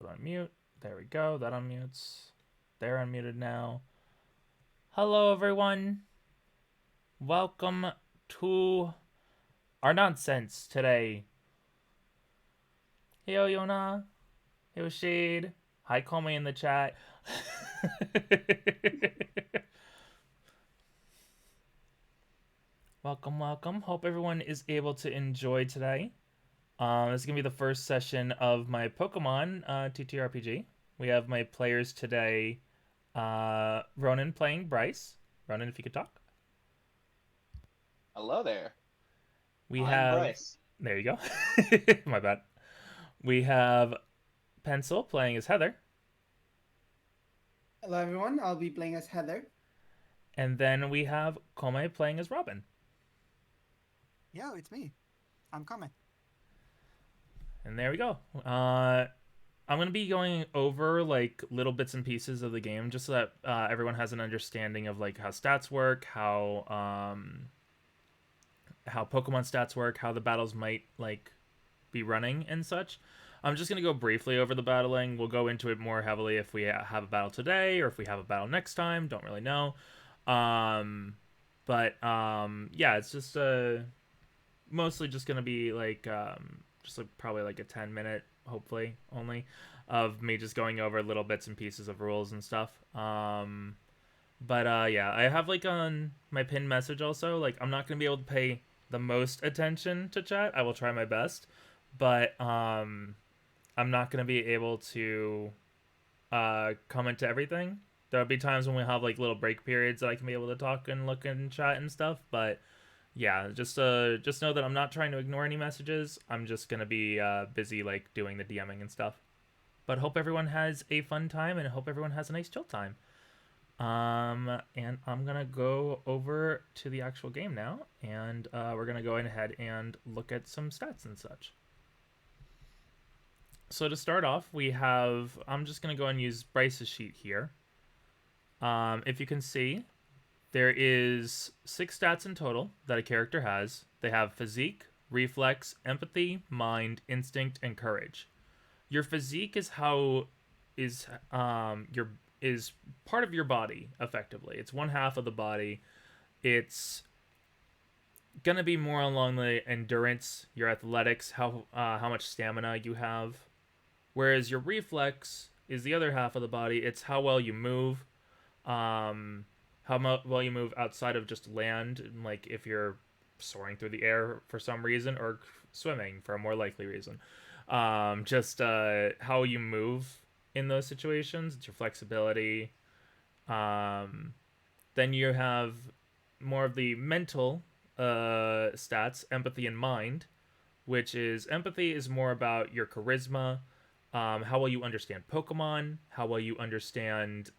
Put on mute. There we go. That unmutes. They're unmuted now. Hello, everyone. Welcome to our nonsense today. Heyo, Yona. Heyo, Shade. Hi, call me in the chat. Welcome, welcome. Hope everyone is able to enjoy today. This is going to be the first session of my Pokemon TTRPG. We have my players today, Ronan playing Bryce. Ronan, if you could talk. Hello there. We I'm have... Bryce. There you go. My bad. We have Phenxyl playing as Heather. Hello everyone, I'll be playing as Heather. And then we have Kome playing as Robin. Yo, it's me. I'm coming. And there we go. I'm going to be going over like little bits and pieces of the game just so that everyone has an understanding of like how stats work, how Pokemon stats work, how the battles might like be running and such. I'm just going to go briefly over the battling. We'll go into it more heavily if we have a battle today or if we have a battle next time. Don't really know. Yeah, it's just mostly just going to be like just like probably like a 10-minute, hopefully, only, of me just going over little bits and pieces of rules and stuff. Yeah, I have like on my pinned message also, like I'm not going to be able to pay the most attention to chat. I will try my best, but I'm not going to be able to comment to everything. There'll be times when we have like little break periods that I can be able to talk and look in chat and stuff, but yeah, just know that I'm not trying to ignore any messages. I'm just gonna be busy like doing the DMing and stuff. But hope everyone has a fun time and hope everyone has a nice chill time. And I'm gonna go over to the actual game now, and we're gonna go ahead and look at some stats and such. So to start off, we have, I'm just gonna go and use Bryce's sheet here. If you can see, there is 6 stats in total that a character has. They have physique, reflex, empathy, mind, instinct, and courage. Your physique is how your is part of your body effectively. It's one half of the body. It's gonna be more along the endurance, your athletics, how much stamina you have. Whereas your reflex is the other half of the body. It's how well you move. Well you move outside of just land, like if you're soaring through the air for some reason or swimming for a more likely reason. Just how you move in those situations. It's your flexibility. Then you have more of the mental stats, empathy and mind, which is empathy is more about your charisma, how well you understand Pokemon, how well you understand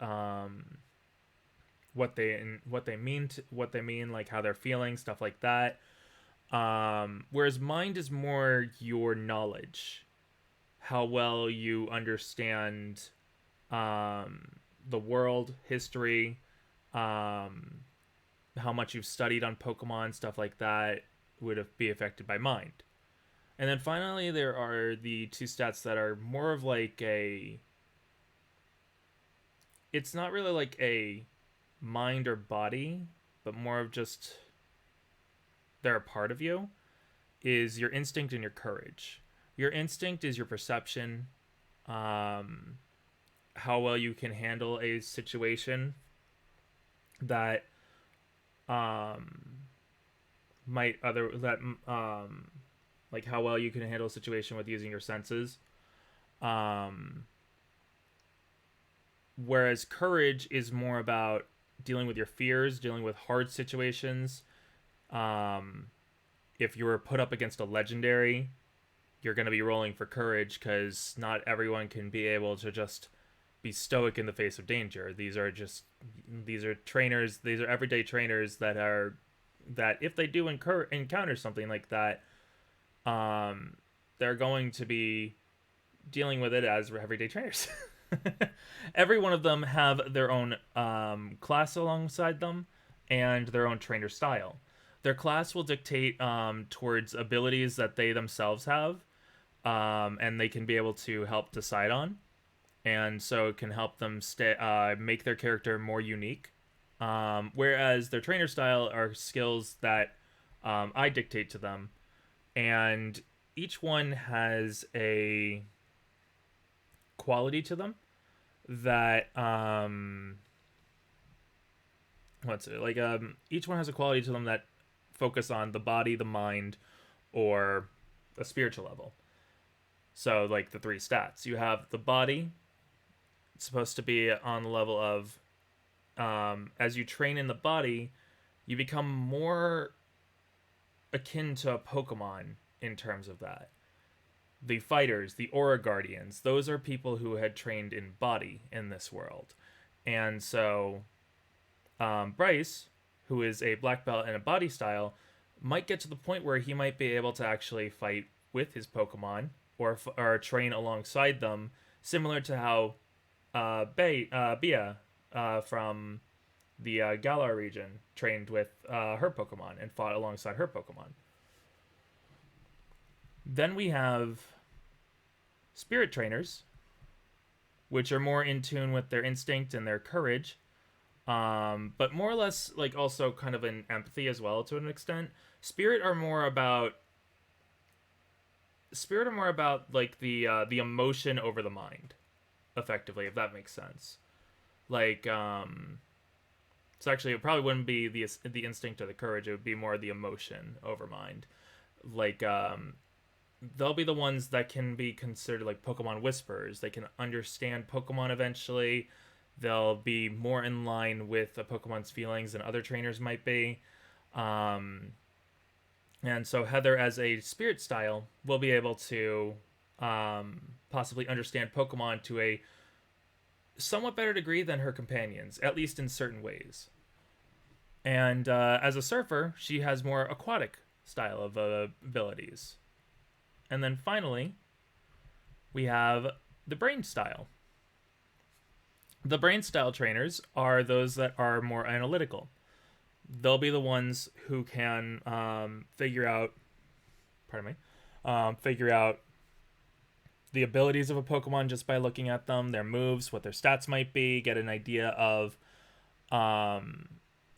what they mean, like how they're feeling, stuff like that. Whereas mind is more your knowledge, how well you understand the world, history, how much you've studied on Pokemon, stuff like that would be affected by mind. And then finally, there are the 2 stats that are more of like a. It's not really like a mind or body, but more of just they're a part of you, is your instinct and your courage. Your instinct is your perception, how well you can handle a situation that might other that like how well you can handle a situation with using your senses. Whereas courage is more about dealing with your fears, dealing with hard situations. If you were put up against a legendary, you're going to be rolling for courage because not everyone can be able to just be stoic in the face of danger. These are trainers, these are everyday trainers that if they do encounter something like that, they're going to be dealing with it as everyday trainers. Every one of them have their own class alongside them and their own trainer style. Their class will dictate towards abilities that they themselves have, and they can be able to help decide on. and so it can help them make their character more unique. Whereas their trainer style are skills that I dictate to them, and each one has a quality to them that what's it like each one has a quality to them that focus on the body, the mind, or a spiritual level. So like the three stats, you have the body. It's supposed to be on the level of as you train in the body, you become more akin to a Pokemon in terms of that. The fighters, the Aura Guardians, those are people who had trained in body in this world. And so Bryce, who is a black belt in a body style, might get to the point where he might be able to actually fight with his Pokemon or train alongside them, similar to how Bia from the Galar region trained with her Pokemon and fought alongside her Pokemon. Then we have spirit trainers, which are more in tune with their instinct and their courage, but more or less like also kind of an empathy as well to an extent. Spirit are more about like the emotion over the mind, effectively, if that makes sense. Like so actually it probably wouldn't be the instinct or the courage, it would be more the emotion over mind. Like they'll be the ones that can be considered like Pokemon whisperers. They can understand Pokemon eventually. They'll be more in line with a Pokemon's feelings than other trainers might be. And so Heather, as a spirit style, will be able to possibly understand Pokemon to a somewhat better degree than her companions, at least in certain ways. And as a surfer, she has more aquatic style of abilities. And then finally, we have the brain style. The brain style trainers are those that are more analytical. They'll be the ones who can figure out the abilities of a Pokemon just by looking at them, their moves, what their stats might be, get an idea of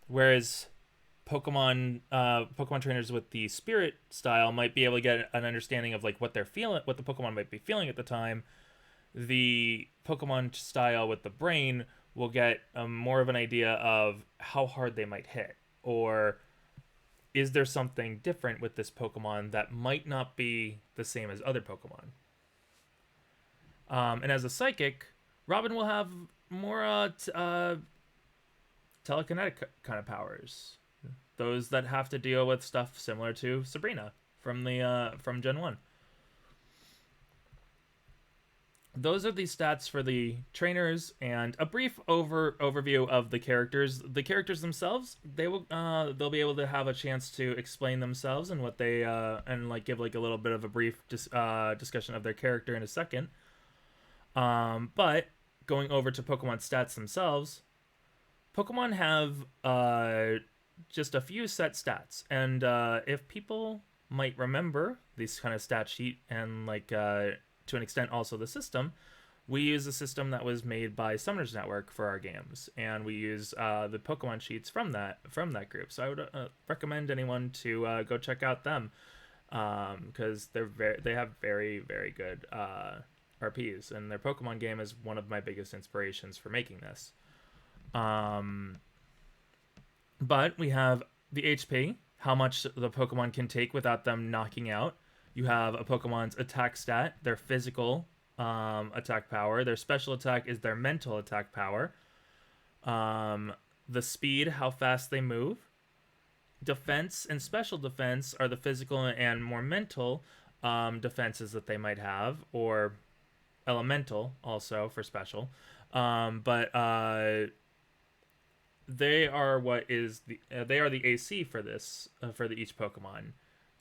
whereas Pokemon trainers with the spirit style might be able to get an understanding of like what they're feeling, what the Pokemon might be feeling at the time. The Pokemon style with the brain will get more of an idea of how hard they might hit, or is there something different with this Pokemon that might not be the same as other Pokemon. And as a psychic, Robin will have more telekinetic kind of powers, those that have to deal with stuff similar to Sabrina from Gen 1. Those are the stats for the trainers, and a brief overview of the characters. The characters themselves, they'll be able to have a chance to explain themselves and what they and like give like a little bit of a brief discussion of their character in a second. But going over to Pokemon stats themselves, Pokemon have just a few set stats, and if people might remember this kind of stat sheet and like to an extent also the system, we use a system that was made by Summoners Network for our games, and we use the Pokemon sheets from that group. So I would recommend anyone to go check out them because they have very, very good RPs, and their Pokemon game is one of my biggest inspirations for making this. But we have the HP, how much the Pokemon can take without them knocking out. You have a Pokemon's attack stat, their physical attack power. Their special attack is their mental attack power. The speed, how fast they move. Defense and special defense are the physical and more mental defenses that they might have, or elemental also for special. But they are they are the AC for this for each Pokemon.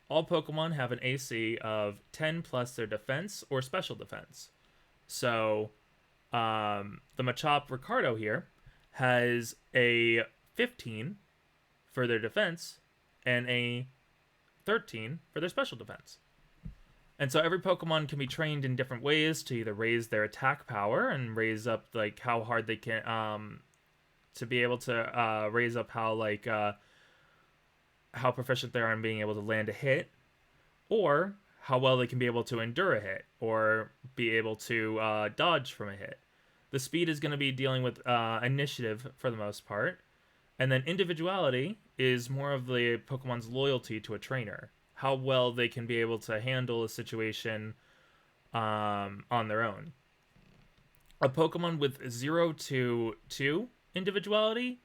All Pokemon have an AC of 10 plus their defense or special defense. So the Machop Ricardo here has a 15 for their defense and a 13 for their special defense. And so every Pokemon can be trained in different ways to either raise their attack power and raise up like how hard they can to be able to raise up how proficient they are in being able to land a hit, or how well they can be able to endure a hit or be able to dodge from a hit. The speed is going to be dealing with initiative for the most part, and then individuality is more of the Pokemon's loyalty to a trainer, how well they can be able to handle a situation on their own. A Pokemon with 0 to 2 individuality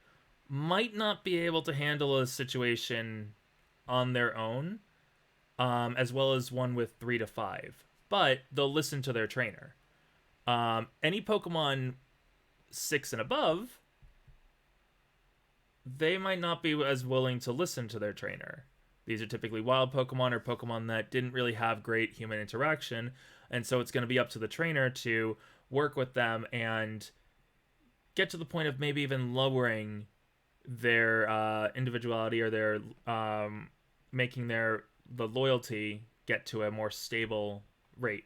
might not be able to handle a situation on their own, as well as one with 3 to 5. But they'll listen to their trainer. Any Pokemon 6 and above, they might not be as willing to listen to their trainer. These are typically wild Pokemon or Pokemon that didn't really have great human interaction, and so it's going to be up to the trainer to work with them and get to the point of maybe even lowering their individuality or their making the loyalty get to a more stable rate.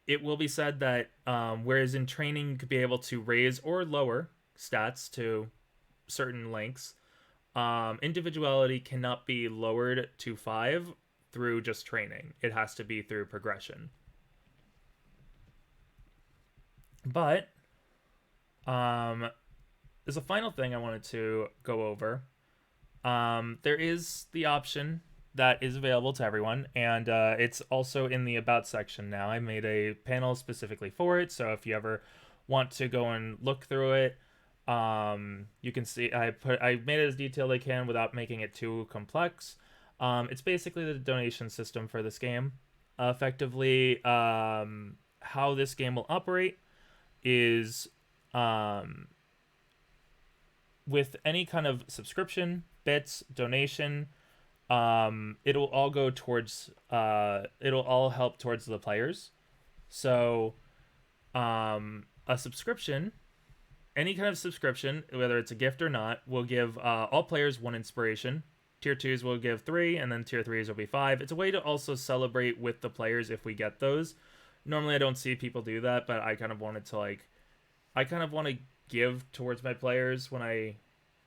It will be said that whereas in training you could be able to raise or lower stats to certain lengths, individuality cannot be lowered to 5 through just training. It has to be through progression. But there's a final thing I wanted to go over. There is the option that is available to everyone, and it's also in the About section now. I made a panel specifically for it, so if you ever want to go and look through it, you can see I made it as detailed as I can without making it too complex. It's basically the donation system for this game. Effectively, how this game will operate is with any kind of subscription, bits, donation, it'll all go towards it'll all help towards the players. So a subscription, any kind of subscription, whether it's a gift or not, will give all players 1 inspiration. Tier 2s will give 3, and then tier 3s will be 5. It's a way to also celebrate with the players if we get those. Normally I don't see people do that, but I kind of wanted to I kind of want to give towards my players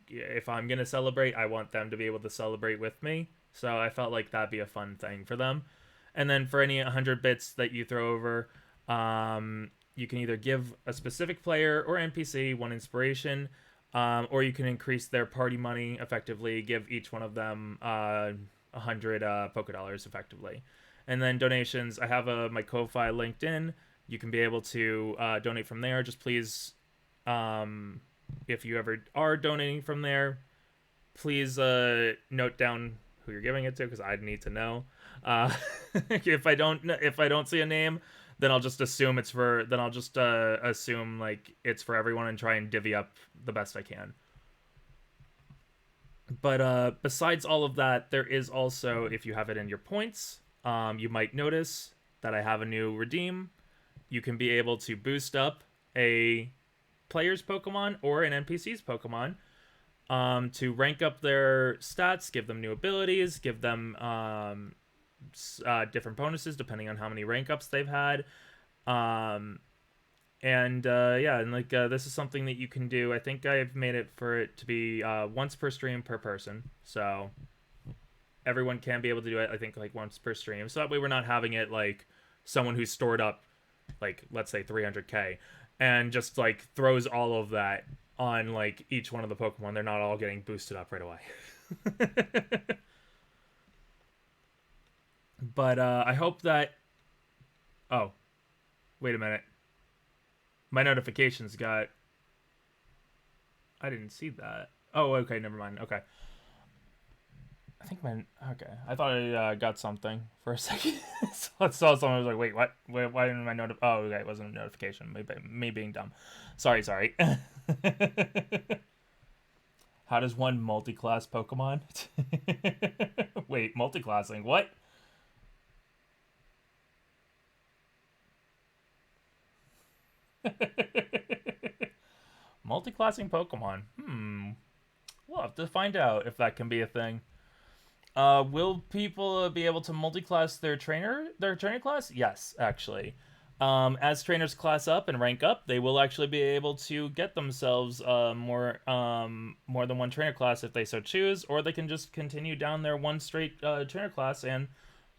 if I'm going to celebrate, I want them to be able to celebrate with me. So I felt like that'd be a fun thing for them. And then for any 100 bits that you throw over, you can either give a specific player or NPC 1 inspiration, or you can increase their party money effectively, give each one of them 100 Pokedollars effectively. And then donations, I have my Ko-Fi linked in. You can be able to donate from there. Just please, if you ever are donating from there, please note down who you're giving it to, because I need to know. If I don't see a name, then I'll just assume it's for. Then I'll just assume it's for everyone and try and divvy up the best I can. But besides all of that, there is also, if you have it in your points, you might notice that I have a new redeem. You can be able to boost up a player's Pokemon or an NPC's Pokemon to rank up their stats, give them new abilities, give them different bonuses depending on how many rank ups they've had. This is something that you can do. I think I've made it for it to be once per stream per person. So everyone can be able to do it, I think, once per stream. So that way we're not having it someone who's stored up, let's say 300k, and just throws all of that on each one of the Pokemon. They're not all getting boosted up right away. But I hope that... Oh, wait a minute. My notifications got... I didn't see that. Oh, okay, never mind. Okay. Okay. I thought I got something for a second. So I saw someone, I was like, wait, what? Why didn't my Oh, okay, it wasn't a notification. Me being dumb. Sorry. How does one multi-class Pokemon? Wait, multi-classing? What? Multi-classing Pokemon. We'll have to find out if that can be a thing. Will people be able to multi-class their trainer class? Yes, actually. As trainers class up and rank up, they will actually be able to get themselves more than one trainer class if they so choose, or they can just continue down their one straight trainer class and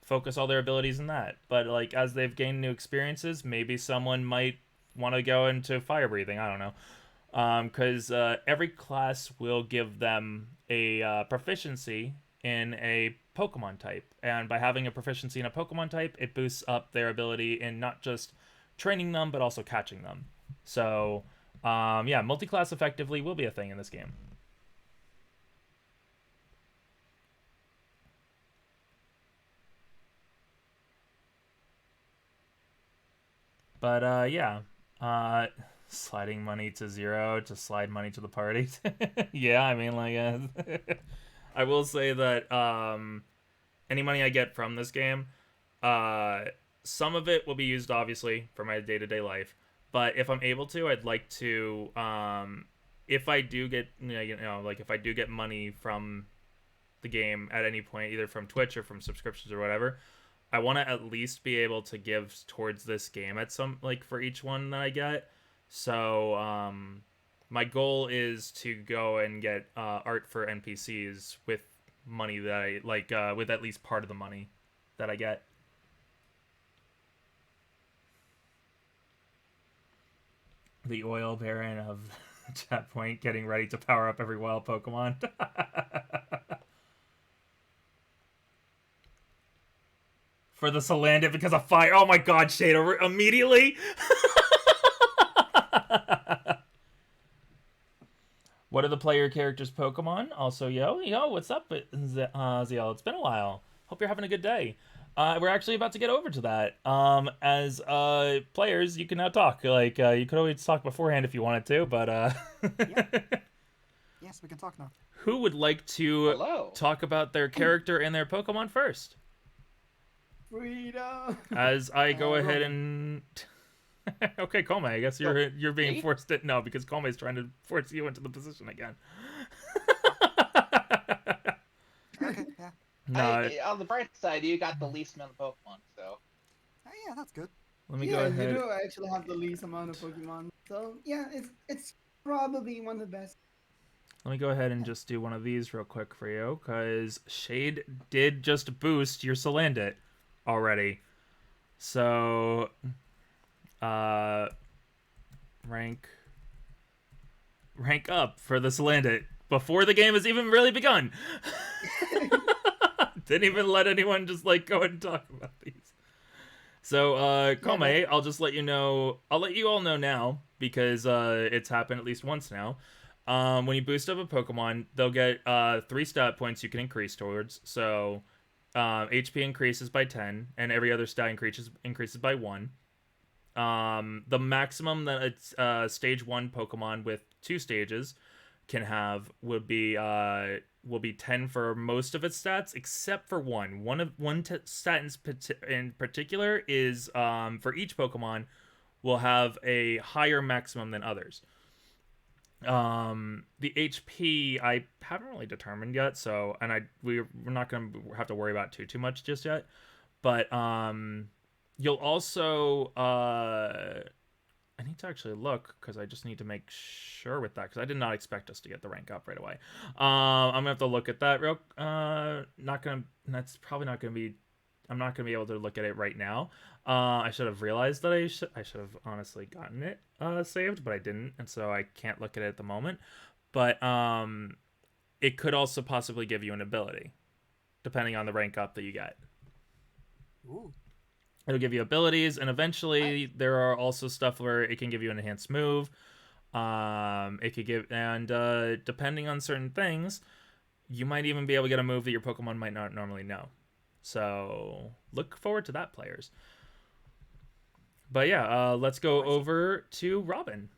focus all their abilities in that. But like as they've gained new experiences, maybe someone might want to go into fire breathing. I don't know. Because every class will give them a proficiency in a Pokemon type, and by having a proficiency in a Pokemon type, it boosts up their ability in not just training them but also catching them. So, yeah, multi-class effectively will be a thing in this game. But yeah, sliding money to zero to slide money to the party. Yeah, I mean, like, I will say that any money I get from this game, uh, some of it will be used obviously for my day to day life. But if I'm able to, I'd like to, if I do get, like if I do get money from the game at any point, either from Twitch or from subscriptions or whatever, I want to at least be able to give towards this game at some like for each one that I get. So my goal is to go and get art for NPCs with money that I like with at least part of the money that I get. The oil baron of chat point getting ready to power up every wild Pokemon. For the Salandit because of fire. Oh my god, Shadow, immediately? What are the player characters' Pokemon? Also, yo, what's up, Ziel? It's been a while. Hope you're having a good day. We're actually about to get over to that. As players, you can now talk. Like, you could always talk beforehand if you wanted to, but Yeah. Yes, we can talk now. who would like to Hello. talk about their character and their Pokemon first? Freedom. As I go ahead Robin. and okay, Kome, I guess you're being me? forced to no because Kome's trying to force you into the position again. Okay, yeah. No, On the bright side, you got the least amount of Pokemon, so. Yeah, that's good. let me Yeah, go you ahead. do actually have the least amount of Pokemon. So yeah, it's probably one of the best. Let me go ahead and just do one of these real quick for you, because Shade did just boost your Salandit already. So, rank up for the Salandit before the game has even really begun. Didn't even let anyone just like go and talk about these. So, Kome, I'll just let you know. I'll let you all know now because it's happened at least once now. When you boost up a Pokemon, they'll get 3 stat points you can increase towards. So, HP increases by 10, and every other stat increases by 1. The maximum that it's stage 1 Pokemon with 2 stages can have will be 10 for most of its stats except for one. One stat in particular is for each Pokemon will have a higher maximum than others. The HP I haven't really determined yet, so we're not gonna have to worry about too much just yet. But you'll also I need to actually look because I just need to make sure with that because I did not expect us to get the rank up right away. I'm gonna have to look at that real. That's probably not gonna be. I'm not gonna be able to look at it right now. I should have realized that I should have honestly gotten it saved, but I didn't, and so I can't look at it at the moment. But it could also possibly give you an ability, depending on the rank up that you get. Ooh. It'll give you abilities, and eventually there are also stuff where it can give you an enhanced move. It could give, and depending on certain things, you might even be able to get a move that your Pokemon might not normally know. So look forward to that, players. But yeah, let's go over to Robin.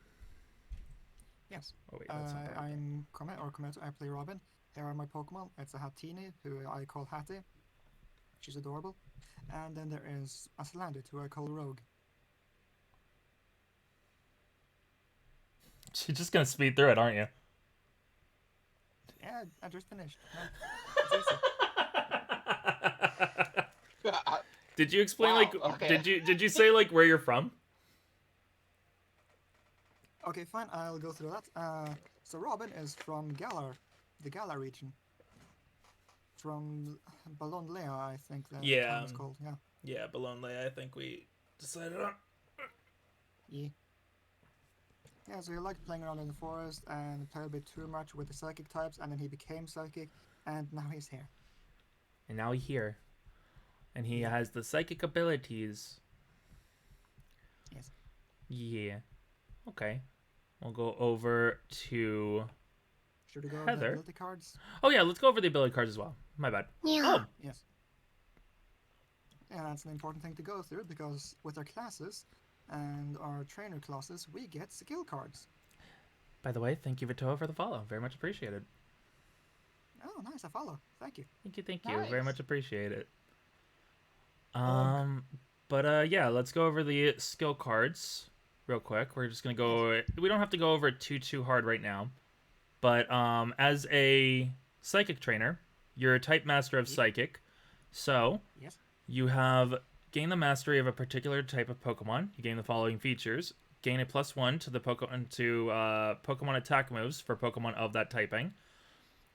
Yes. Oh wait, that's not the right I'm Kometu. I play Robin. Here are my Pokemon. It's a Hattini, who I call Hattie. She's adorable. And then there is a Salandit, who I call Rogue. You're just gonna speed through it, aren't you? Yeah, I just finished. No, it's easy. Did you explain Wow, like okay. did you say like where you're from? Okay, fine. I'll go through that. So Robin is from Galar, the Galar region. From Balonlea, I think the Yeah, town is called. Yeah. yeah, Bologna. I think we decided on. Yeah. Yeah, so he liked playing around in the forest and played a bit too much with the psychic types, and then he became psychic, and now he's here. And now he's here, and he Yeah. has the psychic abilities. Yes. Yeah. Okay. We'll go over to Should we go over the Heather. ability cards? Oh yeah, let's go over the ability cards as well. My bad. Oh, Yes. Yeah, that's an important thing to go through because with our classes and our trainer classes, we get skill cards. by the way, thank you Vitoa for the follow. Very much appreciated. Oh, nice! I follow. Thank you. Thank you, thank you. Very Nice. much appreciate it. Og. But yeah, let's go over the skill cards real quick. We're just gonna go. We don't have to go over it too hard right now. But as a psychic trainer, you're a type master of psychic, so Yes. you have gain the mastery of a particular type of Pokemon. You gain the following features: gain a +1 to the Pokemon attack moves for Pokemon of that typing.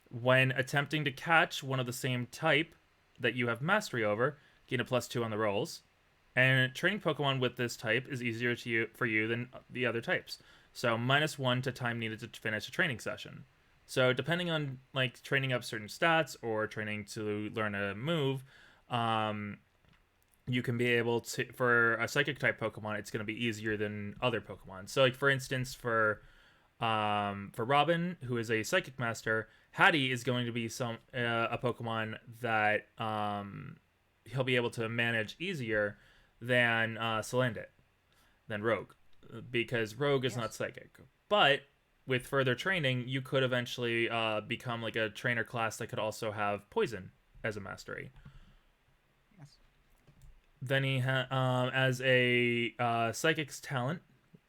When attempting to catch one of the same type that you have mastery over, gain a +2 on the rolls. And training Pokemon with this type is easier for you than the other types. So -1 to time needed to finish a training session. So depending on like training up certain stats or training to learn a move, you can be able to, for a psychic type Pokemon, it's going to be easier than other Pokemon. So like for instance, for Robin, who is a psychic master, Hattie is going to be a Pokemon that he'll be able to manage easier than Salandit, than Rogue, because Rogue is not psychic. But with further training, you could eventually become like a trainer class that could also have Poison as a mastery. Yes. Then he as a psychic's talent,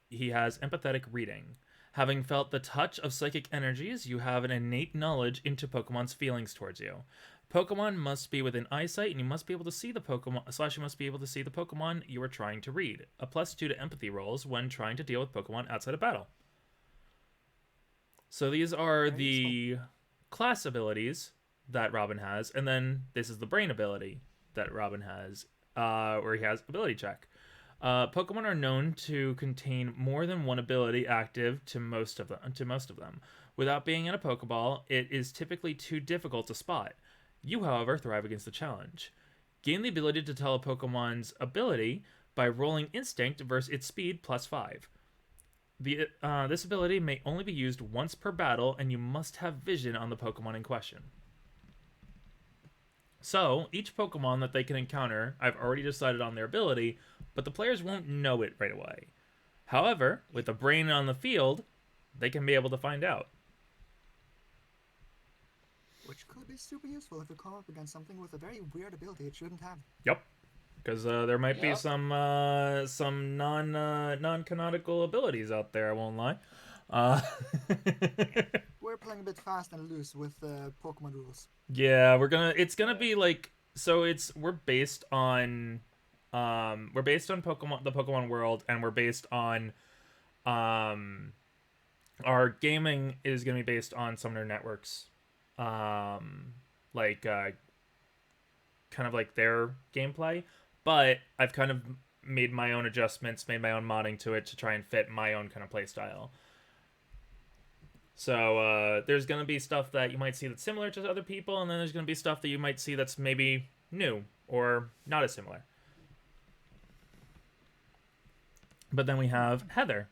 he has empathetic reading. Having felt the touch of psychic energies, you have an innate knowledge into Pokemon's feelings towards you. Pokemon must be within eyesight, and you must be able to see the Pokemon. You must be able to see the Pokemon you are trying to read. A +2 to empathy rolls when trying to deal with Pokemon outside of battle. So these are the class abilities that Robin has, and then this is the brain ability that Robin has, where he has ability check. Pokemon are known to contain more than one ability active to most of them. Without being in a Pokeball, it is typically too difficult to spot. You, however, thrive against the challenge. Gain the ability to tell a Pokemon's ability by rolling Instinct versus its speed +5. This ability may only be used once per battle, and you must have vision on the Pokemon in question. So, each Pokemon that they can encounter, I've already decided on their ability, but the players won't know it right away. However, with a brain on the field, they can be able to find out. Which could be super useful if you come up against something with a very weird ability it shouldn't have. Yep. Because there might be some non-canonical abilities out there, I won't lie. We're playing a bit fast and loose with Pokemon rules. Yeah, it's gonna be like, so we're based on Pokemon, the Pokemon world, and we're based on our gaming is gonna be based on Summoner Networks, like kind of like their gameplay, but I've kind of made my own adjustments, made my own modding to it to try and fit my own kind of play style. So there's going to be stuff that you might see that's similar to other people, and then there's going to be stuff that you might see that's maybe new or not as similar. But then we have Heather.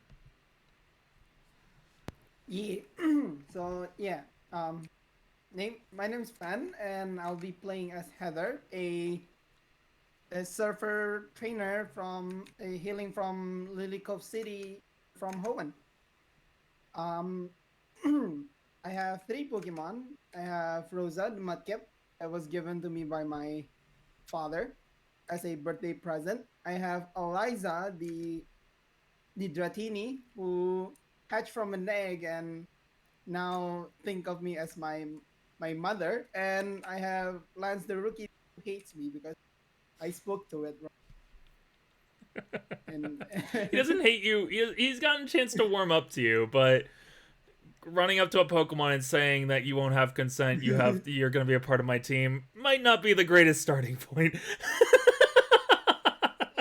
Yeah. So yeah. My name's Fan, and I'll be playing as Heather, a surfer trainer from hailing from Lily Cove City, from Hoenn. I have 3 Pokemon. I have Rosa, the Mudkip, that was given to me by my father as a birthday present. I have Eliza, the Dratini, who hatched from an egg and now think of me as my mother. And I have Lance, the rookie, who hates me because I spoke to it, and He doesn't hate you. He's gotten a chance to warm up to you, but running up to a Pokemon and saying that you won't have consent, you're going to be a part of my team, might not be the greatest starting point.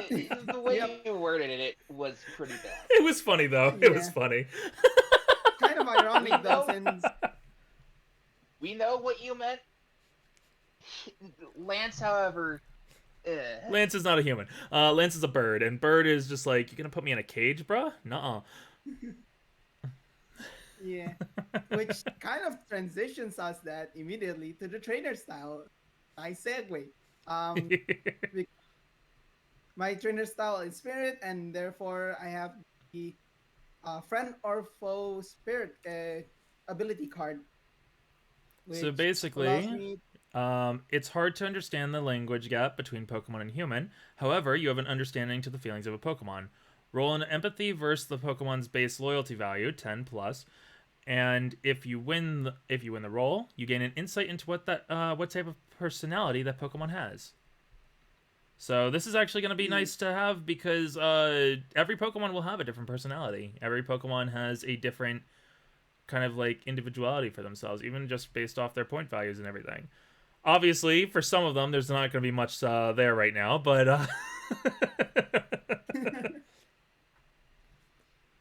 The way Yep. you worded it was pretty bad. It was funny though. It was Yeah. funny. kind of ironic though, since We know what you meant. Lance, however, Lance is not a human. Lance is a bird, and bird is just like, you're gonna put me in a cage, bruh? Nuh-uh. yeah, which kind of transitions us that immediately to the trainer style. Nice segue. My trainer style is spirit, and therefore I have the friend or foe spirit ability card. So Which basically, allows me it's hard to understand the language gap between Pokemon and human. However, you have an understanding to the feelings of a Pokemon. Roll an empathy versus the Pokemon's base loyalty value, 10 plus, and if you win the roll, you gain an insight into what type of personality that Pokemon has. So this is actually going to be nice to have because every Pokemon will have a different personality. Every Pokemon has a different kind of like individuality for themselves, even just based off their point values and everything. Obviously, for some of them, there's not going to be much there right now, but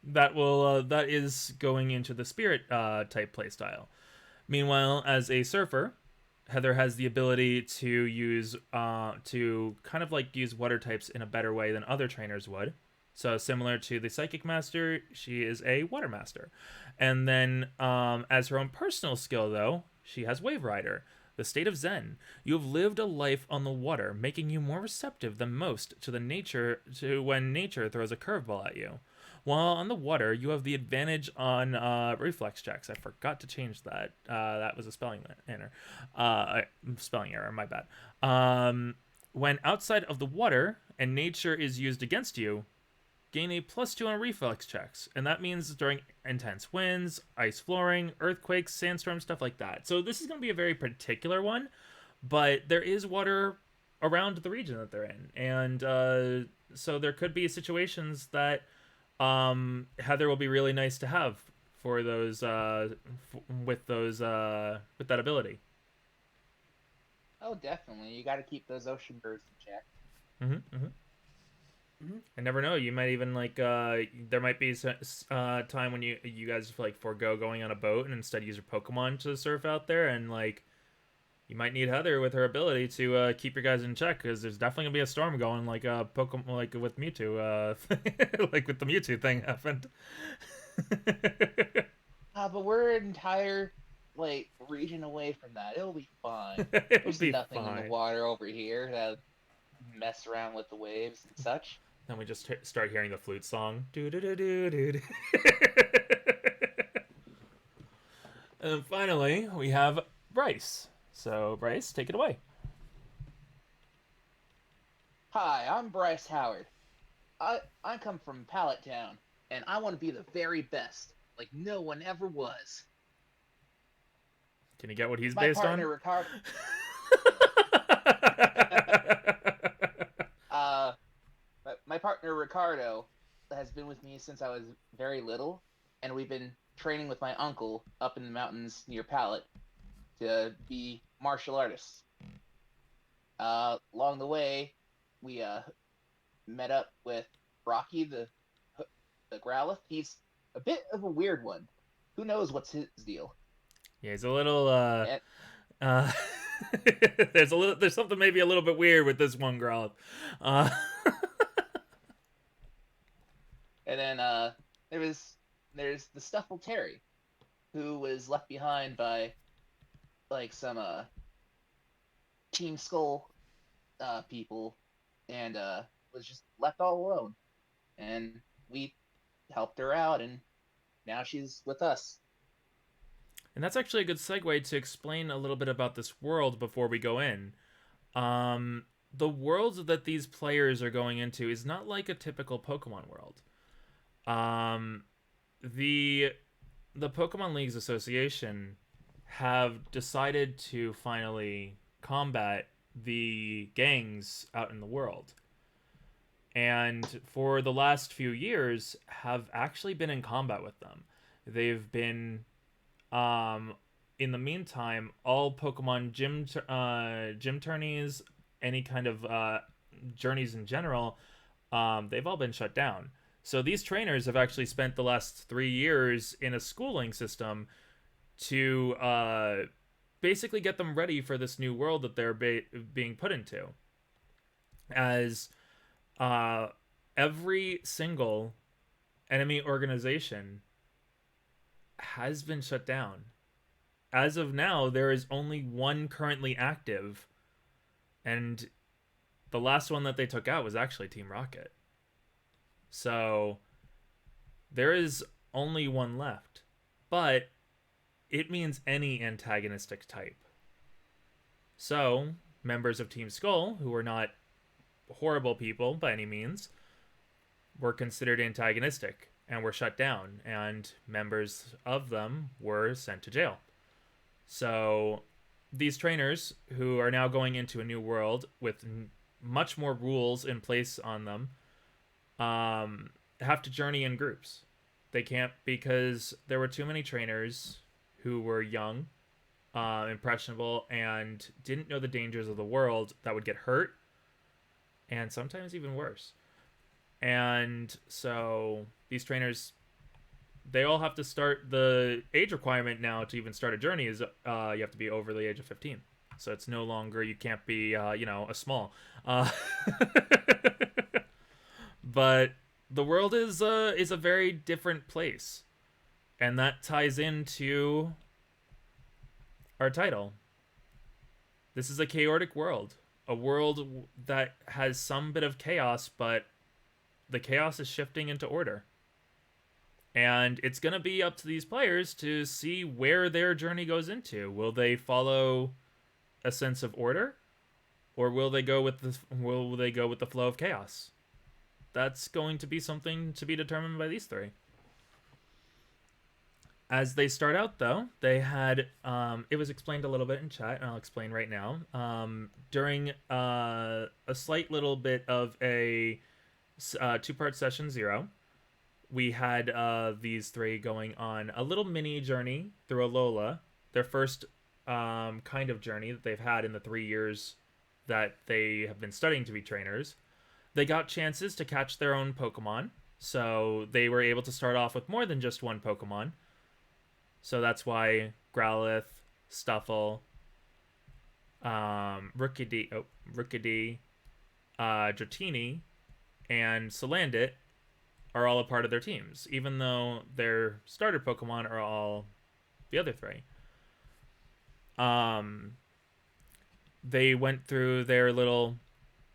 that is going into the spirit type playstyle. Meanwhile, as a surfer, Heather has the ability to use to kind of like use water types in a better way than other trainers would. So similar to the Psychic Master, she is a Water Master. And then as her own personal skill, though, she has Wave Rider, the state of Zen. You have lived a life on the water, making you more receptive than most to when nature throws a curveball at you. While on the water, you have the advantage on reflex checks. I forgot to change that. That was a spelling error. My bad. When outside of the water and nature is used against you, gain a +2 on reflex checks, and that means during intense winds, ice flooring, earthquakes, sandstorms, stuff like that. So this is going to be a very particular one, but there is water around the region that they're in, and so there could be situations that Heather will be really nice to have for those with that ability. oh, definitely. You got to keep those ocean birds in check. I never know. You might even like there might be time when you guys like forego going on a boat and instead use your Pokemon to surf out there, and like you might need Heather with her ability to keep your guys in check because there's definitely gonna be a storm going, like Pokemon, like with Mewtwo, like with the Mewtwo thing happened. But we're an entire like region away from that. It'll be fine. It'll There's be nothing in fine. the water over here that mess around with the waves and such. Then we just start hearing the flute song. Do do do do do. And then finally, we have Bryce. So, Bryce, take it away. Hi, I'm Bryce Howard. I come from Pallet Town, and I want to be the very best, like no one ever was. Can you get what he's My based partner on? Ricardo. My partner Ricardo has been with me since I was very little, and we've been training with my uncle up in the mountains near Pallet to be martial artists. Along the way, we met up with Rocky the Growlithe. He's a bit of a weird one. Who knows what's his deal? Yeah, he's a little there's something maybe a little bit weird with this one Growlithe. And then there's the Stuffle Terry, who was left behind by like some Team Skull people, and was just left all alone. And we helped her out, and now she's with us. And that's actually a good segue to explain a little bit about this world before we go in. The world that these players are going into is not like a typical Pokemon world. The Pokemon Leagues Association have decided to finally combat the gangs out in the world. And for the last few years have actually been in combat with them. They've been in the meantime, all Pokemon gym tourneys, any kind of journeys in general, they've all been shut down. So these trainers have actually spent the last 3 years in a schooling system to basically get them ready for this new world that they're being put into. As every single enemy organization has been shut down. As of now, there is only one currently active, and the last one that they took out was actually Team Rocket. So there is only one left, but it means any antagonistic type. So members of Team Skull, who were not horrible people by any means, were considered antagonistic and were shut down, and members of them were sent to jail. So these trainers, who are now going into a new world with much more rules in place on them, have to journey in groups. They can't, because there were too many trainers who were young, impressionable, and didn't know the dangers of the world that would get hurt, and sometimes even worse. And so these trainers, they all have to start, the age requirement now to even start a journey is you have to be over the age of 15. So it's no longer, you can't be, a small. But the world is a very different place. And that ties into our title. This is a chaotic world. A world that has some bit of chaos, but the chaos is shifting into order. And it's going to be up to these players to see where their journey goes into. Will they follow a sense of order, or will they go with the flow of chaos? That's going to be something to be determined by these three. As they start out, though, they had it was explained a little bit in chat, and I'll explain right now. During a slight little bit of a two-part session 0, we had these three going on a little mini journey through Alola, their first kind of journey that they've had in the 3 years that they have been studying to be trainers. They got chances to catch their own Pokemon, so they were able to start off with more than just one Pokemon. So that's why Growlithe, Stuffle, Rookidee, Dratini, and Salandit are all a part of their teams, even though their starter Pokemon are all the other three. They went through their little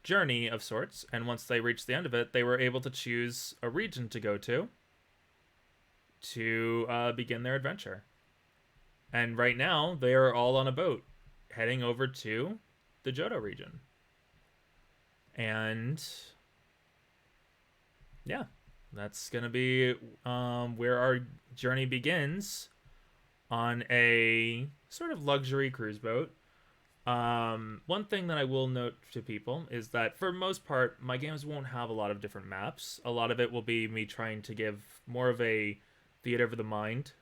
journey of sorts, and once they reached the end of it, they were able to choose a region to go to begin their adventure. And right now, they are all on a boat heading over to the Johto region. And yeah, that's going to be where our journey begins, on a sort of luxury cruise boat. One thing that I will note to people is that for most part, my games won't have a lot of different maps. A lot of it will be me trying to give more of a theater of the mind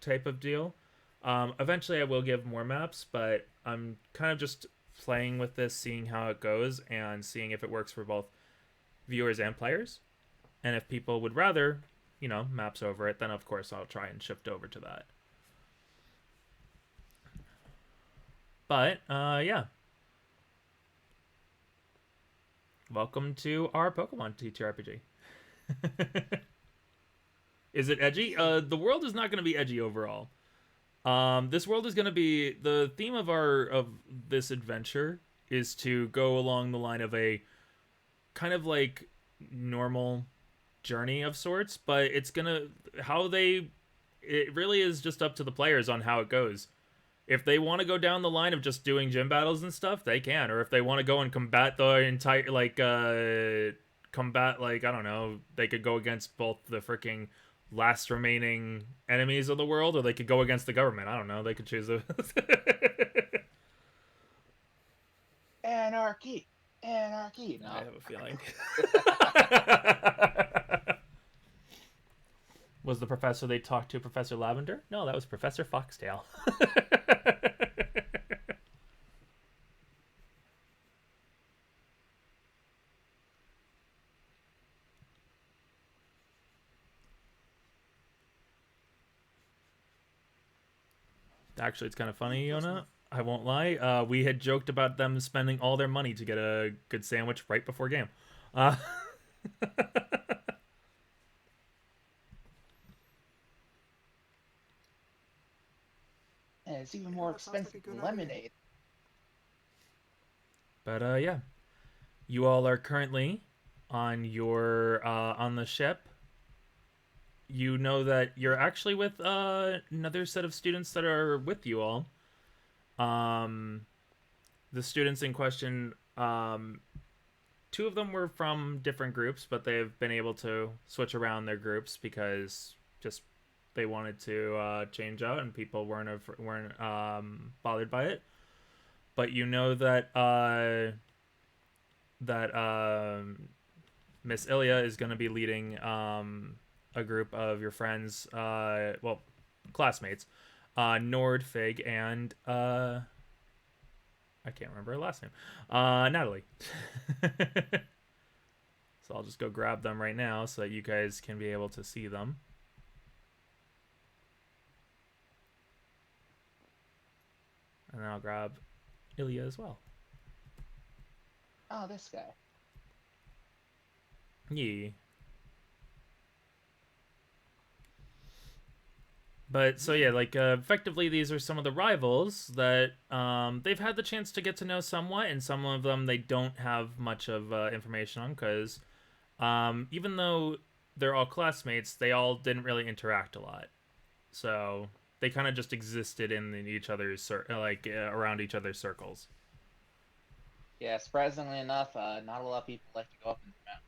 type of deal. Eventually I will give more maps, but I'm kind of just playing with this, seeing how it goes, and seeing if it works for both viewers and players. And if people would rather, maps over it, then of course I'll try and shift over to that. But, yeah. Welcome to our Pokemon TTRPG. Is it edgy? The world is not going to be edgy overall. This world is going to be, the theme of this adventure is to go along the line of a kind of like normal journey of sorts, but it's gonna, it really is just up to the players on how it goes. If they want to go down the line of just doing gym battles and stuff, they can. Or if they want to go and combat the entire, I don't know, they could go against both the freaking last remaining enemies of the world, or they could go against the government. I don't know. They could choose a... Anarchy! Anarchy! No. I have a feeling. Was the professor they talked to Professor Lavender? No, that was Professor Foxtail. Actually, it's kind of funny, Yona. I won't lie. We had joked about them spending all their money to get a good sandwich right before game. Uh, And it's even Yeah, more that sounds like a expensive good than idea. lemonade. but yeah, you all are currently on your on the ship. You know that you're actually with another set of students that are with you all. Um, the students in question, two of them were from different groups, but they've been able to switch around their groups because just they wanted to change out, and people weren't bothered by it. But you know that Miss Ilya is going to be leading a group of your friends, well, classmates, Nord, Fig, and I can't remember her last name, Natalie. So I'll just go grab them right now so that you guys can be able to see them. And then I'll grab Ilya as well. Oh, this guy. Yeah. But so yeah, like effectively, these are some of the rivals that they've had the chance to get to know somewhat, and some of them they don't have much of information on because even though they're all classmates, they all didn't really interact a lot. So they kind of just existed in each other's around each other's circles. Yeah, surprisingly enough, not a lot of people like to go up in the mountain.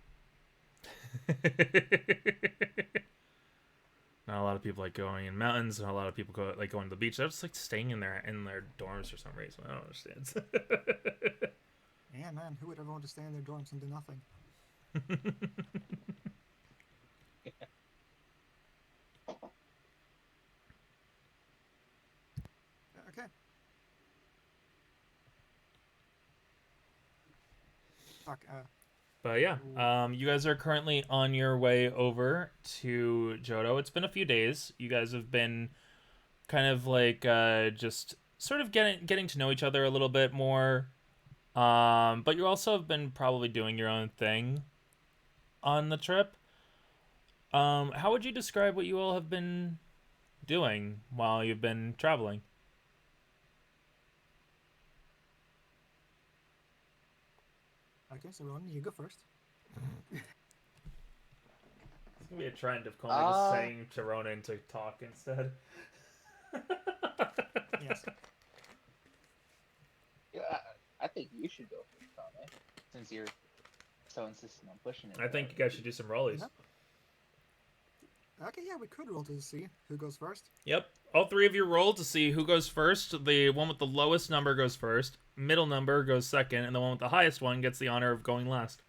Not a lot of people like going in mountains, and a lot of people like going to the beach. They're just like staying in their dorms for some reason. I don't understand. Yeah, man, who would ever want to stay in their dorms and do nothing? Okay. Fuck, But yeah, you guys are currently on your way over to Johto. It's been a few days. You guys have been kind of like just sort of getting to know each other a little bit more. But you also have been probably doing your own thing on the trip. How would you describe what you all have been doing while you've been traveling? okay, so Ron, you go first. It's gonna be a trend of Coney just saying to Ronan to talk instead. Yes. Yeah, I think you should go first, Tommy, since you're so insistent on pushing it. I think you guys should do some rollies. Yep. Okay, yeah, we could roll to see who goes first. Yep. All three of you roll to see who goes first. The one with the lowest number goes first. Middle number goes second, and the one with the highest one gets the honor of going last.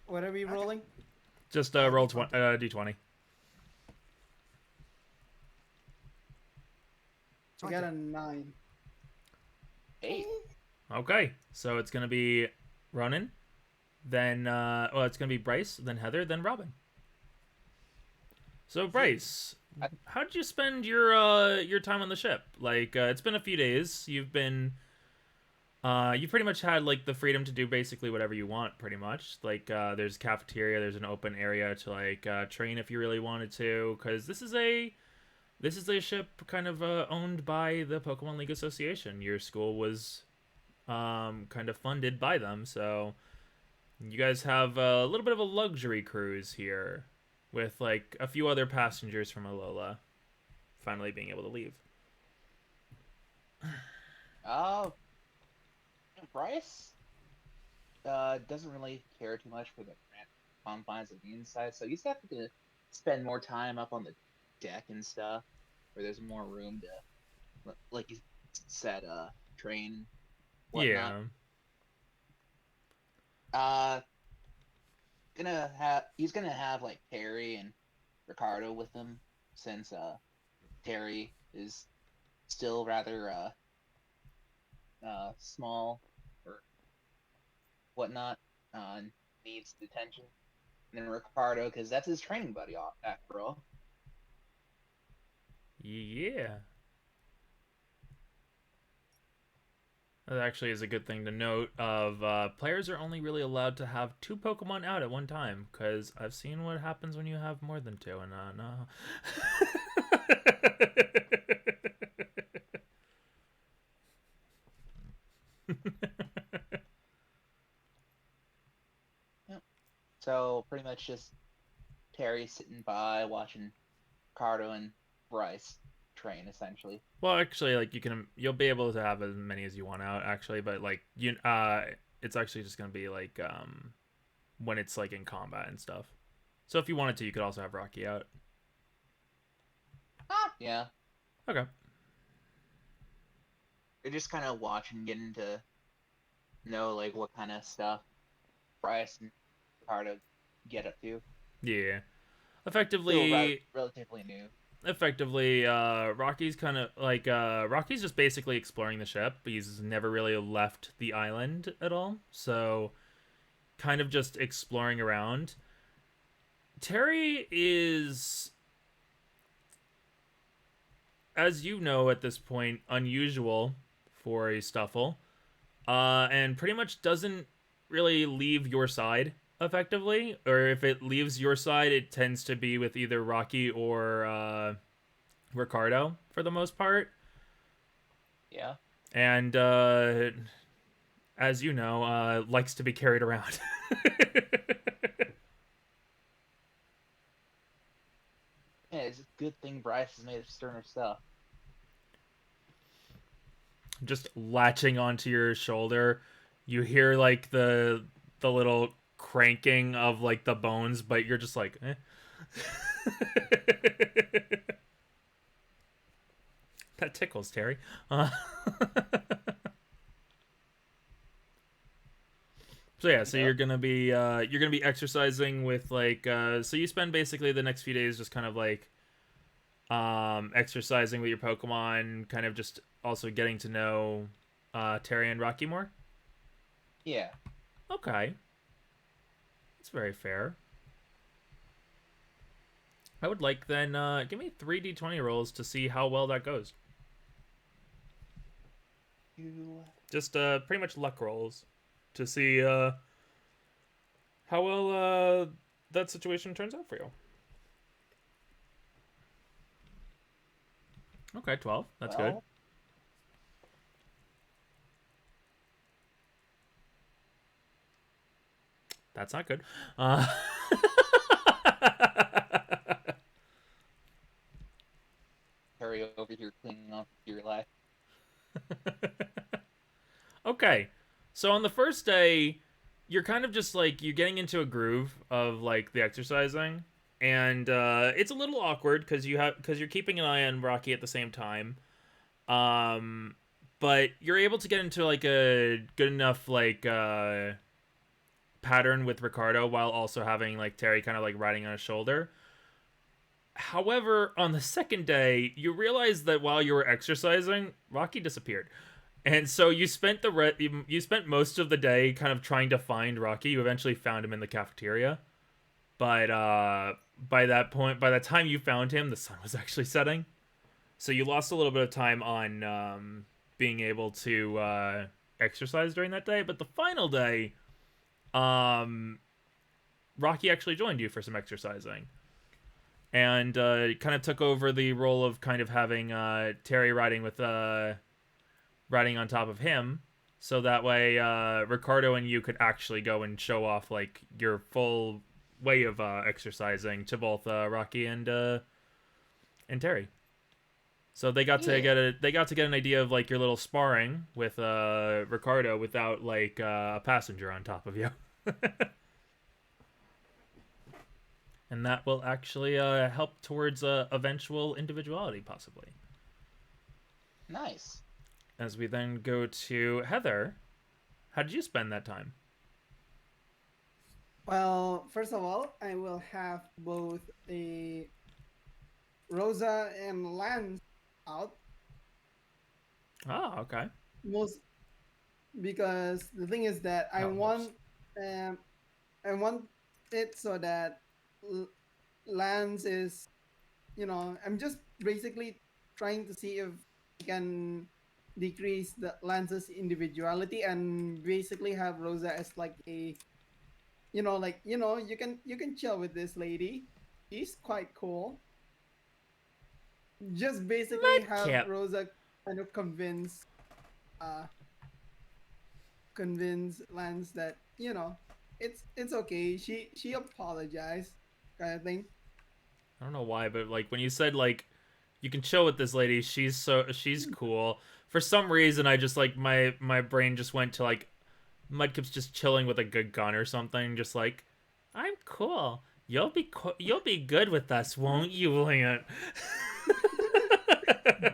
What are we rolling? Just roll d20. I got a 9. 8. Okay, so it's gonna be Ronan, then it's gonna be Bryce, then Heather, then Robin. So Bryce, how did you spend your time on the ship? Like it's been a few days. You've been you pretty much had like the freedom to do basically whatever you want, pretty much. Like there's a cafeteria, there's an open area to like train if you really wanted to, because this is a ship kind of owned by the Pokemon League Association. Your school was kind of funded by them, so you guys have a little bit of a luxury cruise here with like a few other passengers from Alola finally being able to leave. Oh, Bryce doesn't really care too much for the confines of the inside, so he's having to spend more time up on the deck and stuff, where there's more room to, like you said, train. Whatnot. Yeah. Uh, he's gonna have like Terry and Ricardo with him, since Terry is still rather small or whatnot, and needs detention. And then Ricardo, because that's his training buddy after all. Yeah. That actually is a good thing to note. Players are only really allowed to have 2 Pokemon out at one time, because I've seen what happens when you have more than 2, and no. Yep. So pretty much just Terry sitting by watching Ricardo and Bryce train, essentially. Well, actually, like you'll be able to have as many as you want out, actually, but like it's actually just gonna be like when it's like in combat and stuff. So if you wanted to, you could also have Rocky out. Yeah. Okay. You're just kind of watching, getting to know like what kind of stuff Bryce and Ricardo get up to. Yeah. Still Effectively, relatively new. Rocky's kind of like Rocky's just basically exploring the ship. He's never really left the island at all, so kind of just exploring around. Terry is, as you know at this point, unusual for a Stuffle, and pretty much doesn't really leave your side effectively, or if it leaves your side, it tends to be with either Rocky or Ricardo for the most part. Yeah. And as you know, likes to be carried around. Yeah, it's a good thing Bryce is made of sterner stuff. Just latching onto your shoulder, you hear like the little cranking of like the bones, but you're just like, eh. That tickles, Terry. So yeah, so Yep. you're gonna be exercising with like so you spend basically the next few days just kind of like exercising with your Pokemon, kind of just also getting to know Terry and Rocky more. Yeah. Okay, that's very fair. I would like then give me 3d20 rolls to see how well that goes. You. Just pretty much luck rolls to see how well that situation turns out for you. Okay, 12. That's good. Well, That's not good. Terry over here clinging on to your life. Okay. So on the first day, you're kind of just like you're getting into a groove of like the exercising, and it's a little awkward because you're keeping an eye on Rocky at the same time. But you're able to get into like a good enough like pattern with Ricardo while also having like Terry kind of like riding on his shoulder. However, on the second day, you realize that while you were exercising, Rocky disappeared. And so you spent you spent most of the day kind of trying to find Rocky. You eventually found him in the cafeteria, but by that point, by the time you found him, the sun was actually setting. So you lost a little bit of time on being able to exercise during that day. But the final day, Rocky actually joined you for some exercising, and kind of took over the role of kind of having Terry riding on top of him, so that way Ricardo and you could actually go and show off like your full way of exercising to both Rocky and Terry. So they got to get an idea of like your little sparring with Ricardo without like a passenger on top of you. And that will actually help towards eventual individuality, possibly. Nice. As we then go to Heather, how did you spend that time? Well, first of all, I will have both a Rosa and Lance out Oh, okay. most because the thing is that Most. um I want it so that L- Lance is, I'm just basically trying to see if I can decrease the Lance's individuality and basically have Rosa as like a, you can chill with this lady. She's quite cool. Just basically have Mudkip. Rosa kind of uh convince Lance that it's okay. She apologized, kind of thing. I don't know why, but like when you said like you can chill with this lady, she's cool. For some reason, I just like my brain just went to like Mudkip's just chilling with a good gun or something, just like I'm cool. You'll be good with us, won't you, Lance?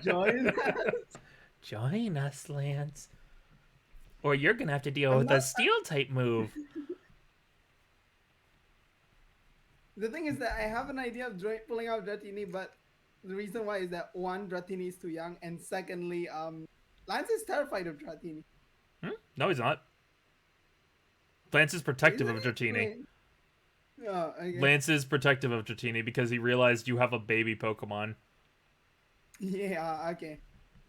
Join. Join us, Lance. Or you're gonna have to deal I'm with a not. steel type move. The thing is that I have an idea of pulling out Dratini, but the reason why is that one, Dratini is too young, and secondly, Lance is terrified of Dratini. Hmm? No, he's not. Lance is protective Isn't of he? Dratini. Oh, okay. Lance is protective of Dratini because he realized you have a baby Pokemon. Yeah. Okay.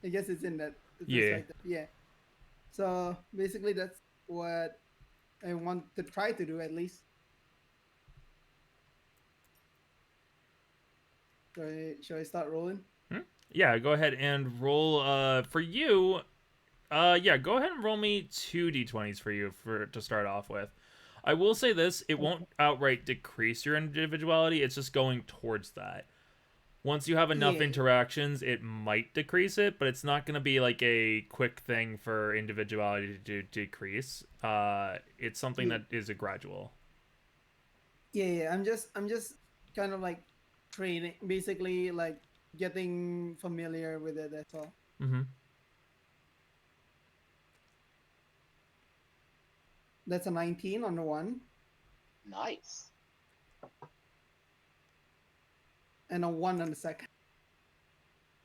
I guess it's in that Yeah. perspective. Yeah. So basically, that's what I want to try to do at least. Shall I start rolling? Hmm? Yeah, go ahead and roll for you. Yeah, go ahead and roll me 2d20s for you for to start off with. I will say this, it won't Okay. outright decrease your individuality, it's just going towards that. Once you have enough Yeah. interactions, it might decrease it, but it's not going to be like a quick thing for individuality to decrease. It's something Yeah. that is a gradual. Yeah. I'm just kind of like training, basically like getting familiar with it. That's all. Mm-hmm. That's a 19 on the one Nice. and a one on the second.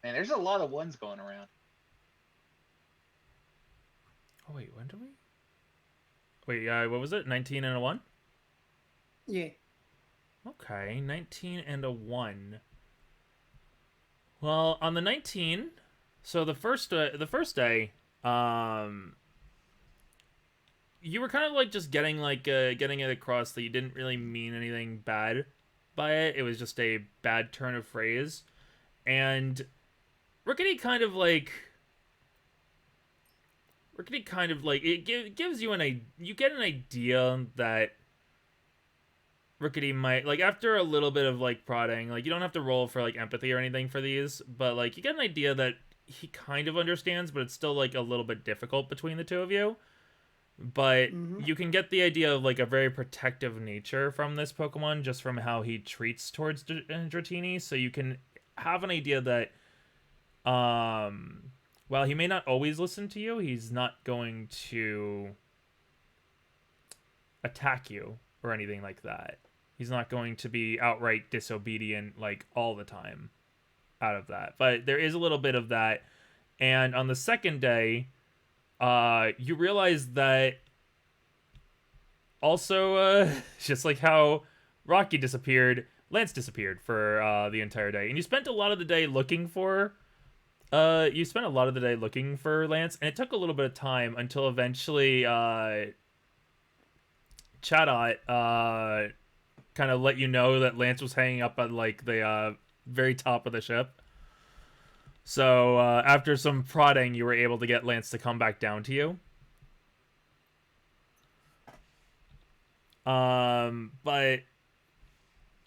Man, there's a lot of ones going around. Oh wait, when do we? Wait, what was it? 19 and a 1? Yeah. Okay, 19 and a 1. Well, on the 19, so the first day, you were kind of like just getting it across that you didn't really mean anything bad by it. It was just a bad turn of phrase, and Rickety kind of like gives you you get an idea that Rickety might like after a little bit of like prodding, like you don't have to roll for like empathy or anything for these, but like you get an idea that he kind of understands, but it's still like a little bit difficult between the two of you. But Mm-hmm. you can get the idea of like a very protective nature from this Pokemon just from how he treats towards Dratini. So you can have an idea that while he may not always listen to you, he's not going to attack you or anything like that. He's not going to be outright disobedient like all the time out of that. But there is a little bit of that. And on the second day, you realize that also, just like how Rocky disappeared, Lance disappeared for the entire day, and you spent a lot of the day looking for. You spent a lot of the day looking for Lance, and it took a little bit of time until eventually, Chatot kind of let you know that Lance was hanging up at like the very top of the ship. So after some prodding, you were able to get Lance to come back down to you. But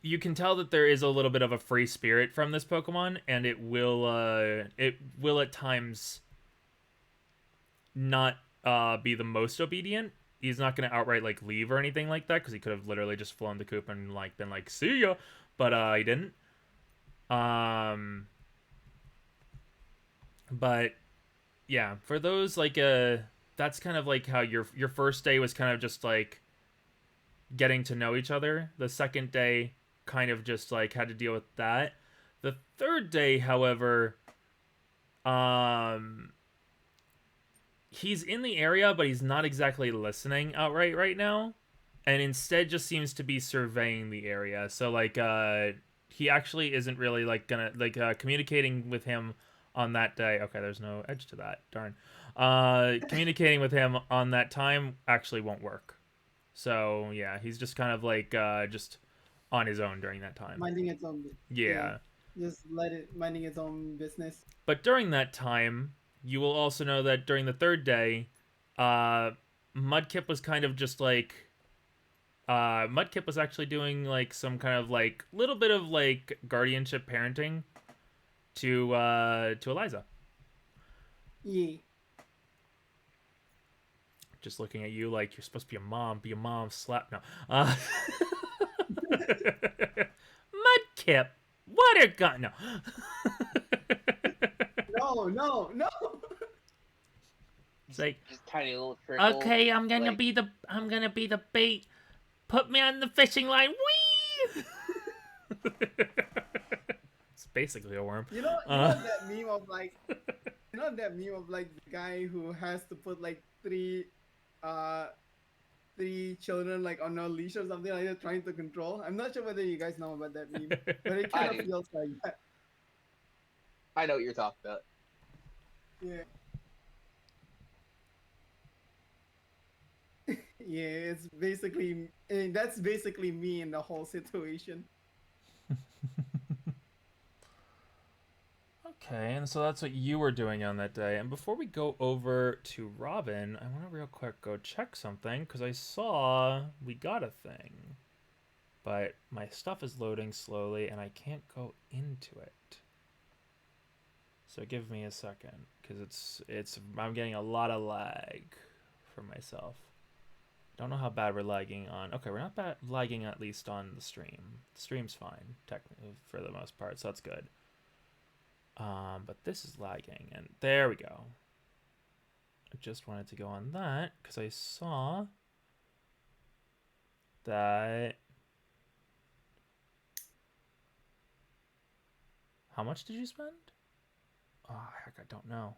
you can tell that there is a little bit of a free spirit from this Pokemon, and it will at times not be the most obedient. He's not going to outright like leave or anything like that because he could have literally just flown the coop and like been like see ya, but he didn't. Um, but yeah, for those like that's kind of like how your first day was kind of just like getting to know each other. The second day kind of just like had to deal with that. The third day, however, he's in the area, but he's not exactly listening outright right now, and instead just seems to be surveying the area. So like he actually isn't really like gonna like communicating with him on that day. Okay, there's no edge to that. Darn. Communicating with him on that time actually won't work. So yeah, he's just kind of like just on his own during that time. Minding its own. Yeah. Just let it minding its own business. But during that time, you will also know that during the third day, Mudkip was kind of just like Mudkip was actually doing like some kind of like little bit of like guardianship parenting to Eliza. Yeah. Just looking at you like you're supposed to be a mom. Be a mom. Slap. No. Mudkip. Water gun. No. No. It's like, Just tiny little trickle. okay, I'm gonna like- be the bait. Put me on the fishing line. Whee! It's basically a worm. You know that meme of like, that meme of like the guy who has to put like three children like on a leash or something like that, trying to control. I'm not sure whether you guys know about that meme, but it kind I of do. feels like that. I know what you're talking about. Yeah. Yeah, it's basically that's basically me in the whole situation. Okay, and so that's what you were doing on that day. And before we go over to Robin, I want to real quick go check something because I saw we got a thing. But my stuff is loading slowly and I can't go into it. So give me a second because I'm getting a lot of lag for myself. Don't know how bad we're lagging on. Okay, we're not bad lagging at least on the stream. The stream's fine, technically for the most part, so that's good. But this is lagging, and there we go. I just wanted to go on that because I saw that. How much did you spend? Oh, heck, I don't know.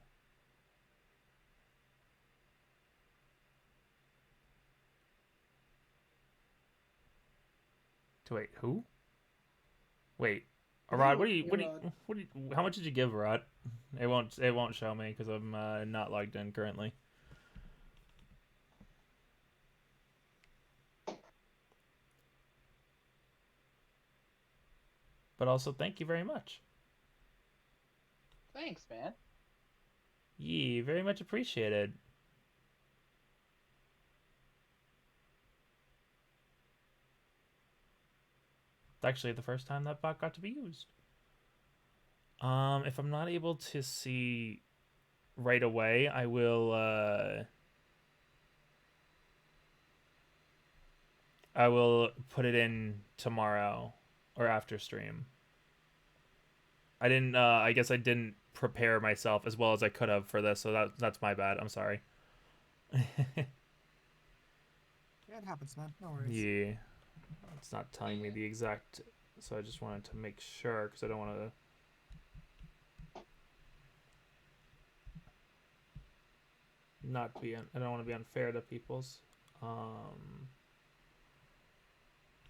To wait, who? Wait, Arad, how much did you give Arad? It won't show me because I'm not logged in currently. But also, thank you very much. Thanks, man. Yee, very much appreciated. It's actually the first time that bot got to be used. If I'm not able to see right away, I will put it in tomorrow or after stream. I didn't I guess I didn't prepare myself as well as I could have for this, so that's my bad. I'm sorry. Yeah, it happens, man. No worries. Yeah. It's not telling me the exact, so I just wanted to make sure because I don't want to. I don't want to be unfair to people's. Thought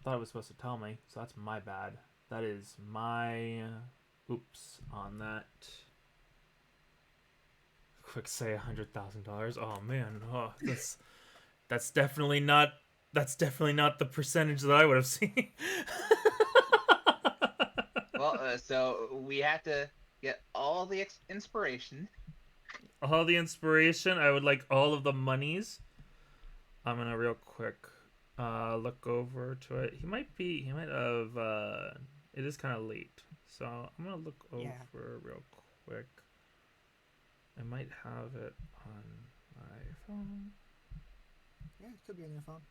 it was supposed to tell me, so that's my bad. That is my oops on that. Quick say $100,000. Oh man, that's definitely not the percentage that I would have seen. Well, so we have to get all the inspiration. All the inspiration. I would like all of the monies. I'm gonna real quick look over to it. He might have it is kind of late, so I'm gonna look over real quick. I might have it on my phone. Yeah, it could be on your phone.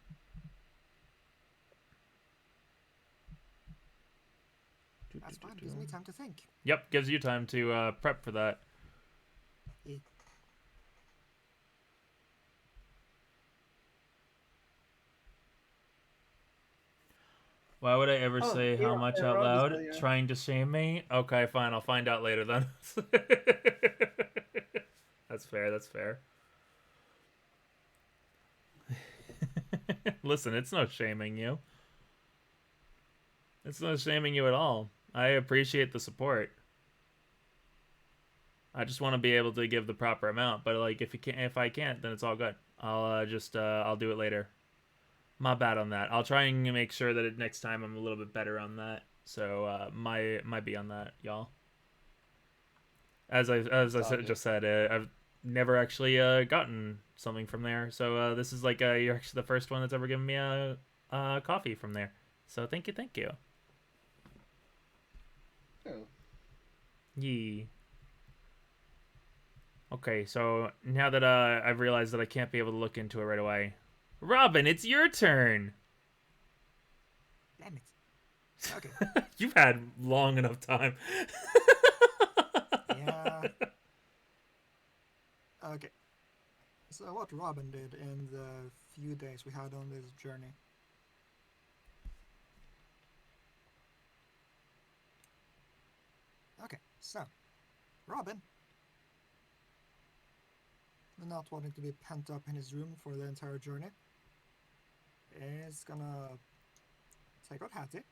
That's fine. Gives me time to think. Yep, gives you time to prep for that. Yeah. Why would I ever Oh, say how much out Rob is loud? still here. Trying to shame me? Okay, fine. I'll find out later then. That's fair. That's fair. Listen, it's no shaming you. It's no shaming you at all. I appreciate the support. I just want to be able to give the proper amount, but like if I can't, then it's all good. I'll I'll do it later. My bad on that. I'll try and make sure that next time I'm a little bit better on that. So might be on that, y'all. As I just said, I've never actually gotten something from there. So this is like you're actually the first one that's ever given me a coffee from there. So thank you, thank you. Oh. Yee. Okay, so now that I've realized that I can't be able to look into it right away, Robin, it's your turn. Damn it. Okay. You've had long enough time. Yeah. Okay. So what Robin did in the few days we had on this journey. Okay, so Robin, not wanting to be pent up in his room for the entire journey, is gonna take out Hattie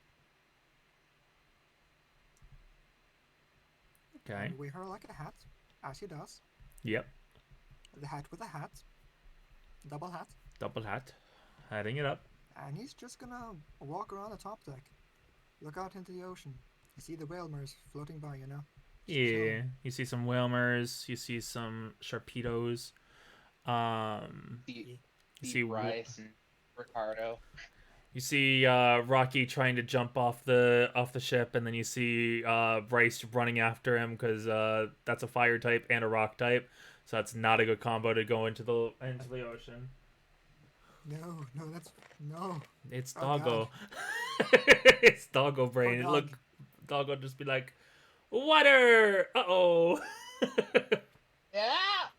Okay. and wear her like a hat, as he does. Yep. The hat with a hat, double hat, Double hat. Hatting it up. and he's just gonna walk around the top deck, look out into the ocean. You see the whalers floating by, you know? Just Yeah. chilling. You see some whalers. You see some sharpedos. See, You see see Bryce and Ricardo. You see Rocky trying to jump off the ship, and then you see Bryce running after him because that's a fire type and a rock type, so that's not a good combo to go into the ocean. No, that's no. It's Oh, doggo. It's doggo brain. Poor Look, dog. doggo just be like, water. Uh-oh. Yeah.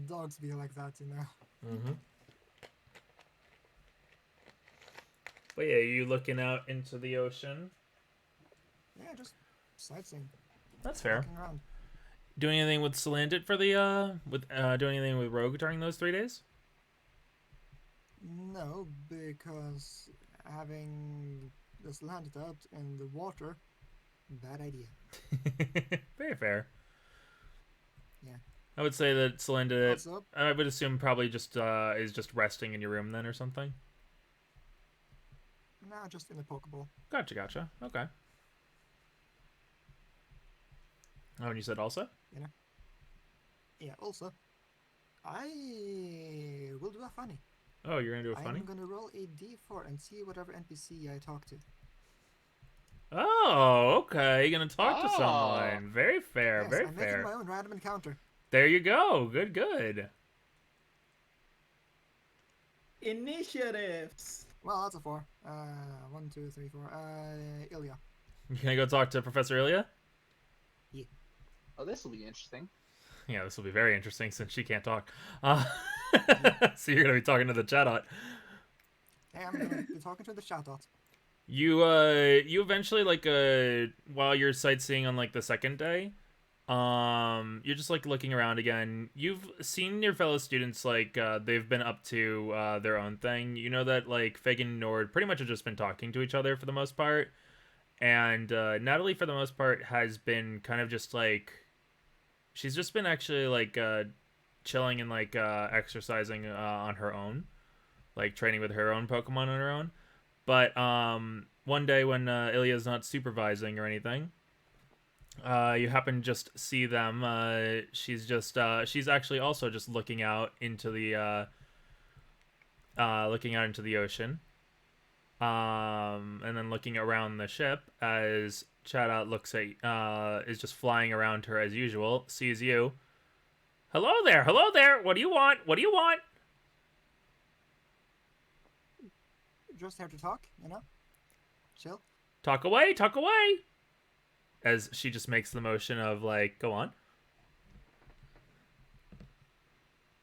Dogs be like that, you know. Mm-hmm. But yeah, you looking out into the ocean. Yeah, just sightseeing, That's fair. walking around. Doing anything with Salandit for the doing anything with Rogue during those 3 days? No, because having just landed out in the water, bad idea. Very fair. Yeah. I would say that Salandit, Also, I would assume probably just is just resting in your room then or something. nah, just in a Pokeball. Gotcha. Okay. Oh, and you said also? Yeah, also, I will do a funny. Oh, you're gonna do a funny? I'm gonna roll a d4 and see whatever NPC I talk to. Oh, okay. You're gonna talk to Oh. someone. Very fair. Yes, Very I'm fair. making my own random encounter. There you go. Good. Initiatives. Well, that's a 4. 1, 2, 3, 4. Ilya. You gonna go talk to Professor Ilya? Oh, this will be interesting. Yeah, this will be very interesting since she can't talk. So you're gonna be talking to the chatbot. Hey, I'm gonna be talking to the Shadot. You eventually like while you're sightseeing on like the second day, you're just like looking around again. You've seen your fellow students like they've been up to their own thing. You know that like Fagin and Nord pretty much have just been talking to each other for the most part, and Natalie for the most part has been kind of just like she's just been actually like chilling and like exercising on her own, like training with her own Pokemon on her own. But one day when Ilya's not supervising or anything, you happen to just see them. She's actually also just looking out into the ocean, and then looking around the ship as Chatot looks at is just flying around her as usual. Sees you. Hello there. What do you want? Just here to talk, you know? Chill. Talk away. As she just makes the motion of like, go on.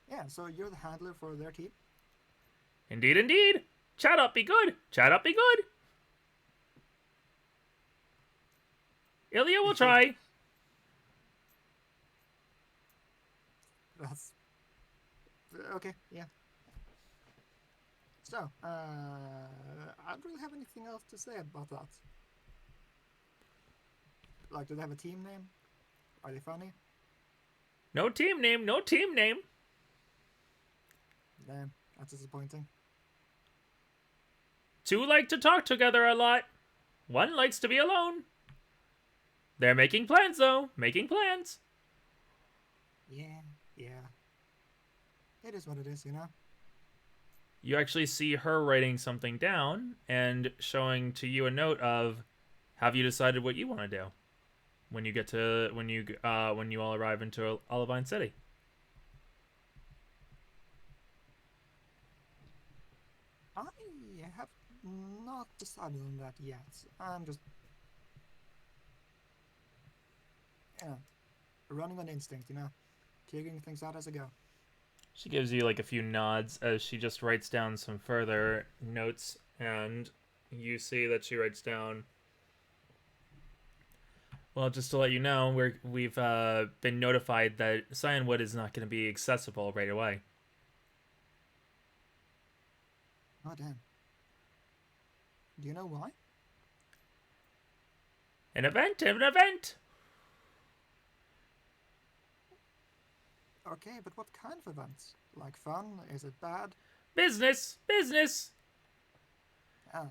Yeah, so you're the handler for their team? Indeed. Chat up, be good. Ilya will try. That's okay. Yeah. So, I don't really have anything else to say about that. Like, do they have a team name? Are they funny? No team name. No team name. Damn, that's disappointing. Two like to talk together a lot. One likes to be alone. They're making plans, though. Making plans. Yeah. It is what it is, you know? You actually see her writing something down and showing to you a note of, have you decided what you want to do when you get to when you all arrive into Olivine City? I have not decided on that yet. I'm just, running on instinct, you know? Figuring things out as I go. She gives you like a few nods as she just writes down some further notes, and you see that she writes down, well, just to let you know, we've been notified that Cyanwood is not going to be accessible right away. Oh, damn. Do you know why? An event! Okay, but what kind of events? Like fun? Is it bad? Business! Ah,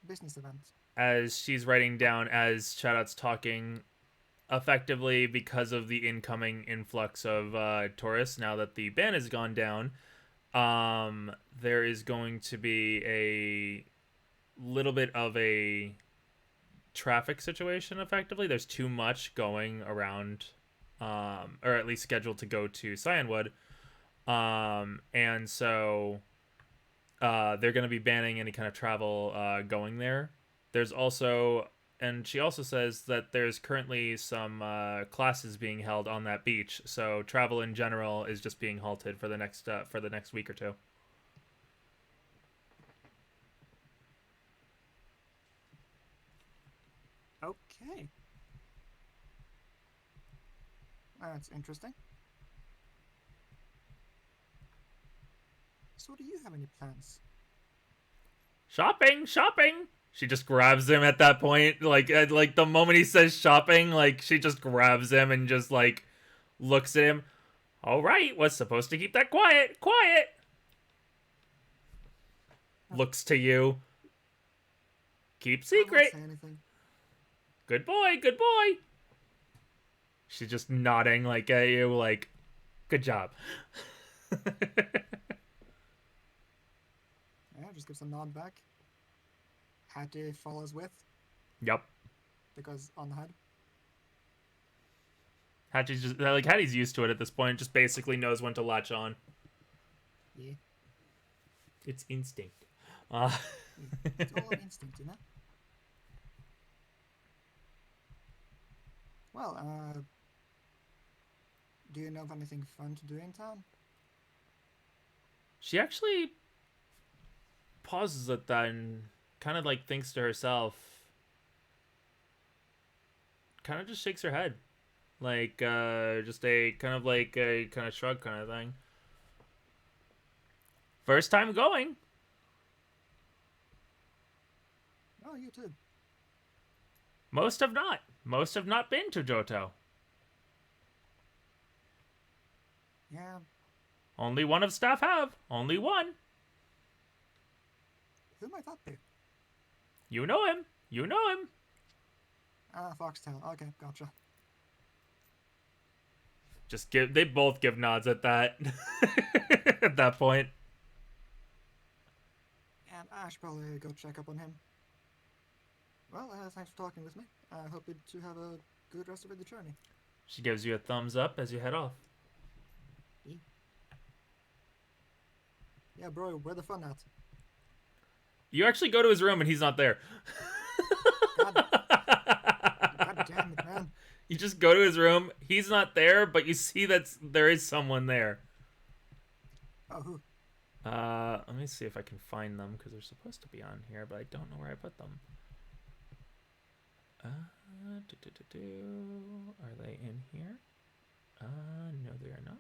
business events. As she's writing down, as Shoutout's talking, effectively because of the incoming influx of tourists, now that the ban has gone down, there is going to be a little bit of a traffic situation, effectively. There's too much going around, or at least scheduled to go to Cyanwood. And so they're going to be banning any kind of travel going there. There's also, and she also says that there's currently some classes being held on that beach, so travel in general is just being halted for the next week or two. Okay. That's interesting. So do you have any plans? Shopping! She just grabs him at that point. Like the moment he says shopping, like she just grabs him and just like looks at him. All right, was supposed to keep that quiet. Looks to you. Keep I won't secret. say anything. Good boy. She's just nodding like at you, like, good job. Yeah, just gives a nod back. Hattie follows with, Yep. because on the head. Hattie's used to it at this point. Just basically knows when to latch on. Yeah. It's instinct. It's all instinct, you know? Well, do you know of anything fun to do in town? She actually pauses at that and kind of like thinks to herself. Kind of just shakes her head. Like, just a kind of shrug kind of thing. First time going. Oh, you too. Most have not. Most have not been to Johto. Yeah. Only one of staff have. Only one. Who might that be? You know him. Ah, Foxtail. Okay, gotcha. They both give nods at that. At that point. And I should probably go check up on him. Well, thanks for talking with me. I hope you two have a good rest of the journey. She gives you a thumbs up as you head off. Yeah, bro, where the fun at? You actually go to his room and he's not there. God damn it, man. You just go to his room. He's not there, but you see that there is someone there. Oh, who? Let me see if I can find them because they're supposed to be on here, but I don't know where I put them. Are they in here? No, they are not.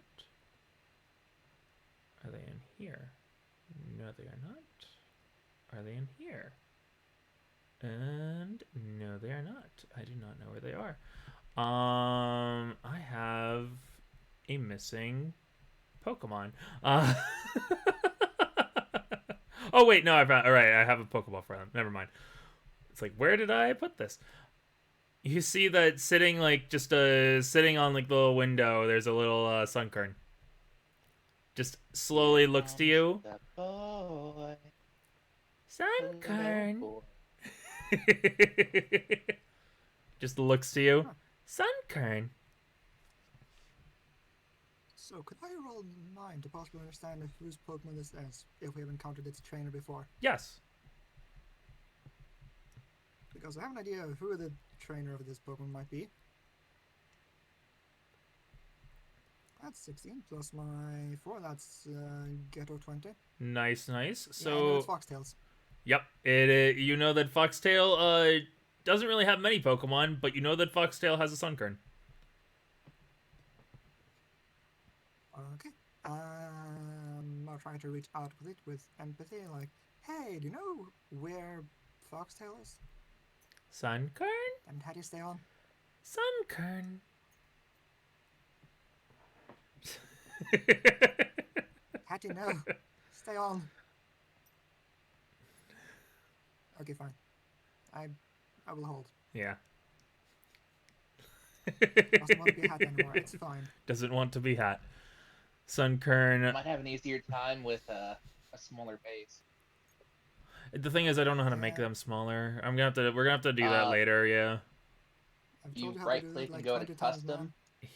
Are they in here? No, they are not. Are they in here? And no, they are not. I do not know where they are. I have a missing Pokemon. Oh wait, no, I found. All right, I have a Pokeball for them. Never mind. It's like, where did I put this? You see that sitting like just sitting on like the little window. There's a little Sunkern. Just slowly looks to you. The boy. Sunkern. Boy. Just looks to you. Sunkern. So, could I roll 9 to possibly understand whose Pokemon this is, if we have encountered its trainer before? Yes. Because I have an idea of who the trainer of this Pokemon might be. That's 16, plus my 4, that's Ghetto 20. Nice, nice. Yeah, I know it's So, Foxtails. yep, it. You know that Foxtail doesn't really have many Pokemon, but you know that Foxtail has a Sunkern. Okay. I'll try to reach out with it with empathy, like, hey, do you know where Foxtail is? Sunkern? And how do you stay on? Sunkern. How do you know? Stay on. Okay, fine. I will hold. Yeah. Doesn't want to be a hat anymore. It's fine. Doesn't want to be hat. Sunkern. Might have an easier time with a smaller base. The thing is, I don't know how to make Yeah. them smaller. We're gonna have to do that later. Yeah. I've You told you how right to do click it like and go 20 to times now.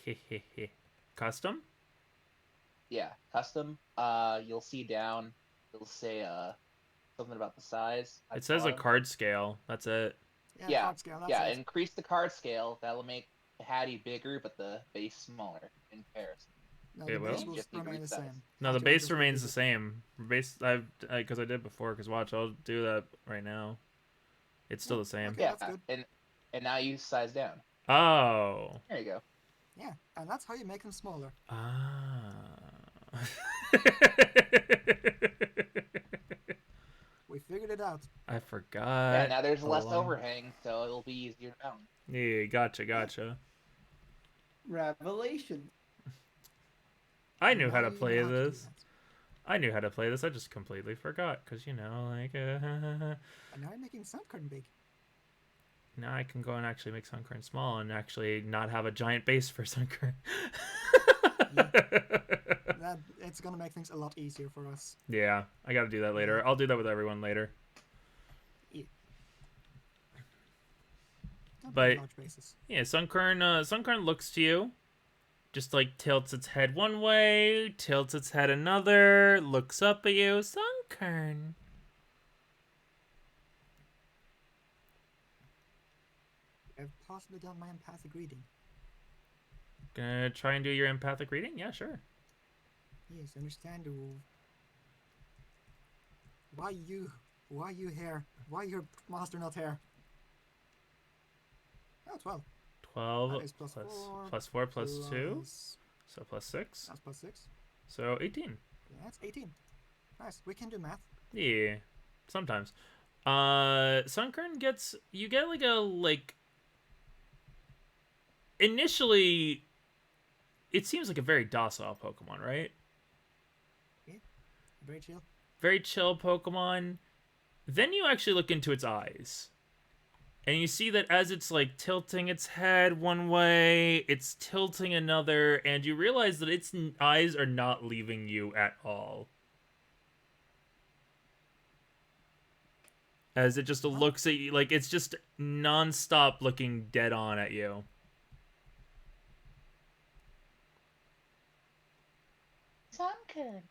custom. Custom. Yeah, custom. You'll see down. It'll say something about the size. at It the says a bottom. card scale. That's it. Yeah, card scale, that's yeah. it. Increase the card scale. That'll make the Hattie bigger, but the base smaller in comparison. No, It the will? base You will just need to remain the resize. same. No, the Hattie will base just remains the reduce it. same. Base, because I did before. Because watch, I'll do that right now. It's still the same. Okay, Yeah, that's good. and now you size down. Oh. There you go. Yeah, and that's how you make them smaller. Ah. We figured it out. I Yeah, forgot. now there's less along- overhang, so it'll be easier to mount. Yeah, gotcha. Revelation. I knew how Now to you play know how to do this. that. I knew how to play this. I just completely forgot. Because, like, And now I'm making Sunkern big. now I can go and actually make Sunkern small and actually not have a giant base for Sunkern. That it's gonna make things a lot easier for us. Yeah, I gotta do that later. I'll do that with everyone later. Not But- large bases. Yeah, Sunkern looks to you, just like tilts its head one way, tilts its head another, looks up at you. Sunkern. I've possibly done my empathic reading. Gonna try and do your empathic reading? Yeah, sure. Yes, understand. Why you here? Why your master not here? Oh, 12. 12 That is plus plus 4, plus 4 plus 2, plus- so plus 6, That's plus 6. so 18. Yeah, that's 18. Nice. We can do math. Yeah, sometimes. Sunkern you get initially, it seems like a very docile Pokemon, right? Very chill. Very chill Pokemon. Then you actually look into its eyes. And you see that as it's like tilting its head one way, it's tilting another, and you realize that its eyes are not leaving you at all. As it just looks at you, like it's just non-stop looking dead on at you. Sunkern.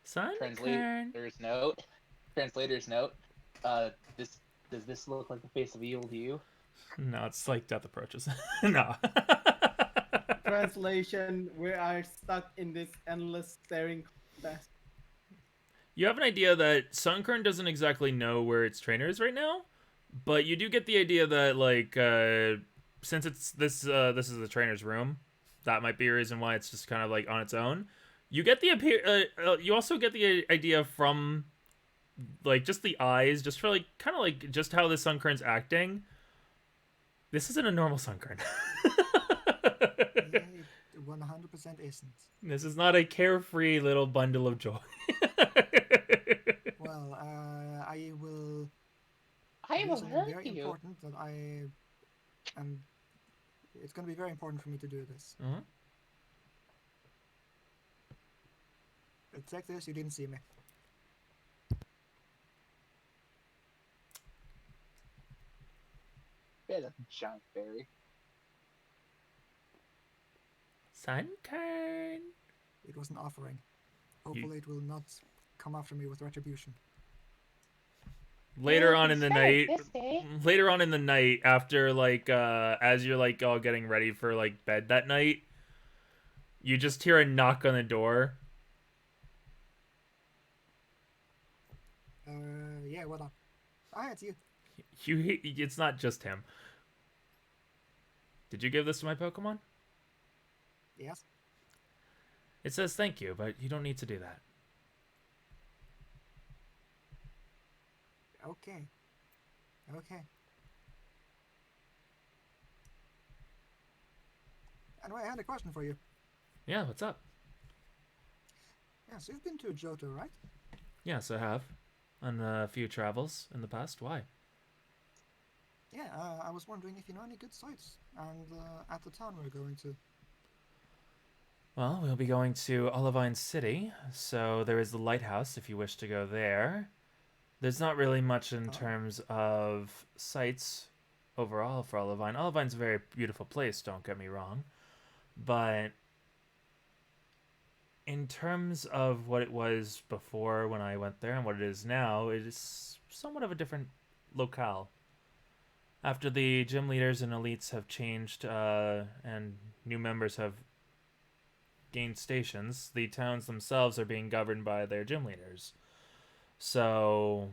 Translator's note. Does this look like the face of evil to you? No, it's like death approaches. No. Translation: we are stuck in this endless staring contest. You have an idea that Sunkern doesn't exactly know where its trainer is right now, but you do get the idea that, like, since it's this is the trainer's room, that might be a reason why it's just kind of like on its own. You get the you also get the idea from like just the eyes, just for like kind of like just how the Sunkern's acting. This isn't a normal Sunkern. Yeah, it 100% isn't. This is not a carefree little bundle of joy. Well, I will I do will something hurt very you. important that I am. It's going to be very important for me to do this. Uh-huh. Take this. You didn't see me. Bit of giant berry. Sunkern. It was an offering. Hopefully, it will not come after me with retribution. Later on in the night, This day. later on in the night, after like as you're like all getting ready for like bed that night, you just hear a knock on the door. Yeah, what up? Ah, it's you. It's not just him. Did you give this to my Pokemon? Yes. It says thank you, but you don't need to do that. Okay. Okay. Anyway, I had a question for you. Yeah, what's up? Yes, you've been to Johto, right? Yes, I have. On a few travels in the past. Why? Yeah, I was wondering if you know any good sites and at the town we're going to. Well, we'll be going to Olivine City, so there is the lighthouse if you wish to go there. There's not really much in terms of sights overall for Olivine. Olivine's a very beautiful place, don't get me wrong. But in terms of what it was before when I went there and what it is now, it is somewhat of a different locale. After the gym leaders and elites have changed and new members have gained stations, the towns themselves are being governed by their gym leaders. So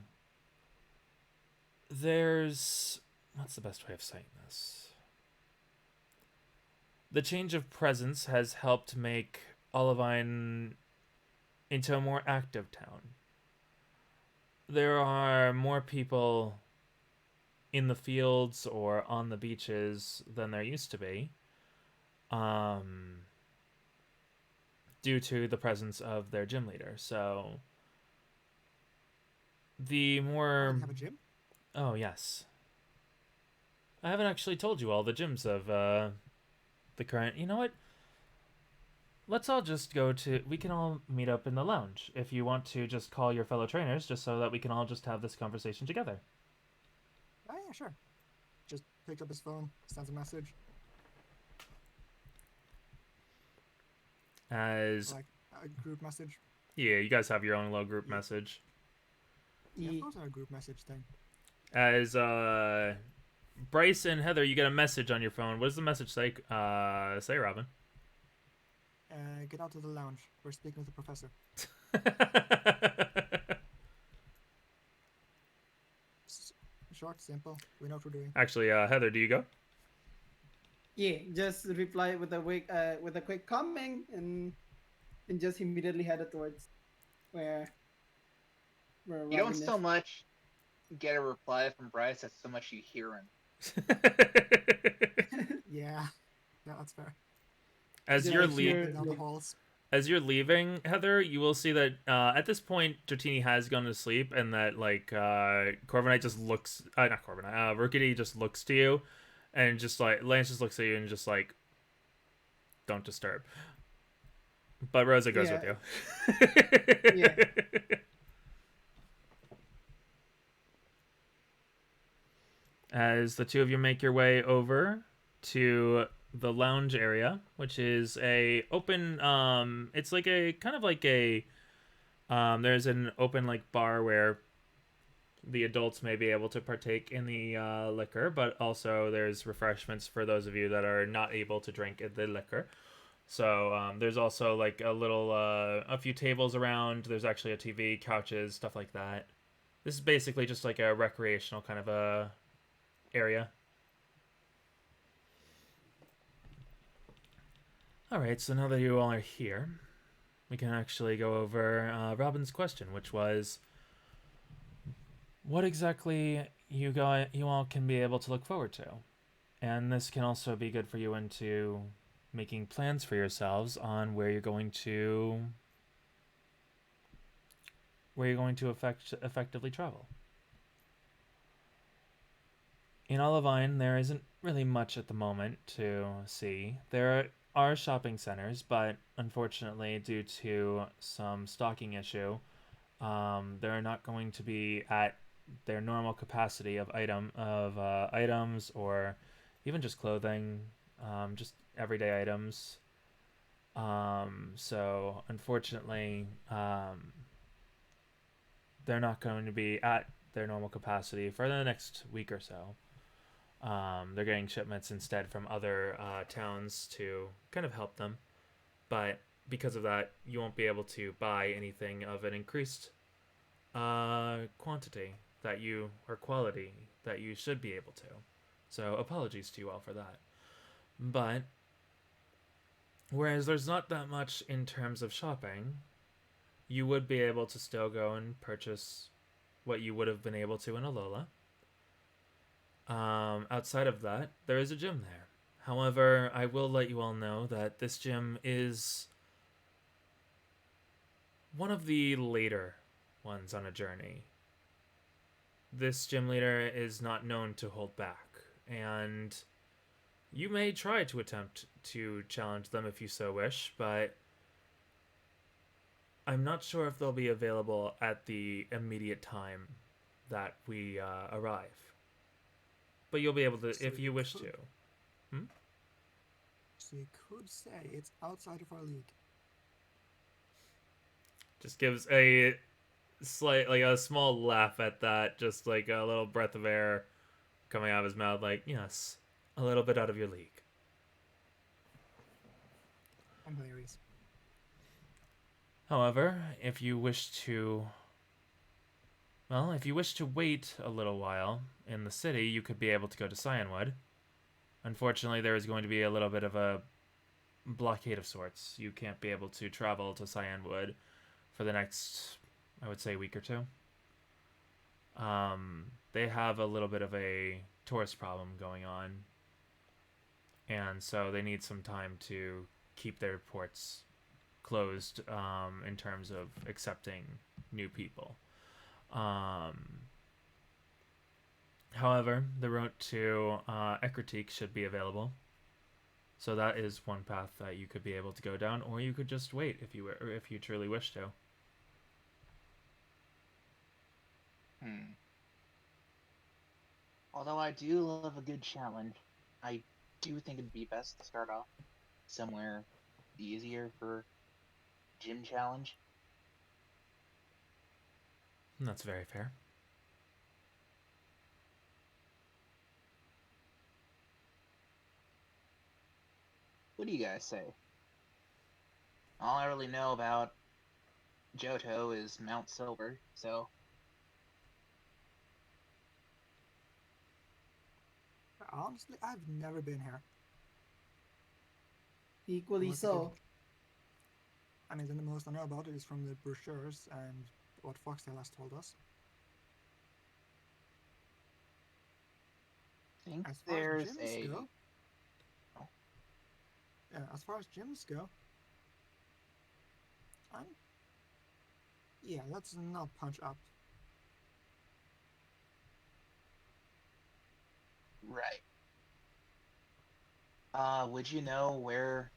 there's... what's the best way of saying this? The change of presence has helped make Olivine into a more active town. There are more people in the fields or on the beaches than there used to be, due to the presence of their gym leader. So the more... Have a gym? Oh, yes. I haven't actually told you all the gyms of the current... You know what? Let's all just go to... We can all meet up in the lounge. If you want to just call your fellow trainers, just so that we can all just have this conversation together. Oh, yeah, sure. Just picked up his phone, sends a message. As... Like a group message. Yeah, you guys have your own little group message. Yeah, of course, a group message thing. As Bryce and Heather, you get a message on your phone. What does the message say? Say, Robin. Get out to the lounge. We're speaking with the professor. Short, simple. We know what we're doing. Actually, Heather, do you go? Yeah, just reply with a quick coming and just immediately headed towards where You don't so much get a reply from Bryce as so much you hear him. Yeah, that's fair. As Yeah, you're it's your- leaving, Down the halls. as you're leaving, Heather, you will see that at this point, Dratini has gone to sleep, and that like Corviknight just looks, not Corviknight, Rookity just looks to you, and just like Lance just looks at you and just like, don't disturb. But Rosa goes with you. Yeah. As the two of you make your way over to the lounge area, which is a open it's like a kind of like a there's an open like bar where the adults may be able to partake in the liquor, but also there's refreshments for those of you that are not able to drink the liquor. So there's also like a little a few tables around. There's actually a TV, couches, stuff like that. This is basically just like a recreational kind of a area. Alright, so now that you all are here, we can actually go over Robin's question, which was what exactly you all can be able to look forward to. And this can also be good for you into making plans for yourselves on where you're going to effectively travel. In Olivine, there isn't really much at the moment to see. There are shopping centers, but unfortunately, due to some stocking issue, they're not going to be at their normal capacity of items or even just clothing, just everyday items. So unfortunately, they're not going to be at their normal capacity for the next week or so. They're getting shipments instead from other towns to kind of help them, but because of that, you won't be able to buy anything of an increased quantity that you or quality that you should be able to. So apologies to you all for that. But whereas there's not that much in terms of shopping, you would be able to still go and purchase what you would have been able to in Alola. Outside of that, there is a gym there. However, I will let you all know that this gym is one of the later ones on a journey. This gym leader is not known to hold back, and you may try to attempt to challenge them if you so wish, but I'm not sure if they'll be available at the immediate time that we arrive. But you'll be able to, So if you wish to. So you could say it's outside of our league. Just gives a a small laugh at that, just like a little breath of air coming out of his mouth, like, yes, a little bit out of your league. I'm hilarious. However, if you wish to wait a little while in the city, you could be able to go to Cyanwood. Unfortunately, there is going to be a little bit of a blockade of sorts. You can't be able to travel to Cyanwood for the next, I would say, week or two. They have a little bit of a tourist problem going on, and so they need some time to keep their ports closed in terms of accepting new people. However, the route to Ecruteak should be available. So that is one path that you could be able to go down, or you could just wait if you truly wish to. Although I do love a good challenge, I do think it'd be best to start off somewhere easier for gym challenge. And that's very fair. What do you guys say? All I really know about Johto is Mount Silver, so Honestly, I've never been here. Equally What so. I mean, then the most I know about it is from the brochures and what Foxtail has told us. I think As far there's as gyms a... go, Oh. yeah, as far as gyms go, yeah, let's not punch up. Right. Would you know where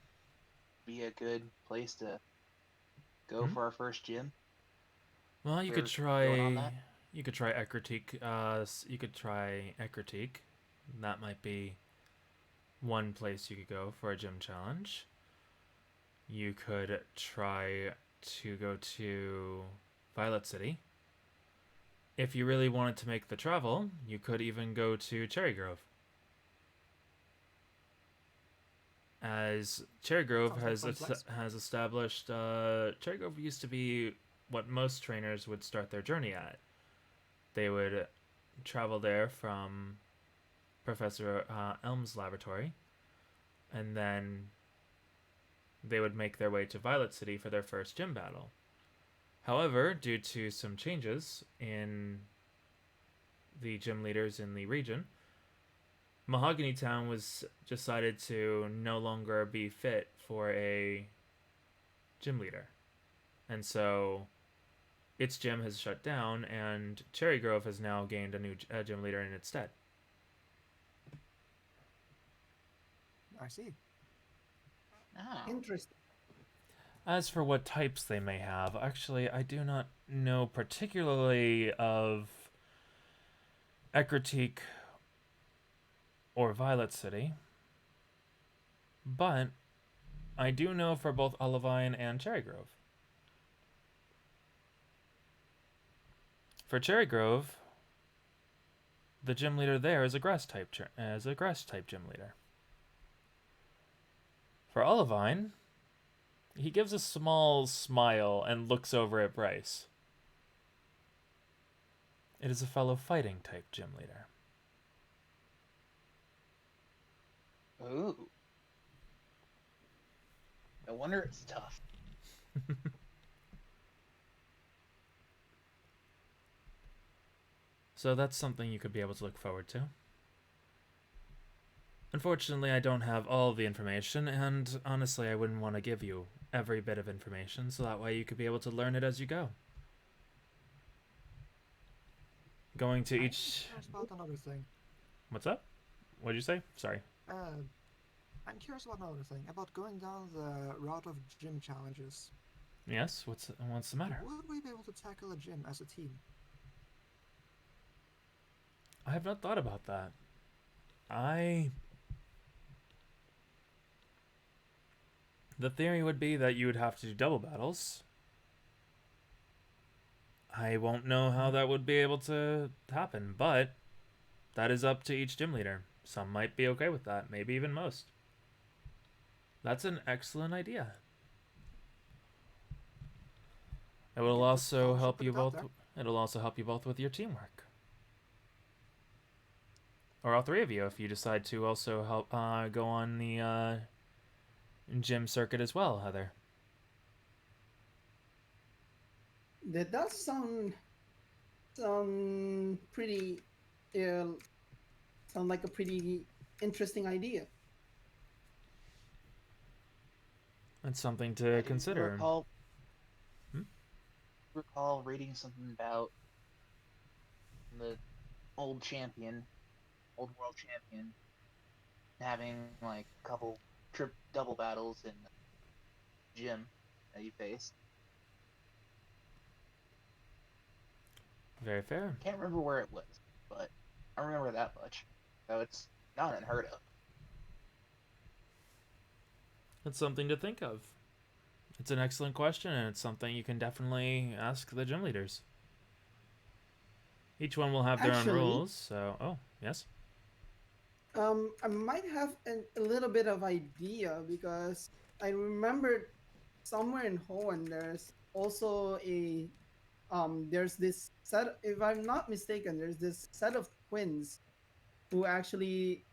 be a good place to go for our first gym? Well, you We're could going on try. that? You could try Ecruteak. You could try Ecruteak. That might be one place you could go for a gym challenge. You could try to go to Violet City. If you really wanted to make the travel, you could even go to Cherry Grove. As Cherry Grove Sounds like a fun place. has established, Cherry Grove used to be what most trainers would start their journey at. They would travel there from Professor Elm's laboratory, and then they would make their way to Violet City for their first gym battle. However, due to some changes in the gym leaders in the region, Mahogany Town was decided to no longer be fit for a gym leader. And so its gym has shut down, and Cherry Grove has now gained a new gym leader in its stead. I see. Oh. Interesting. As for what types they may have, actually, I do not know particularly of Ekritique or Violet City, but I do know for both Olivine and Cherry Grove. For Cherry Grove, the gym leader there is a grass type gym leader. For Olivine, he gives a small smile and looks over at Bryce. It is a fellow fighting type gym leader. Ooh. No wonder it's tough. So that's something you could be able to look forward to. Unfortunately, I don't have all of the information, and honestly, I wouldn't want to give you every bit of information, so that way you could be able to learn it as you go. Going to each... I'm curious about another thing. What's up? What did you say? Sorry. I'm curious about another thing, about going down the route of gym challenges. Yes? What's the matter? Would we be able to tackle a gym as a team? I have not thought about that. The theory would be that you would have to do double battles. I won't know how that would be able to happen, but that is up to each gym leader. Some might be okay with that, maybe even most. That's an excellent idea. It will also help you both. It'll also help you both with your teamwork. Or all three of you, if you decide to also help go on the gym circuit as well, Heather. That does sound pretty sound like a pretty interesting idea. That's something to consider. Recall reading something about the old world champion, having like a couple double battles in the gym that you faced. Very fair. Can't remember where it was, but I remember that much. So it's not unheard of. That's something to think of. It's an excellent question, and it's something you can definitely ask the gym leaders. Each one will have their own rules, so... Oh, yes? I might have a little bit of idea, because I remember somewhere in Hoenn there's also a... there's this set, if I'm not mistaken, there's this set of twins who actually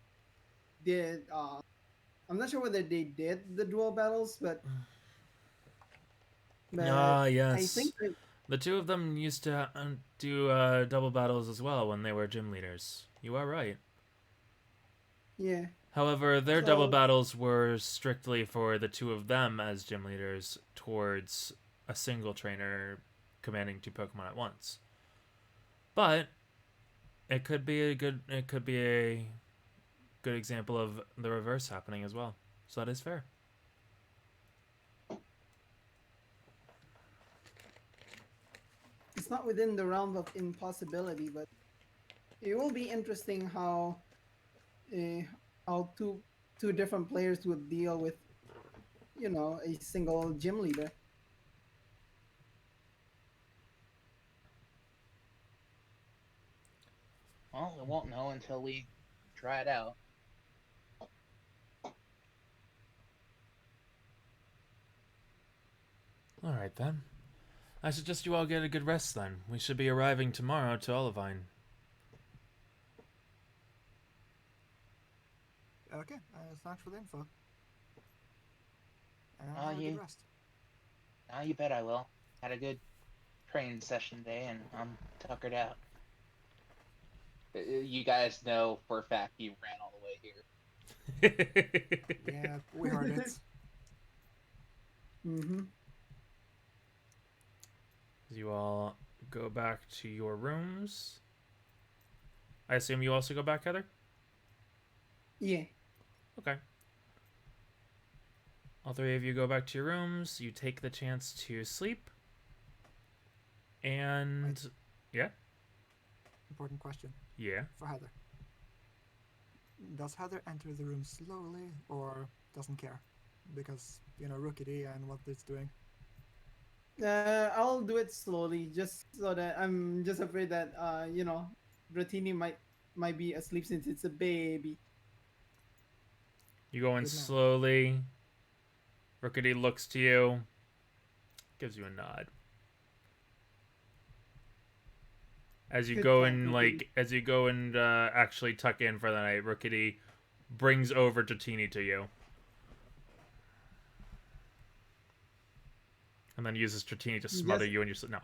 did... I'm not sure whether they did the dual battles, but yes. I think the two of them used to do double battles as well when they were gym leaders. You are right. Yeah. However, their double battles were strictly for the two of them as gym leaders towards a single trainer commanding two Pokemon at once. But it could be a good example of the reverse happening as well. So that is fair. It's not within the realm of impossibility, but it will be interesting how two different players would deal with, a single gym leader. Well, we won't know until we try it out. Alright then. I suggest you all get a good rest then. We should be arriving tomorrow to Olivine. Okay, thanks for the info. And Oh, have a you- good rest. You bet I will. Had a good training session today, and I'm tuckered out. You guys know for a fact he ran all the way here. Yeah, we heard it. Mm-hmm. You all go back to your rooms. I assume you also go back, Heather? Yeah. Okay. All three of you go back to your rooms. You take the chance to sleep. And... Right. Yeah? Important question Yeah. for Heather. Does Heather enter the room slowly or doesn't care? Because, Rookity and what it's doing. I'll do it slowly, just so that I'm just afraid that Dratini might be asleep since it's a baby. You go in Good man. slowly. Rookity looks to you. Gives you a nod. As you Good go cat, in, Rookity. as you go and actually tuck in for the night, Rookity brings over Dratini to you. And then uses Dratini to smother Yes. you in your sleep. No.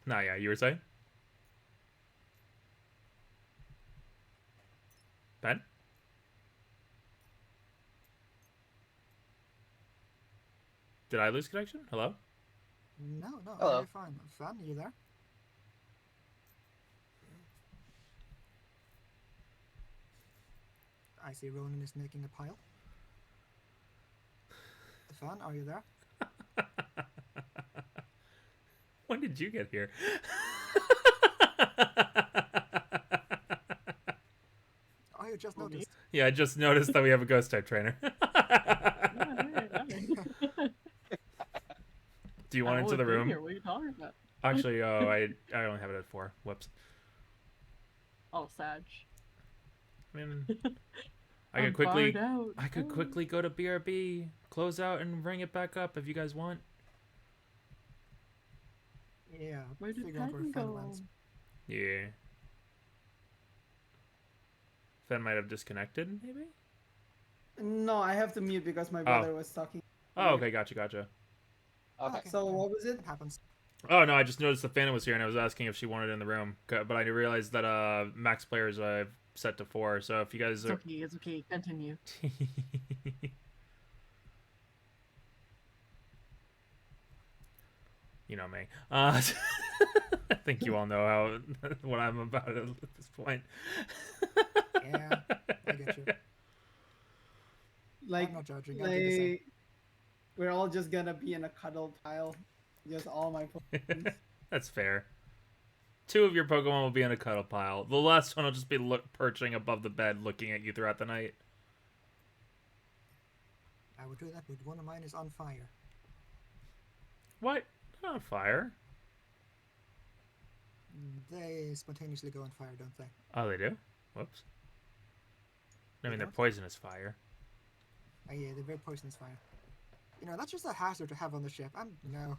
No, yeah, you were saying? Ben? Did I lose connection? Hello? No, Hello. you're fine. Fan, you there? I see Ronan is making a pile. Fan, are you there? When did you get here? Oh, you just Oh, me? noticed. Yeah, I just noticed that we have a ghost type trainer. Do you want into the room? Here. What are you talking about? Actually, I only have it at 4. Whoops. Oh, Sag. I mean, I I'm could quickly, barred out. I could quickly go to BRB, close out, and bring it back up if you guys want. Yeah, Where did figure out where Fen Fan go? went. Yeah. Fen might have disconnected, maybe? No, I have to mute because my brother was talking. Oh, okay, gotcha. Okay. So what was it? It happens. Oh, no, I just noticed the Phantom was here, and I was asking if she wanted in the room. But I realized that max players I've set to 4, so if you guys It's are... okay. It's okay. Continue. You know me. I think you all know how what I'm about at this point. Yeah, I get you. Like, I'm not judging. I do the same. we're all just gonna be in a cuddle pile. Just all my Pokemon. That's fair. 2 of your Pokemon will be in a cuddle pile. The last one will just be perching above the bed looking at you throughout the night. I would do that, but one of mine is on fire. What? They're not on fire. They spontaneously go on fire, don't they? Oh, they do? Whoops. I They mean, they're don't? poisonous fire. Oh, yeah, they're very poisonous fire. That's just a hazard to have on the ship. No,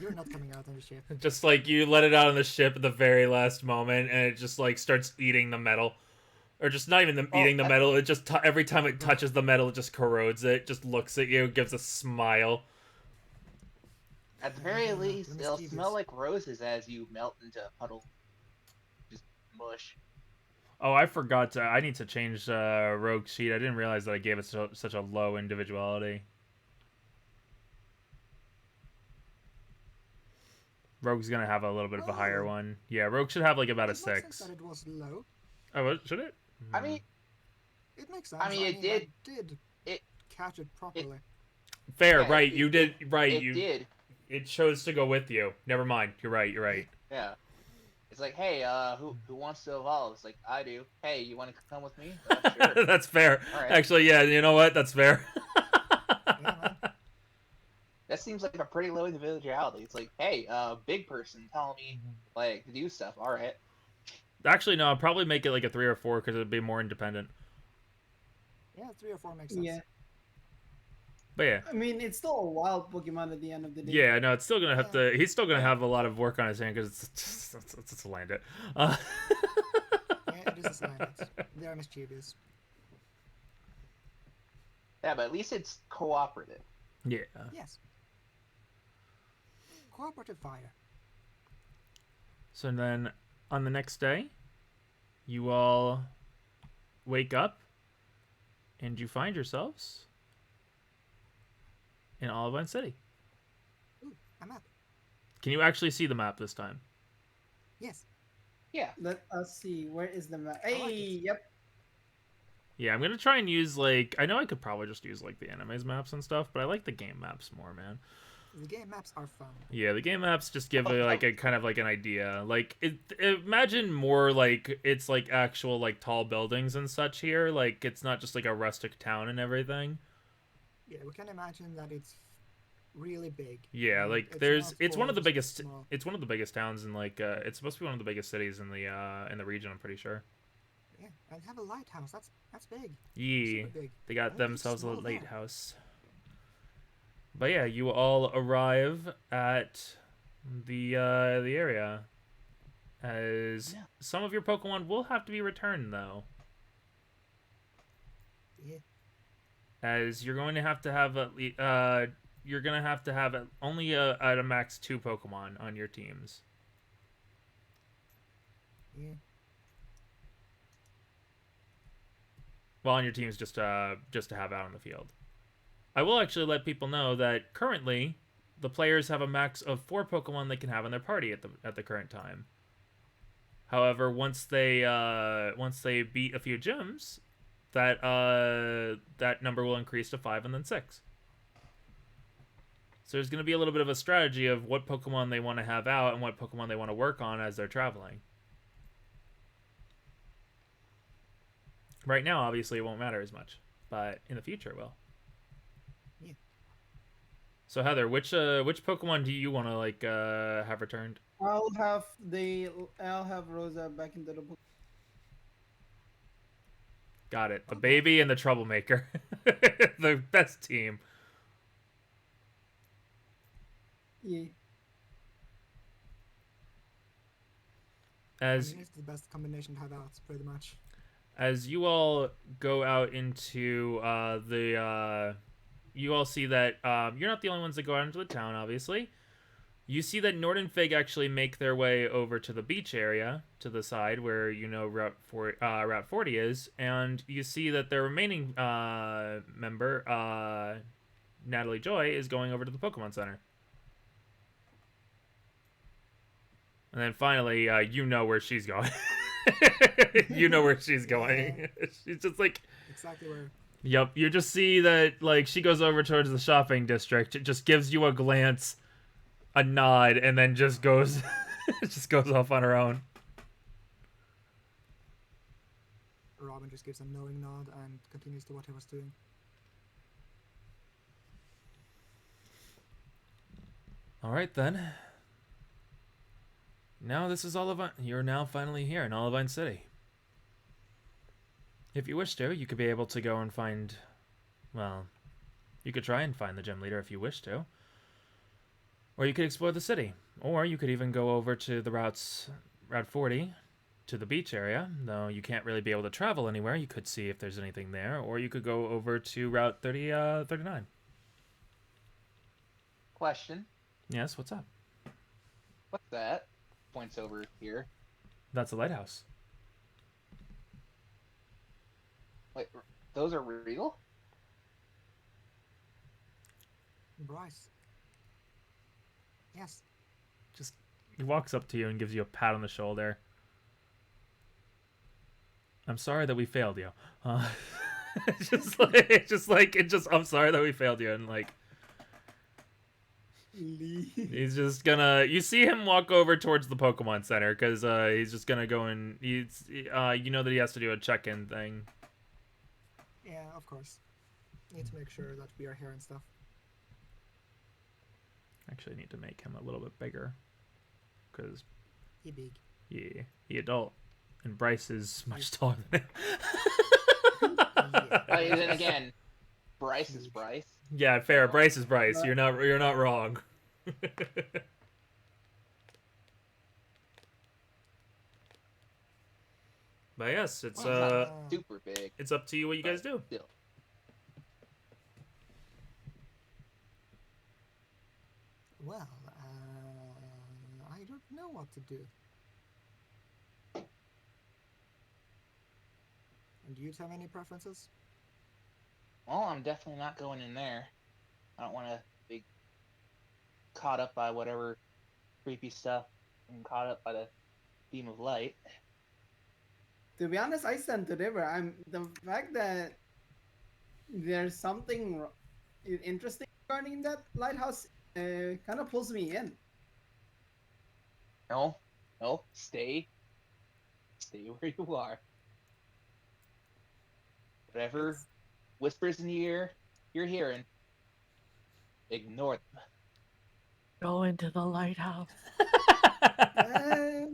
you're not coming out on the ship. Just like you let it out on the ship at the very last moment, and it just like starts eating the metal. Or just not even eating the metal. It just every time it touches the metal, it just corrodes it. Just looks at you, gives a smile. At the very Yeah, least, they're it'll mischievous. smell like roses as you melt into a puddle. Just mush. Oh, I forgot to. I need to change Rogue sheet. I didn't realize that I gave it such a low individuality. Rogue's gonna have a little bit of a higher Oh. one. Yeah, Rogue should have like about a It makes 6. sense that it was low. Oh, should it? I mean, It makes sense. I mean, it I did. did It- catch it properly. Fair, yeah, right? it- You did right. It You did. it chose to go with you. Never mind. You're right. You're right. Yeah. It's like, hey, who wants to evolve? It's like, I do. Hey, you want to come with me? Sure. That's fair. All right. Actually, yeah. You know what? That's fair. Yeah, man. That seems like a pretty low individuality. It's like, hey, big person telling me like to do stuff. All right. Actually, no. I'll probably make it like a 3 or 4 because it'd be more independent. Yeah, 3 or 4 makes sense. Yeah. But yeah. I mean, it's still a wild Pokemon at the end of the day. Yeah, no, it's still gonna have to. He's still gonna Yeah. have a lot of work on his hand because it's land it. Yeah, it is a silent. They are mischievous. Yeah, but at least it's cooperative. Yeah. Yes. Cooperative fire. So then, on the next day, you all wake up, and you find yourselves in Olivine City. Ooh, a map. Can you actually see the map this time? Yes. Yeah. Let us see. Where is the map? like Hey, it. yep. Yeah, I'm gonna try and use like I know I could probably just use like the anime's maps and stuff, but I like the game maps more, man. The game maps are fun. Yeah, the game maps just give like a kind of like an idea. Like imagine more like it's like actual like tall buildings and such here. Like it's not just like a rustic town and everything. Yeah, we can imagine that it's really big. Yeah, and like it's it's not one of the all just biggest small. it's one of the biggest towns in like it's supposed to be one of the biggest cities in the region, I'm pretty sure. Yeah, and have a lighthouse. That's big. Yeah. Super big. They got Only themselves a small there. lighthouse. But yeah, you all arrive at the area. As Yeah. some of your Pokemon will have to be returned though. Yeah. As you're going to have you're gonna have to have only at a max 2 Pokemon on your teams. Yeah. Well, on your teams just to have out on the field. I will actually let people know that currently the players have a max of 4 Pokemon they can have in their party at the current time. However, once they beat a few gyms, that number will increase to 5 and then 6. So there's going to be a little bit of a strategy of what Pokemon they want to have out and what Pokemon they want to work on as they're traveling. Right now, obviously, it won't matter as much, but in the future, it will. Yeah. So Heather, which Pokemon do you want to like have returned? I'll have Rosa back into the book. Got it. The Okay. baby and the troublemaker, the best team. Yeah. As I mean, it's the best combination to have out, pretty much. as you all go out into you all see that you're not the only ones that go out into the town, obviously. You see that Nord and Fig actually make their way over to the beach area to the side where Route 40 is, and you see that their remaining member, Natalie Joy, is going over to the Pokemon Center. And then finally, you know where she's going. You know where she's going. She's just like, Exactly where. yep. You just see that like she goes over towards the shopping district. It just gives you a glance, a nod, and then just goes, just goes off on her own. Robin just gives a knowing nod and continues to what he was doing. All right then. Now this is Olivine. You're now finally here in Olivine City. If you wish to, you could be able to go and find. Well, you could try and find the gym leader if you wish to. Or you could explore the city. Or you could even go over to the Route 40 to the beach area. Though you can't really be able to travel anywhere, you could see if there's anything there. Or you could go over to Route 39. Question. Yes, what's up? What's that? Points over here. That's a lighthouse. Wait, those are real? Bryce. Yes. Just he walks up to you and gives you a pat on the shoulder. I'm sorry that we failed you. I'm sorry that we failed you, and like he's just gonna. You see him walk over towards the Pokemon Center because he's just gonna go and you know that he has to do a check-in thing. Yeah, of course. Need to make sure that we are here and stuff. Actually, I need to make him a little bit bigger because He big. yeah, he adult, and Bryce is much taller than him. Yeah. Then again, Bryce is Bryce. Yeah, fair. So, Bryce is Bryce. You're not wrong. But yes, it's not super big, it's up to you what you guys but do. still. Well, I don't know what to do. And do you have any preferences? Well, I'm definitely not going in there. I don't want to be caught up by whatever creepy stuff and caught up by the beam of light. To be honest, I stand to differ. I'm the fact that there's something interesting regarding that lighthouse kind of pulls me in. No, no, stay where you are. Whatever It's whispers in the ear you're hearing, ignore them. Go into the lighthouse. Uh,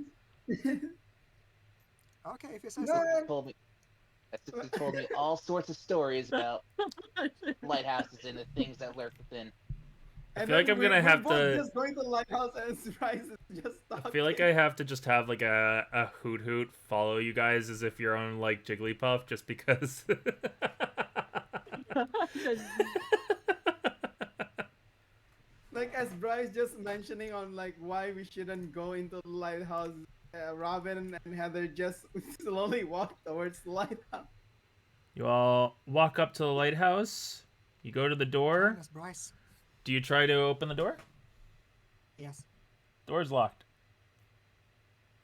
okay if you say no, so. Told me, my sister told me all sorts of stories about lighthouses and the things that lurk within. I feel like I'm gonna have we're to. just going to the lighthouse and Bryce is just talking. I feel like I have to just have like a hoot hoot follow you guys as if you're on like Jigglypuff, just because. Like as Bryce just mentioning on like why we shouldn't go into the lighthouse. Robin and Heather just slowly walk towards the lighthouse. You all walk up to the lighthouse. You go to the door. Join us, Bryce. Do you try to open the door? Yes. Door's locked.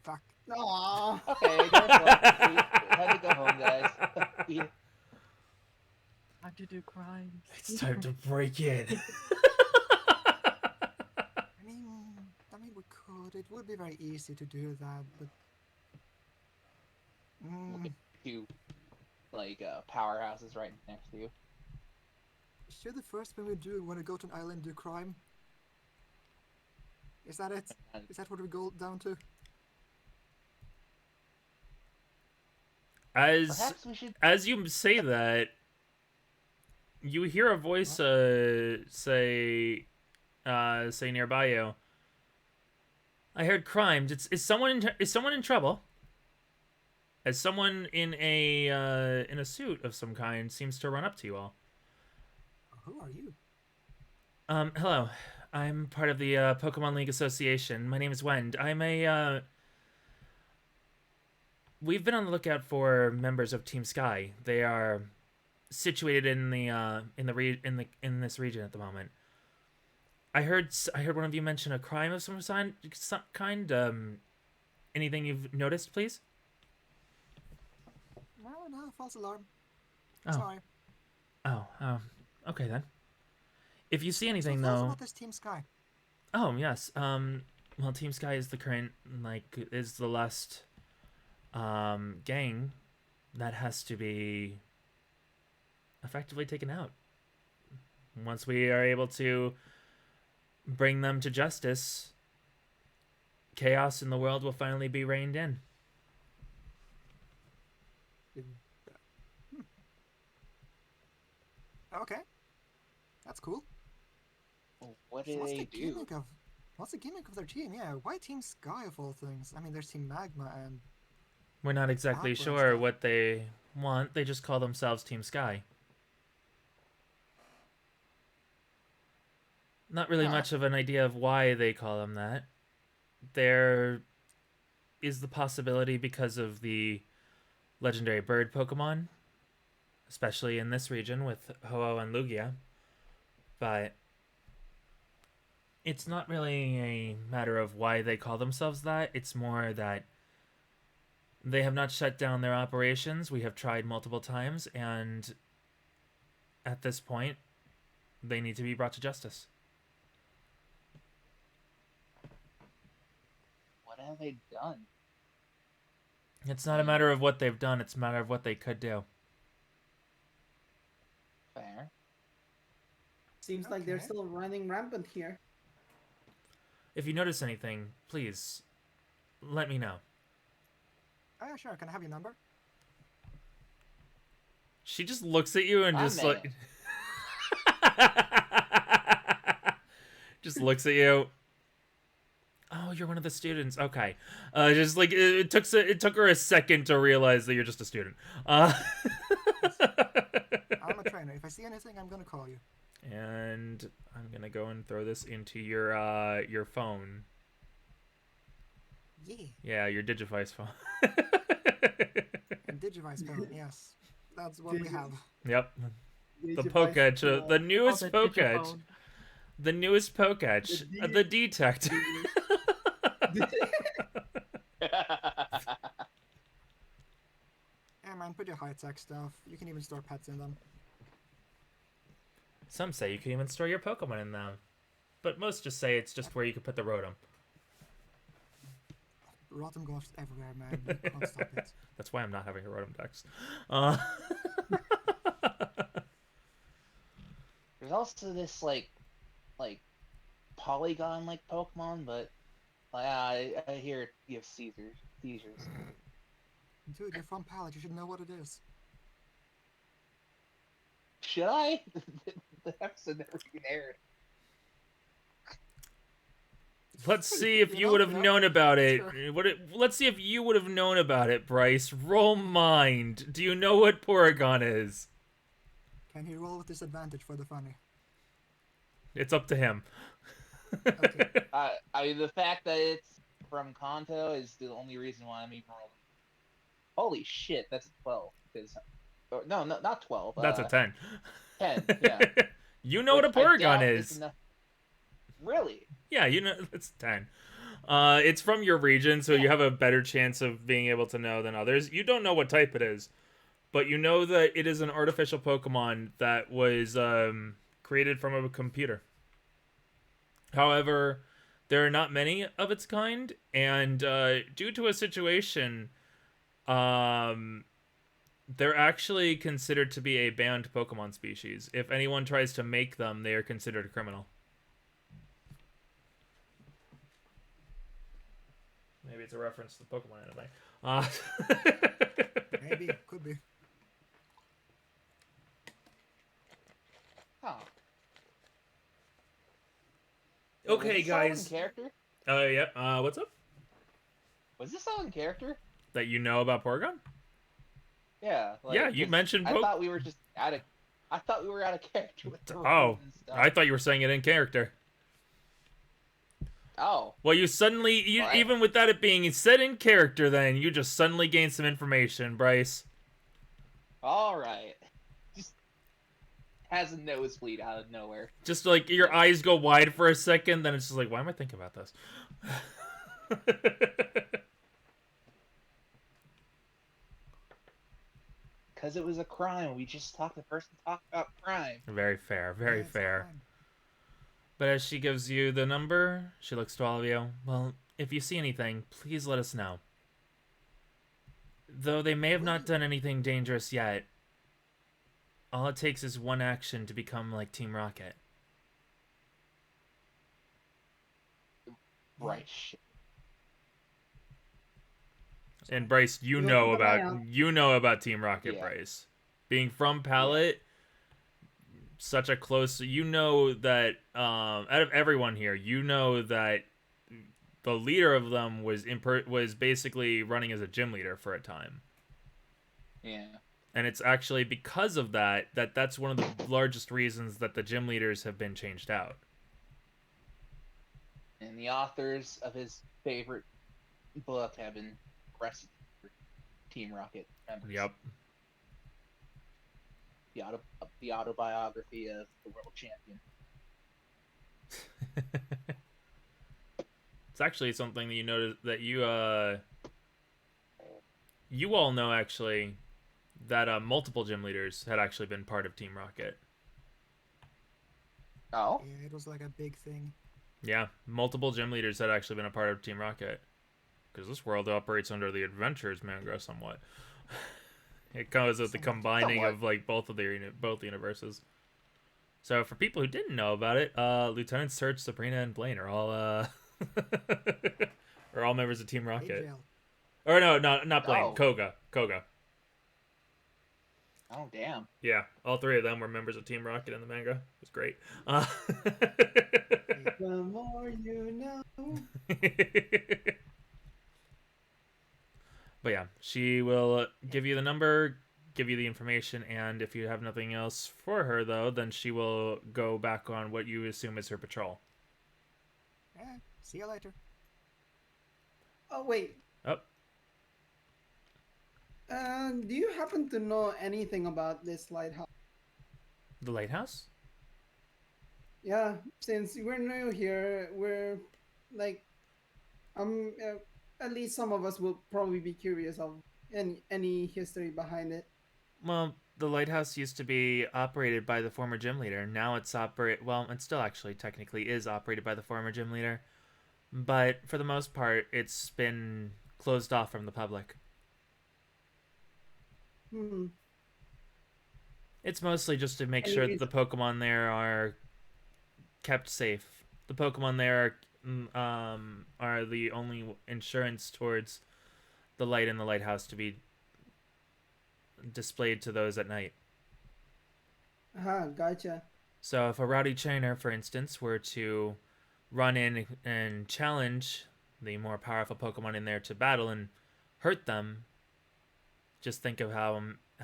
Fuck. Aww. Okay, time to go home, guys. Time to do crimes. It's time to break in. I mean, we could. It would be very easy to do that, but. Look at two, like, powerhouses right next to you. Should the first thing we do when we go to an island do crime? Is that it? Is that what we go down to? Perhaps we should. As you say that, you hear a voice say nearby you. I heard crimes. Is someone in trouble? As someone in a suit of some kind seems to run up to you all. Who are you? Hello. I'm part of the Pokemon League Association. My name is Wend. I'm a We've been on the lookout for members of Team Sky. They are situated in this region at the moment. I heard one of you mention a crime of some kind. Anything you've noticed, please? No, false alarm. Oh. Sorry. Oh, okay then. If you see anything, so tell us though. about this Team Sky. Oh yes. Well, Team Sky is the current is the last gang that has to be effectively taken out. Once we are able to bring them to justice, chaos in the world will finally be reined in. Okay. That's cool. What So do what's they the do? gimmick of their team? Yeah, why Team Sky of all things? I mean, there's Team Magma and We're not exactly Aqua sure stuff. what they want. They just call themselves Team Sky. Not really Huh. much of an idea of why they call them that. There is the possibility because of the legendary bird Pokemon, especially in this region with Ho-Oh and Lugia. But it's not really a matter of why they call themselves that. It's more that they have not shut down their operations. We have tried multiple times, and at this point, they need to be brought to justice. What have they done? It's not a matter of what they've done, it's a matter of what they could do. Fair. Seems like they're Okay. still running rampant here. If you notice anything, please let me know. oh yeah, sure. Can I have your number? She just looks at you and I'm just like Just looks at you. Oh, you're one of the students. Okay. Just like it took her a second to realize that you're just a student. I'm a trainer. If I see anything, I'm gonna call you. And I'm gonna go and throw this into your phone. Yeah. Yeah, your Digivice phone. A Digivice phone, yes. That's what we have. Yep. The Digivice Poketch, phone. the newest Oh, the Poketch. Digiphone. The newest Poketch. The Detector. Yeah, man, pretty high-tech stuff. You can even store pets in them. Some say you can even store your Pokemon in them. But most just say it's just where you can put the Rotom. Rotom goes everywhere, man. You can't stop it. That's why I'm not having a Rotom Dex. There's also this like polygon like Pokemon, but I hear it gives seizures. Dude, you're from Pallet. You should know what it is. Should I? The episode never even aired. Let's see if you know, would have you know, known about it. sure. Let's see if you would have known about it, Bryce. Roll mind. Do you know what Porygon is? Can he roll with disadvantage for the funny? It's up to him. Okay. I mean, the fact that it's from Kanto is the only reason why I'm even rolling. Holy shit, that's a 12. No, not 12. That's a 10. 10, yeah. You know what a Which I doubt Porygon is. enough- Really? Yeah, you know it's 10. It's from your region, so you have a better chance of being able to know than others. You don't know what type it is, but you know that it is an artificial Pokemon that was created from a computer. However, there are not many of its kind, and due to a situation, they're actually considered to be a banned Pokemon species. If anyone tries to make them, they are considered a criminal. Maybe it's a reference to the Pokemon anime. Maybe. Could be. Huh. Okay, Was this all in guys. character? Yeah. What's up? Was this all in character? That you know about Porygon? Yeah. Yeah, you 'cause mentioned I thought we were just out of. I thought we were out of character with the Oh, rules and stuff. I thought you were saying it in character. Oh. Well, you suddenly, What? even with that it being said in character, then you just suddenly gained some information, Bryce. All right. Just has a nosebleed out of nowhere. Just like your eyes go wide for a second, then it's just like, why am I thinking about this? Because it was a crime. We just talked. The person talked about crime. Very fair, very Yeah, it's fair. fine. But as she gives you the number, she looks to all of you. Well, if you see anything, please let us know. Though they may have not done anything dangerous yet, all it takes is one action to become like Team Rocket. Right. Shit. And Bryce, you You'll know keep an eye about out. Team Rocket, Yeah. Bryce. Being from Pallet, such a close, you know that out of everyone here, you know that the leader of them was was basically running as a gym leader for a time. Yeah. And it's actually because of that's one of the largest reasons that the gym leaders have been changed out. And the authors of his favorite book have been arrested for Team Rocket members. Yep. The autobiography of the world champion. It's actually something that you notice that you all know actually that multiple gym leaders had actually been part of Team Rocket. Oh. Yeah, it was like a big thing. Yeah, multiple gym leaders had actually been a part of Team Rocket. Because this world operates under the Adventures manga somewhat. It goes with the combining Somewhat. of like both universes. So for people who didn't know about it, Lieutenant Surge, Sabrina, and Blaine are all are all members of Team Big Rocket. jail. Or no, not Blaine. Oh. Koga. Oh. Oh damn. Yeah, all three of them were members of Team Rocket in the manga. It was great. The more you know. But yeah, she will give you the number, give you the information, and if you have nothing else for her, though, then she will go back on what you assume is her patrol. See you later. Oh wait. Oh, Do you happen to know anything about this lighthouse? the lighthouse? Yeah, since we're new here, we're like, at least some of us will probably be curious of any history behind it. Well, the lighthouse used to be operated by the former gym leader. Now it's well, it still actually technically is operated by the former gym leader. But for the most part, it's been closed off from the public. Hmm. It's mostly just to make Any sure that the reason? Pokemon there are kept safe. The Pokemon there are the only insurance towards the light in the lighthouse to be displayed to those at night. Gotcha. So if a rowdy trainer, for instance, were to run in and challenge the more powerful Pokemon in there to battle and hurt them, just think of how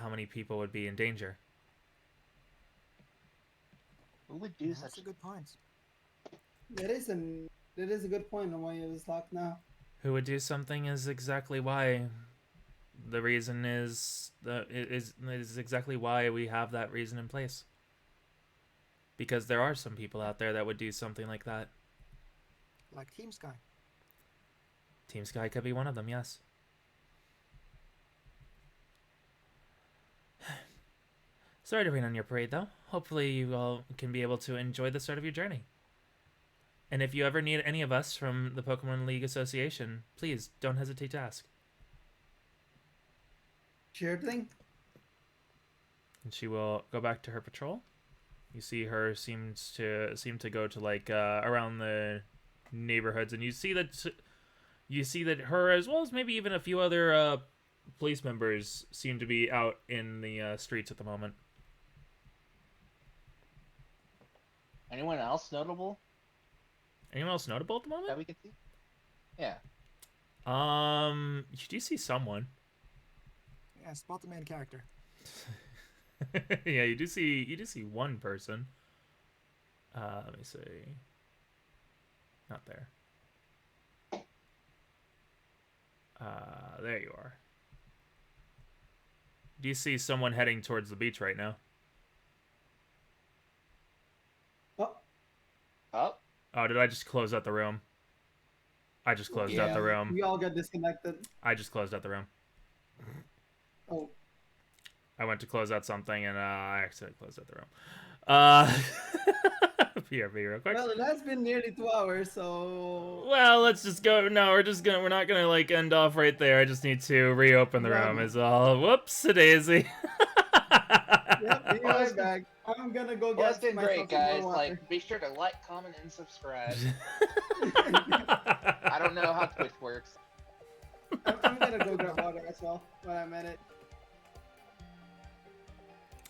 many people would be in danger. Who would do That's such a good point. That is a good point on why it is locked now. Who would do something is exactly why the reason is exactly why we have that reason in place. Because there are some people out there that would do something like that. Like Team Sky. Team Sky could be one of them, yes. Sorry to rain on your parade, though. Hopefully you all can be able to enjoy the start of your journey. And if you ever need any of us from the Pokemon League Association, please don't hesitate to ask. Sure thing. And she will go back to her patrol. You see her seem to go to like around the neighborhoods, and you see that her, as well as maybe even a few other police members, seem to be out in the streets at the moment. anyone else notable Anyone else notable at the moment? that we can see? Yeah. You do see someone. Yeah, spot the main character. Yeah, you do see one person. Let me see. Not there. There you are. Do you see someone heading towards the beach right now? Oh, Oh, Oh, did I just close out the room? I just closed out the room. we all got disconnected. I just closed out the room. Oh, I went to close out something and I accidentally closed out the room. PRV real quick. well, it has been nearly 2 hours, so Well, let's just go. No, we're not gonna like end off right there. I just need to reopen the room is all. Whoops, a daisy. yep, be Well, right back. I'm gonna go well, it's get been myself great, some more guys. water. Like, be sure to like, comment, and subscribe. I don't know how Twitch works. I'm gonna go grab water as well while I'm at it.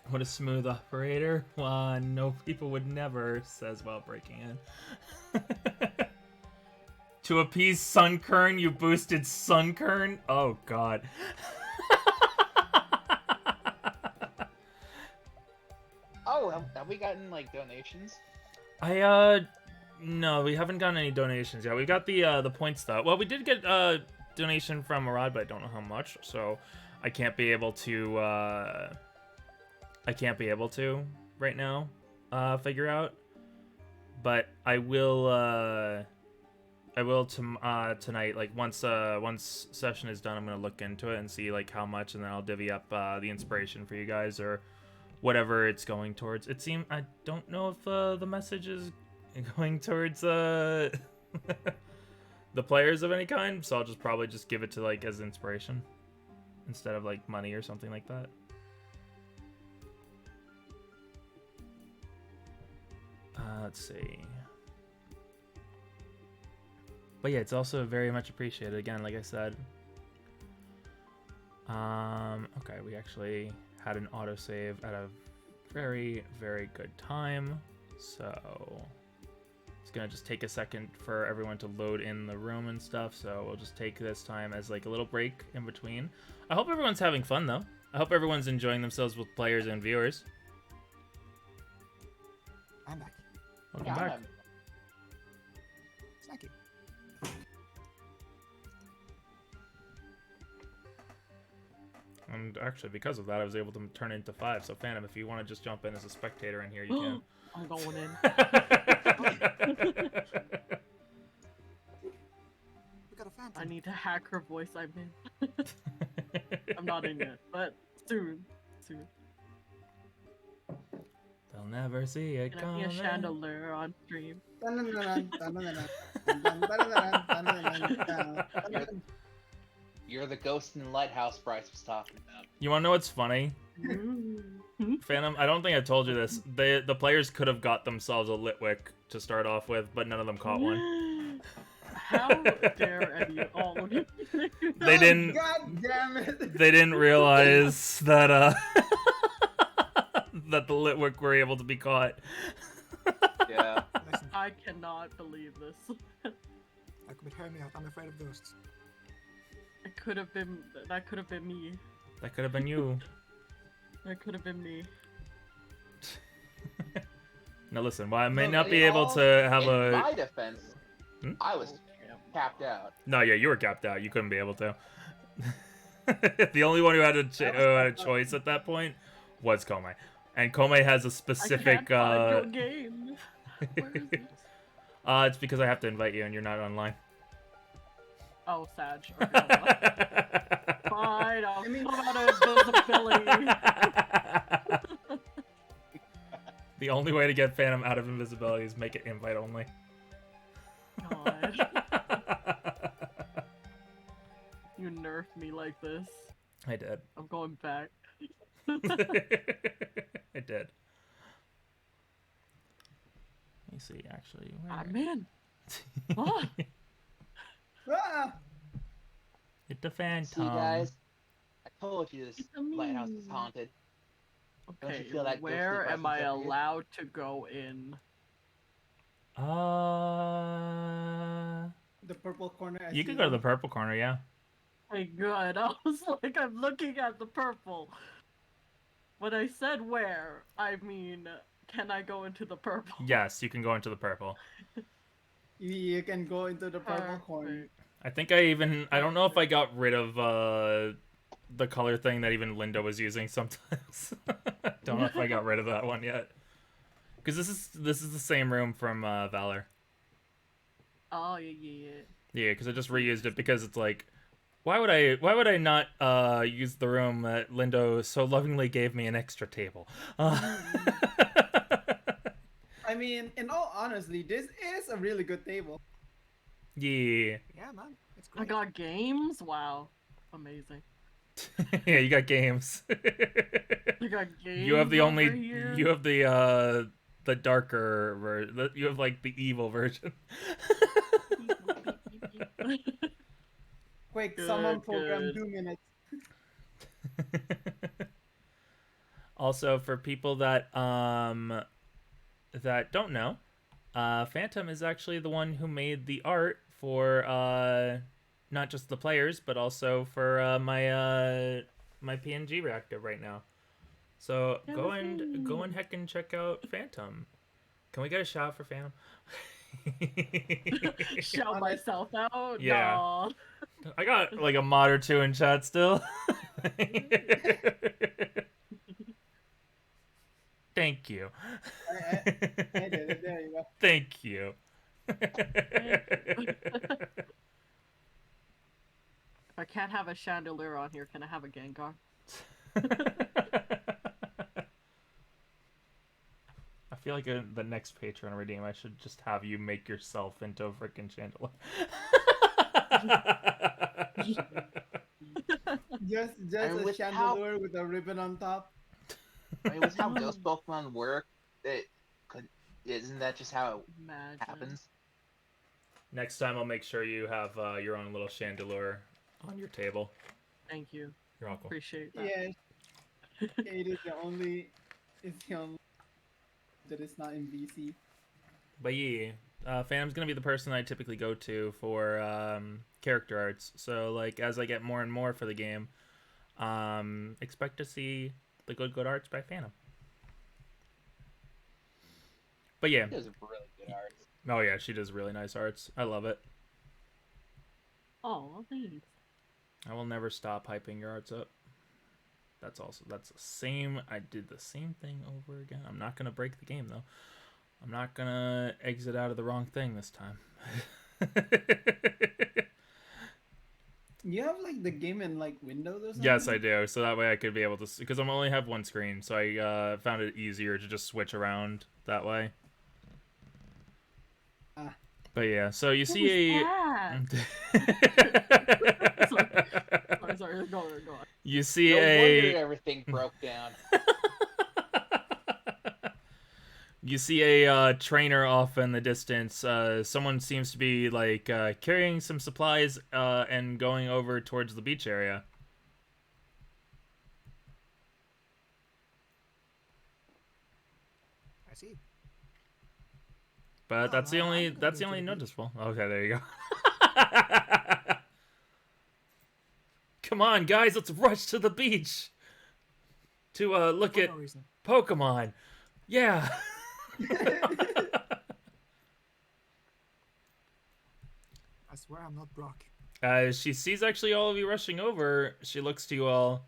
What a smooth operator. No people would never, says while breaking in. To appease Sunkern, you boosted Sunkern? Oh, God. Oh, have we gotten like donations? No, we haven't gotten any donations yet. We got the points, though. Well, we did get a donation from Murad, but I don't know how much, so I can't be able to, right now, figure out. But I will tonight. Like once session is done, I'm gonna look into it and see like how much, and then I'll divvy up the inspiration for you guys or whatever it's going towards. It seems I don't know if the message is going towards the players of any kind, so I'll just probably just give it to like as inspiration instead of like money or something like that. Let's see. But yeah, it's also very much appreciated. Again, like I said. Okay, we actually had an autosave at a very, very good time. So it's gonna just take a second for everyone to load in the room and stuff. So we'll just take this time as like a little break in between. I hope everyone's having fun though. I hope everyone's enjoying themselves with players and viewers. I'm back. Welcome back. Thank you. And actually, because of that, I was able to turn it into 5. So, Phantom, if you want to just jump in as a spectator in here, you can. I'm going in. We got a phantom. I need to hack her voice. I'm in. I'm not in yet, but soon. Soon. They'll never see it Can I be coming. a chandelier on stream? You're the ghost in the lighthouse Bryce was talking about. You want to know what's funny? Phantom, I don't think I told you this. The players could have got themselves a Litwick to start off with, but none of them caught one. How dare any all of you? They didn't. God damn it! They didn't realize that that the Litwick were able to be caught. Yeah. Listen, I cannot believe this. hear me out. I'm afraid of ghosts. It could have been. That could have been me. That could have been you. That could have been me. Now listen, while I may No, not they be able all- to have In a... my defense, Hmm? I was capped out. No, yeah, you were capped out. You couldn't be able to. The only one who had a choice at that point was Kome. And Kome has a specific... I can't find your game. Where is it? It's because I have to invite you and you're not online. Oh, Sag. Okay, hold on. Fine, I'll come out of invisibility. The only way to get Phantom out of invisibility is make it invite only. God. You nerfed me like this. I did. I'm going back. I did. Let me see, actually. Where... I'm in. Ah. Ah! Hit the Phantom. See, guys, I told you this It's a me. lighthouse is haunted. Don't you Okay, feel that where ghostly am I presence over here? allowed to go in? The purple corner. I You see could go to the one. purple corner, yeah. Hey, good. I was like, I'm looking at the purple. When I said where, I mean, can I go into the purple? Yes, you can go into the purple. You can go into the purple corner. Perfect. I think I don't know if I got rid of the color thing that even Linda was using sometimes. Don't know if I got rid of that one yet. Because this is the same room from Valor. Oh, yeah. Yeah, because I just reused it because it's like, why would I not use the room that Lindo so lovingly gave me an extra table? I mean, in all honesty, this is a really good table. Yeah. Yeah, man. It's I great. got games? Wow. Amazing. Yeah, you got games. You got games You have the over only here? you have the darker version. You have like the evil version. Quick, Good, someone program good. 2 minutes. Also, for people that don't know, Phantom is actually the one who made the art for not just the players, but also for my PNG reactor right now. So go and heck and check out Phantom. Can we get a shout for Phantom? Shout myself out? Yeah. No. I got like a mod or two in chat still. Thank you. I did it. There you go. Thank you. If I can't have a chandelier on here, can I have a Gengar? I feel like the next Patreon redeem, I should just have you make yourself into a freaking chandelier. Just And a with chandelier with a ribbon on top. I mean, with how ghost Pokemon work, isn't that just how it Imagine. happens? Next time, I'll make sure you have your own little chandelier on your table. Thank you. You're welcome. Appreciate that. Yeah. It is the only. It's the only that is not in VC. But yeah, Phantom's gonna be the person I typically go to for character arts. So like as I get more and more for the game, expect to see the good arts by Phantom. But yeah, He does really good art. oh yeah, she does really nice arts. I love it. Oh, thanks. I will never stop hyping your arts up. That's the same. I did the same thing over again. I'm not gonna break the game though. I'm not gonna exit out of the wrong thing this time. You have like the game in like Windows or something? Yes, I do. So that way I could be able to, because I'm only have one screen, so I found it easier to just switch around that way. Ah. But yeah, so you see a. Sorry, go on. You see No a. wonder everything broke down. You see a trainer off in the distance. Someone seems to be like carrying some supplies and going over towards the beach area. I see. But Oh, that's the no, only I'm gonna go to the beach. noticeable. Okay, there you go. Come on, guys, let's rush to the beach to look For at no reason. Pokemon. Yeah. I swear I'm not Brock. As she sees actually all of you rushing over, she looks to you all.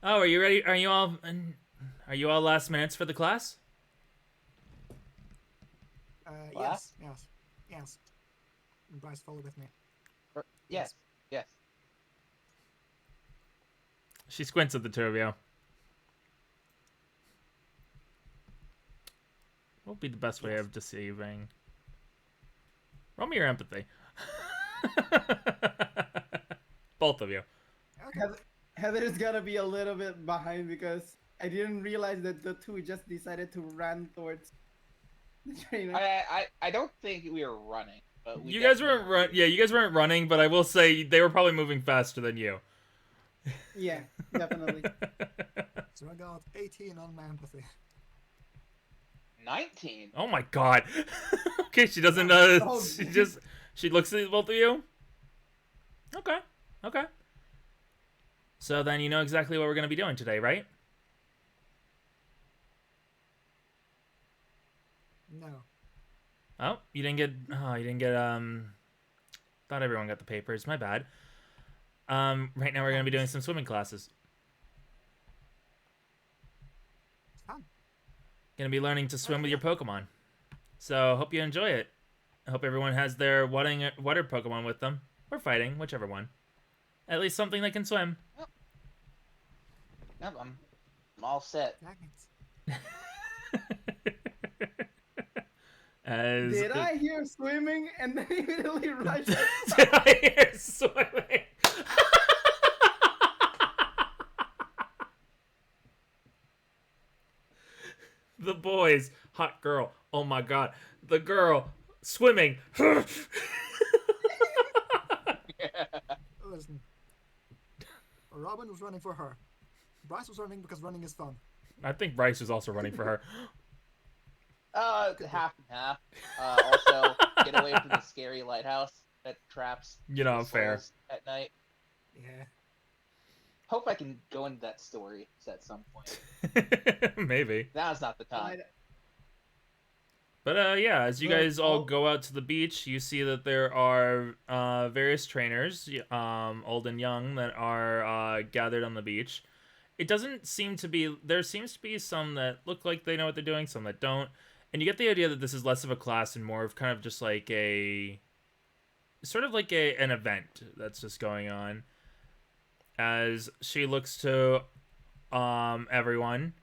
Oh, are you ready? Are you all last minutes for the class? Class? Yes. Bryce, follow with me. Yes. Yes. She squints at the two of you. What would be the best way Yes. of deceiving? Roll me your empathy. Both of you. Okay. Heather's gonna be a little bit behind because I didn't realize that the two just decided to run towards the trainer. I don't think we were running, but we You guys definitely weren't were. yeah, you guys weren't running, but I will say they were probably moving faster than you. Yeah, definitely. So I got 18 on my empathy. 19. Oh my god. Okay, she doesn't Oh. she looks at both of you. Okay. So then you know exactly what we're gonna be doing today, right? No. Oh, you didn't get thought everyone got the papers, my bad. Right now we're gonna be doing some swimming classes. It's fun. Gonna be learning to swim with your Pokemon. So hope you enjoy it. I hope everyone has their water Pokemon with them. Or fighting, whichever one. At least something that can swim. Nope, I'm all set. Magnets. Did I hear swimming and then immediately rush? Did I hear swimming? The boys, hot girl. Oh my god, the girl swimming. Listen. Robin was running for her. Bryce was running because running is fun. I think Bryce was also running for her. Half and half. Also, get away from the scary lighthouse that traps You know, the fair. souls at night. Yeah. Hope I can go into that story at some point. Maybe. Now's not the time. But yeah, as you guys all Well, go out to the beach, you see that there are various trainers, old and young, that are gathered on the beach. It doesn't seem to be. There seems to be some that look like they know what they're doing, some that don't, and you get the idea that this is less of a class and more of kind of just like sort of like an event that's just going on. As she looks to everyone.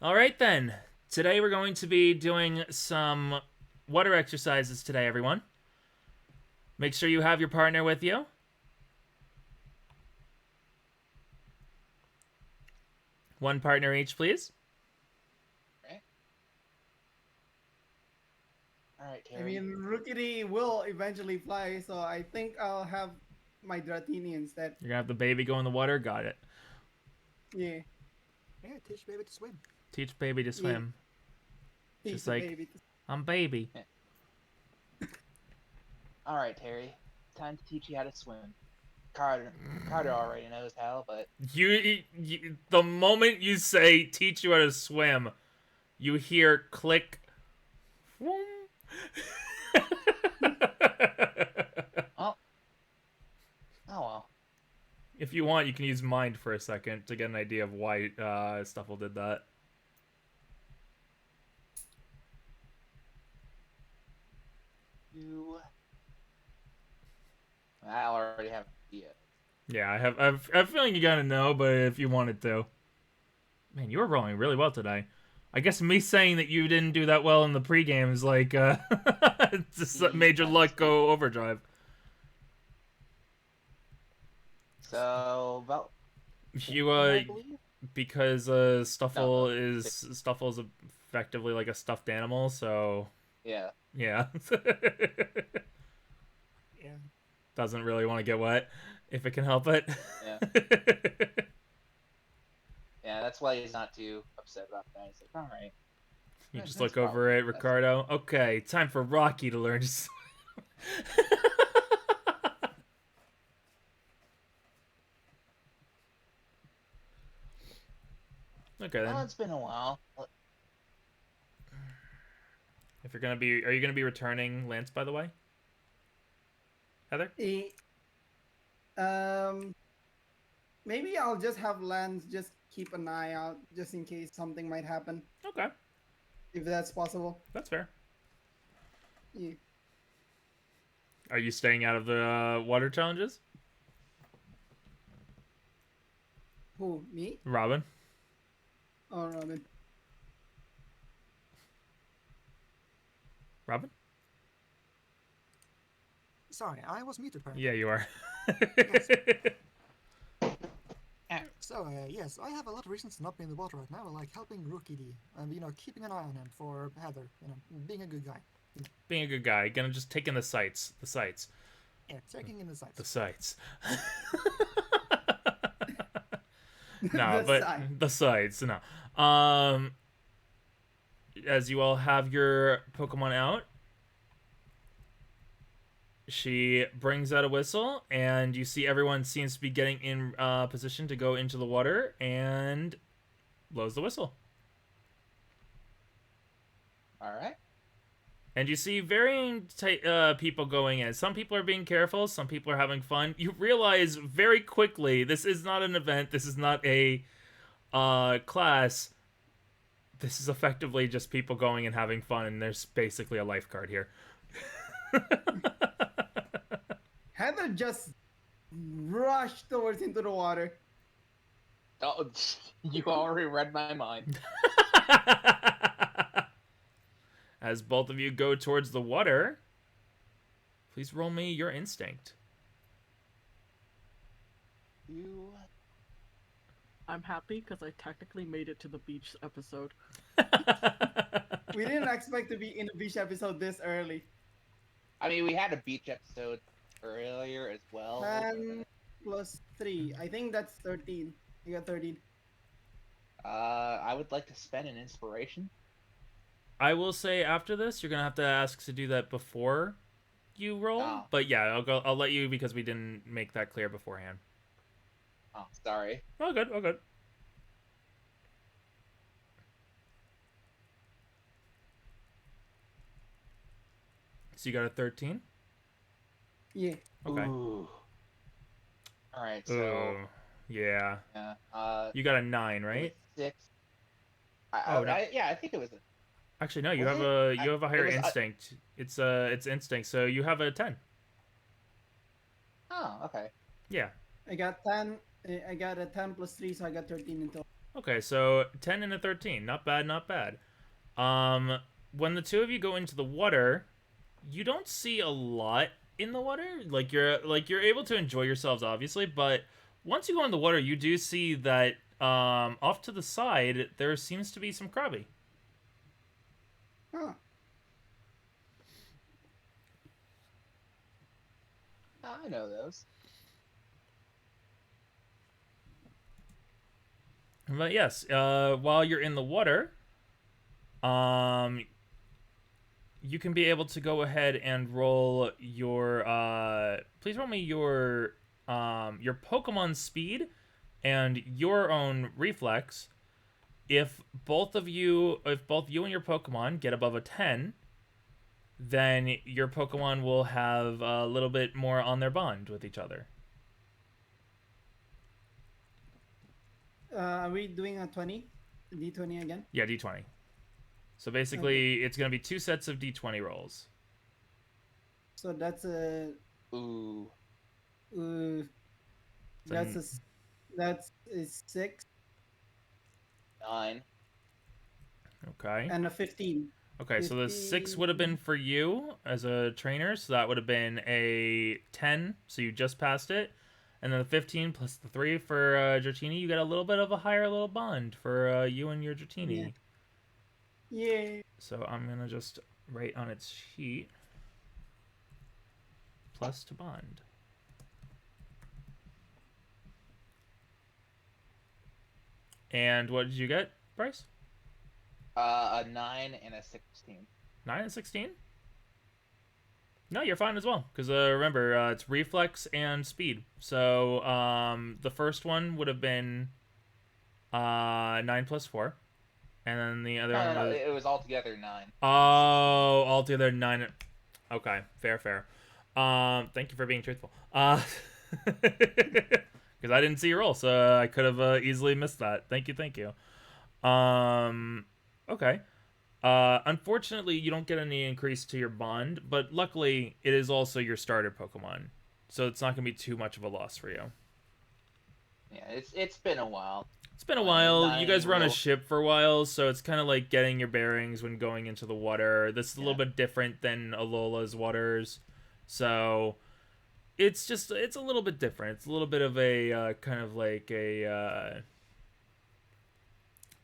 All right then. Today we're going to be doing some water exercises today, everyone. Make sure you have your partner with you. One partner each, please. Alright, I Terry. mean, Rookity will eventually fly, so I think I'll have my Dratini instead. You're gonna have the baby go in the water. Got it. Yeah. Yeah, teach baby to swim. Teach baby to swim. Teach Just the like baby. I'm baby. All right, Terry. Time to teach you how to swim. Carter already knows how, but You the moment you say teach you how to swim, you hear click. Whoom. oh well. If you want, you can use mind for a second to get an idea of why Stuffle did that. I already have an idea. Yeah, I have a feeling you gotta know, but if you wanted to. Man, you were rolling really well today. I guess me saying that you didn't do that well in the pregame is like, just made your luck go overdrive. So, about You, I believe? because Stuffle's effectively like a stuffed animal, so Yeah. yeah. Yeah. Doesn't really want to get wet if it can help it. Yeah. Yeah, that's why he's not too upset about that. He's like, all right. You just That's look over probably at Ricardo. Okay, time for Rocky to learn to swim. Okay Well, then. it's been a while. If you're gonna be, are you gonna be returning Lance? By the way, Heather. Maybe I'll just have Lance just keep an eye out just in case something might happen, Okay, if that's possible. that's fair. Yeah. Are you staying out of the water challenges, Who, me? Robin? Oh, Robin. Robin? Sorry, I was muted apparently. Yeah, you are. So, yes, I have a lot of reasons to not be in the water right now, like helping Rookie D, and, keeping an eye on him for Heather, being a good guy. Being a good guy, gonna just take in the sights. The sights. Yeah, taking in the sights. The sights. No, The but side. the sides. No. As you all have your Pokemon out, she brings out a whistle, and you see everyone seems to be getting in position to go into the water, and blows the whistle. All right. And you see varying people going in. Some people are being careful. Some people are having fun. You realize very quickly this is not an event. This is not a class. This is effectively just people going and having fun, and there's basically a lifeguard here. Heather just rushed towards into the water. Oh, you already read my mind. As both of you go towards the water, please roll me your instinct. I'm happy because I technically made it to the beach episode. We didn't expect to be in the beach episode this early. I mean, we had a beach episode earlier as well. 10 plus 3. I think that's 13. You got 13. I would like to spend an inspiration. I will say after this, you're gonna have to ask to do that before you roll. Oh. But yeah, I'll let you because we didn't make that clear beforehand. Oh, sorry. Oh, good. Oh, good. So you got a 13? Yeah. Okay. Ooh. All right. So. Ooh, yeah. Yeah. You got a 9, right? 6. Oh, no. Yeah, I think it was. Actually, no. You Was have it? a higher it was, instinct. It's instinct. So you have a 10. Oh, okay. Yeah. I got 10. I got a 10 plus 3, so I got 13 in total. Okay, so 10 and a 13. Not bad, not bad. When the two of you go into the water, you don't see a lot in the water. Like you're able to enjoy yourselves, obviously, but once you go in the water, you do see that off to the side there seems to be some Krabby. Huh. I know those. But yes, while you're in the water, you can be able to go ahead and roll your. Please roll me your Pokemon speed and your own reflex. If both you and your Pokemon get above a 10, then your Pokemon will have a little bit more on their bond with each other. Are we doing a 20? D20 again? Yeah, D20. So basically, it's going to be 2 sets of D20 rolls. So that's a. Ooh. That's a 6 9. Okay. and a 15. Okay, so the 6 would have 15. been for you as a trainer, so that would have been a 10, so you just passed it. And then the 15 plus the 3 for Dratini, you get a little bit of a higher little bond for you and your Dratini. Yeah. So I'm going to just write on its sheet plus to bond. And what did you get, Bryce? A 9 and a 16. 9 and 16? No, you're fine as well. Because remember, it's reflex and speed. So the first one would have been 9 plus 4. And then the other one No, was... it was altogether 9. Oh, altogether 9. Okay, fair. Thank you for being truthful. Because I didn't see your roll, so I could have easily missed that. Thank you. Okay. Unfortunately, you don't get any increase to your bond, but luckily, it is also your starter Pokemon, so it's not going to be too much of a loss for you. Yeah, it's been a while. It's been a while. Not You guys were on a real- ship for a while, so it's kind of like getting your bearings when going into the water. This is a little bit different than Alola's waters, so it's a little bit different. It's a little bit of a kind of like a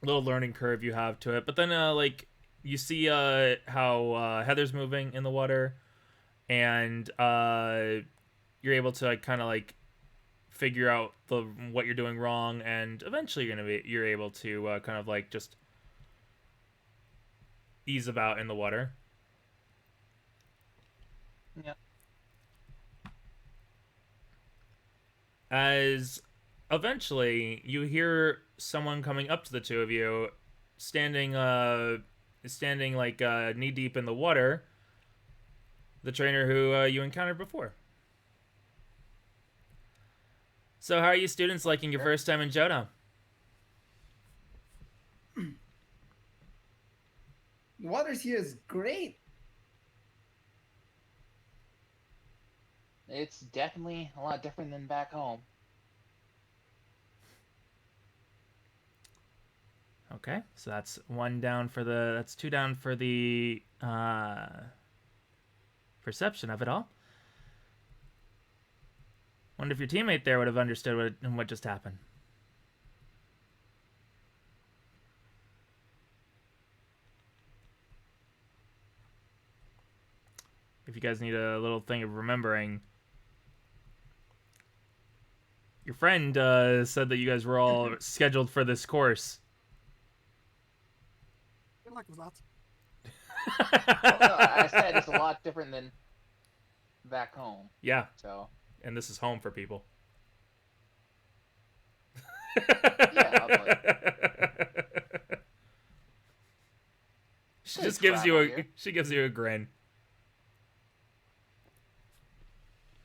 little learning curve you have to it. But then like you see how Heather's moving in the water, and you're able to kind of like figure out what you're doing wrong, and eventually you're able to kind of like just ease about in the water. Yeah. As eventually you hear someone coming up to the two of you, standing like knee deep in the water. The trainer who you encountered before. So how are you students liking your first time in Johto? The waters here is great. It's definitely a lot different than back home. Okay, so that's 2 down for the perception of it all. Wonder if your teammate there would have understood what just happened. If you guys need a little thing of remembering, your friend said that you guys were all scheduled for this course. I like that. Well, no, I said it's a lot different than back home. Yeah, So and this is home for people. yeah, but She Good just gives you travel here. she gives you a grin.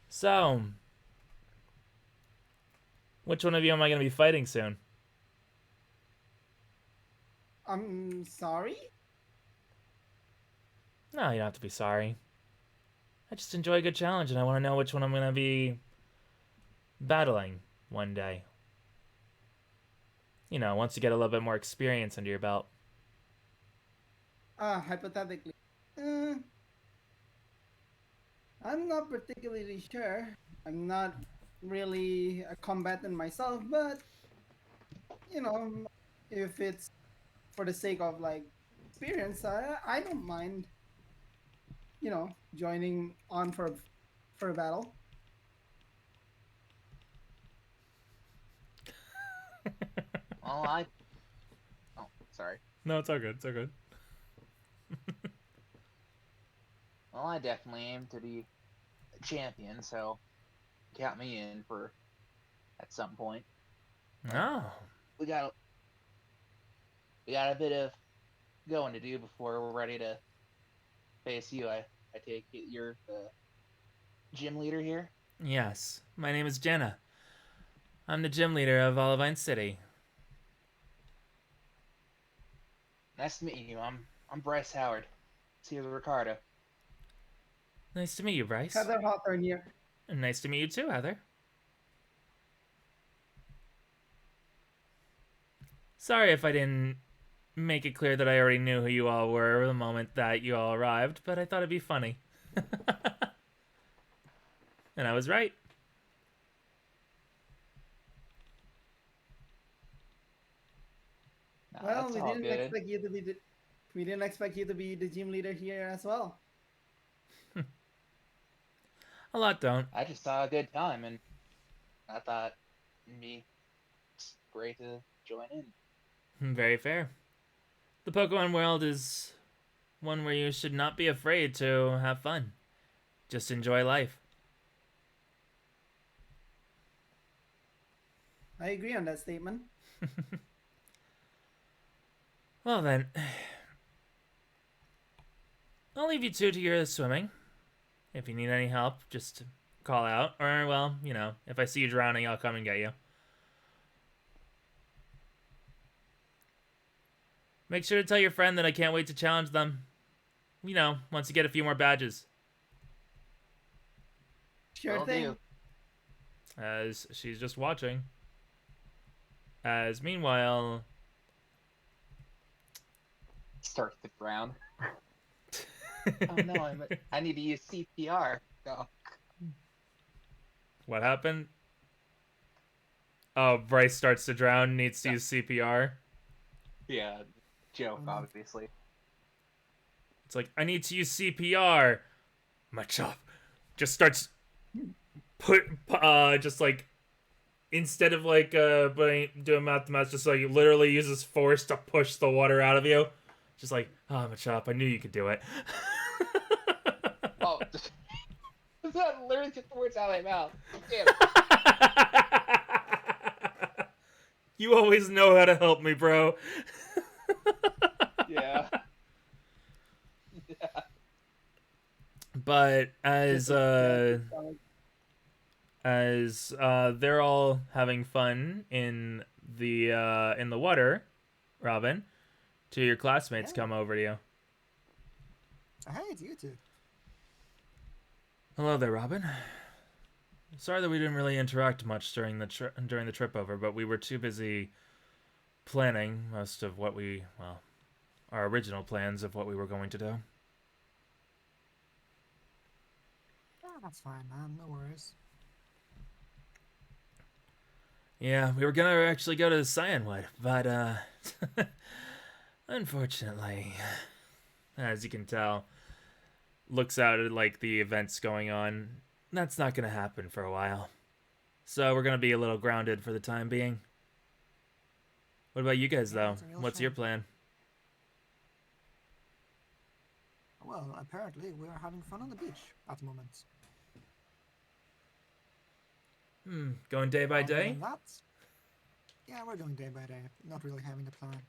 So, which one of you am I going to be fighting soon? I'm sorry. No, you don't have to be sorry. I just enjoy a good challenge, and I want to know which one I'm going to be battling one day. You know, once you get a little bit more experience under your belt. Hypothetically. I'm not particularly sure. I'm not really a combatant myself, but you know, if it's for the sake of like experience, I don't mind. You know, joining on for a battle. Well, I. Oh, sorry. No, it's all good. It's all good. Well, I definitely aim to be a champion, so count me in for at some point. Oh. We got a bit of going to do before we're ready to face you. I take it you're the gym leader here. Yes. My name is Jenna. I'm the gym leader of Olivine City. Nice to meet you. I'm Bryce Howard. Here's Ricardo. Nice to meet you, Bryce. Heather Hawthorne here. And nice to meet you too, Heather. Sorry if I didn't make it clear that I already knew who you all were the moment that you all arrived, but I thought it'd be funny. And I was right. Nah, Well, that's we all didn't good. expect you to be we didn't expect you to be the gym leader here as well. A lot don't. I just saw a good time, and I thought it'd be great to join in. Very fair. The Pokemon world is one where you should not be afraid to have fun. Just enjoy life. I agree on that statement. Well then, I'll leave you two to your swimming. If you need any help, just call out. Or, well, you know, if I see you drowning, I'll come and get you. Make sure to tell your friend that I can't wait to challenge them. You know, once you get a few more badges. Sure Will thing. do. As she's just watching. As meanwhile... Start the ground. Oh no, I need to use CPR. Oh. What happened? Oh, Bryce starts to drown, needs to use CPR. Yeah, joke, Oh, no. obviously. It's like, I need to use CPR. Machop just starts just like, instead of like doing mouth to mouth, just like literally uses force to push the water out of you. Just like, oh, Machop, I knew you could do it. Oh, that literally took the words out of my mouth. Damn. You always know how to help me, bro. Yeah. But as they're all having fun in the water, Robin, two of your classmates Yeah. come over to you. Hey, it's you two. Hello there, Robin. Sorry that we didn't really interact much during the trip over, but we were too busy planning most of what our original plans of what we were going to do. Oh, that's fine, man. No worries. Yeah, we were gonna actually go to Cyanwood, but unfortunately, as you can tell, looks out at like the events going on. That's not gonna happen for a while. So we're gonna be a little grounded for the time being. What about you guys, Yeah, though? it's a real What's your shame. plan? Well, apparently we're having fun on the beach at the moment. Going day by Other day? than that, yeah, we're going day by day. Not really having a plan.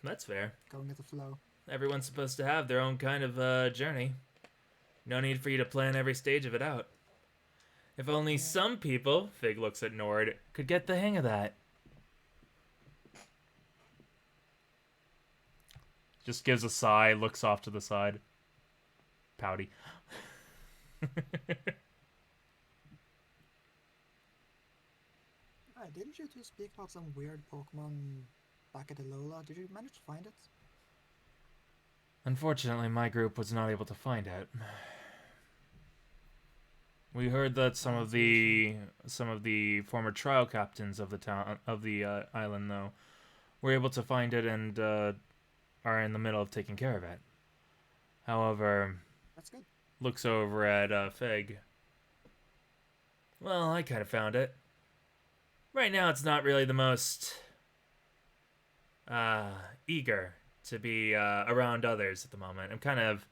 That's fair. Going with the flow. Everyone's supposed to have their own kind of journey. No need for you to plan every stage of it out. If only some people, Fig looks at Nord, could get the hang of that. Just gives a sigh, looks off to the side. Pouty. Didn't you two speak about some weird Pokemon back at the Lola? Did you manage to find it? Unfortunately, my group was not able to find it. We heard that some of the former trial captains of the island, though, were able to find it and are in the middle of taking care of it. However, That's good. looks over at Fig. Well, I kind of found it. Right now, it's not really the most eager to be around others at the moment. I'm kind of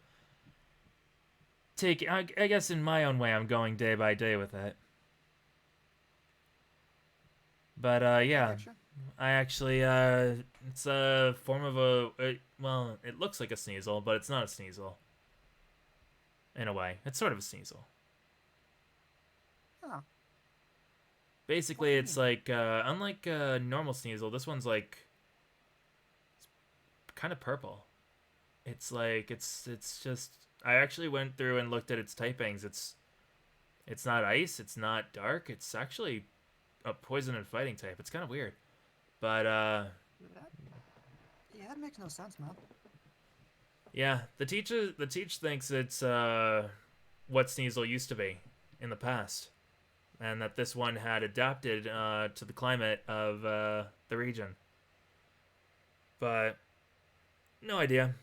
taking, I guess in my own way, I'm going day by day with it. But yeah, Gotcha. I actually it's a form of well, it looks like a Sneasel, but it's not a Sneasel. In a way, it's sort of a Sneasel. Oh, Basically, What do you it's mean? like unlike normal Sneasel, this one's like kind of purple. It's like it's just. I actually went through and looked at its typings. It's not ice. It's not dark. It's actually a poison and fighting type. It's kind of weird, but that, yeah, that makes no sense, man. yeah. The teach thinks it's what Sneasel used to be in the past, and that this one had adapted to the climate of the region. But no idea.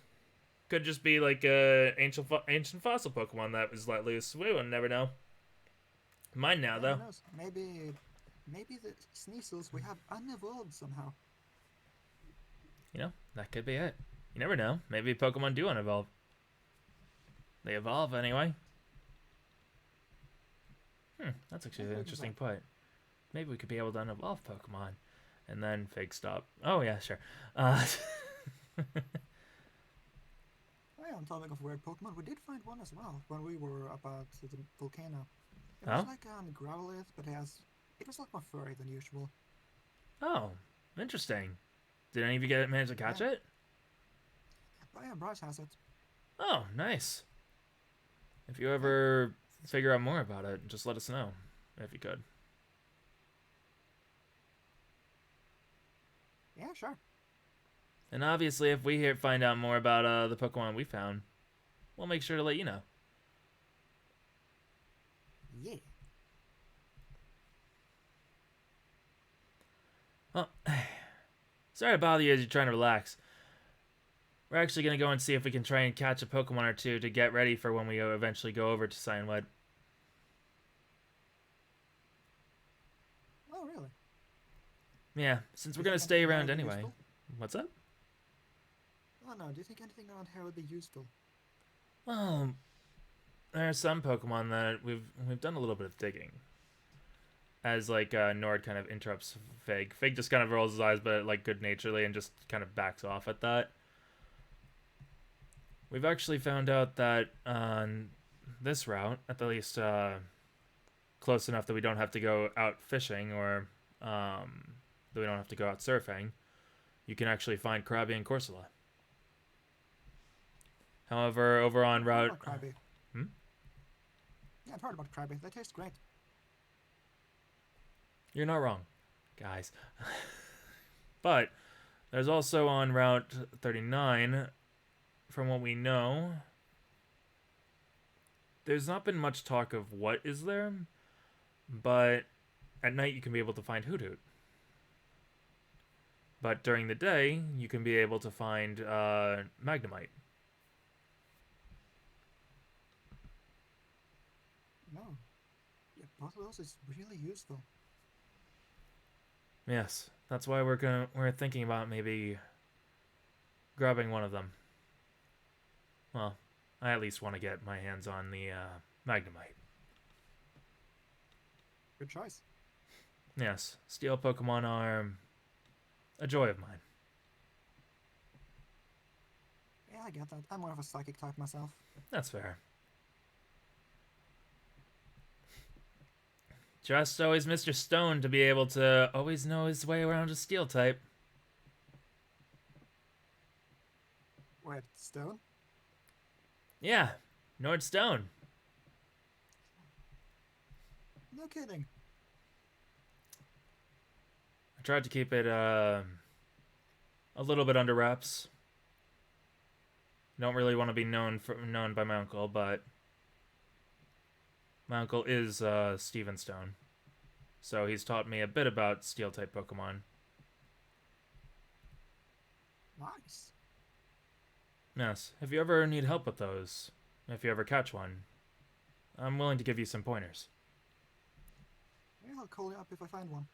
Could just be like a ancient fossil Pokemon that was let loose. We will never know. Mine now Yeah, though. who knows? Maybe the Sneasels we have unevolved somehow. You know, that could be it. You never know. Maybe Pokemon do unevolve. They evolve anyway. That's actually Yeah, an we can interesting try. point. Maybe we could be able to unevolve Pokemon. And then fake stop. Oh yeah, sure. Uh, Oh yeah, on topic of weird Pokemon, we did find one as well when we were about the volcano. It was oh? like a Growlithe, but it was like more furry than usual. Oh, interesting. Did any of you get manage to catch Yeah. it? Oh yeah, Bryce has it. Oh, nice. If you Yeah. ever figure out more about it, just let us know. If you could. Yeah, sure. And obviously, if we find out more about the Pokemon we found, we'll make sure to let you know. Yeah. Well, sorry to bother you as you're trying to relax. We're actually going to go and see if we can try and catch a Pokemon or two to get ready for when we eventually go over to Cianwood. Oh really? Yeah, since Do we're you going to think stay anything there around would be anyway. useful? What's up? Oh no, do you think anything around here would be useful? Well, there are some Pokemon that we've done a little bit of digging. As like Nord kind of interrupts Fig. Fig just kind of rolls his eyes, but like good naturedly, and just kind of backs off at that. We've actually found out that on this route, at the least close enough that we don't have to go out fishing or that we don't have to go out surfing, you can actually find Krabby and Corsola. However, over on I've heard route, about Krabby. Hmm? Yeah, I've heard about Krabby. They taste great. you're not wrong, guys. But there's also on Route 39, from what we know, there's not been much talk of what is there, but at night you can be able to find Hoot Hoot. But during the day, you can be able to find Magnemite. No. Yeah, both of those is really useful. Yes, that's why we're thinking about maybe grabbing one of them. Well, I at least want to get my hands on the Magnemite. Good choice. Yes, Steel Pokemon are a joy of mine. Yeah, I get that. I'm more of a psychic type myself. That's fair. Just always Mr. Stone to be able to always know his way around a Steel type. Wait, Stone? Yeah, Nord Stone. No kidding. I tried to keep it a little bit under wraps. Don't really want to be known by my uncle, but my uncle is Steven Stone, so he's taught me a bit about Steel type Pokemon. Nice. Yes, if you ever need help with those, if you ever catch one, I'm willing to give you some pointers. Yeah, I'll call you up if I find one.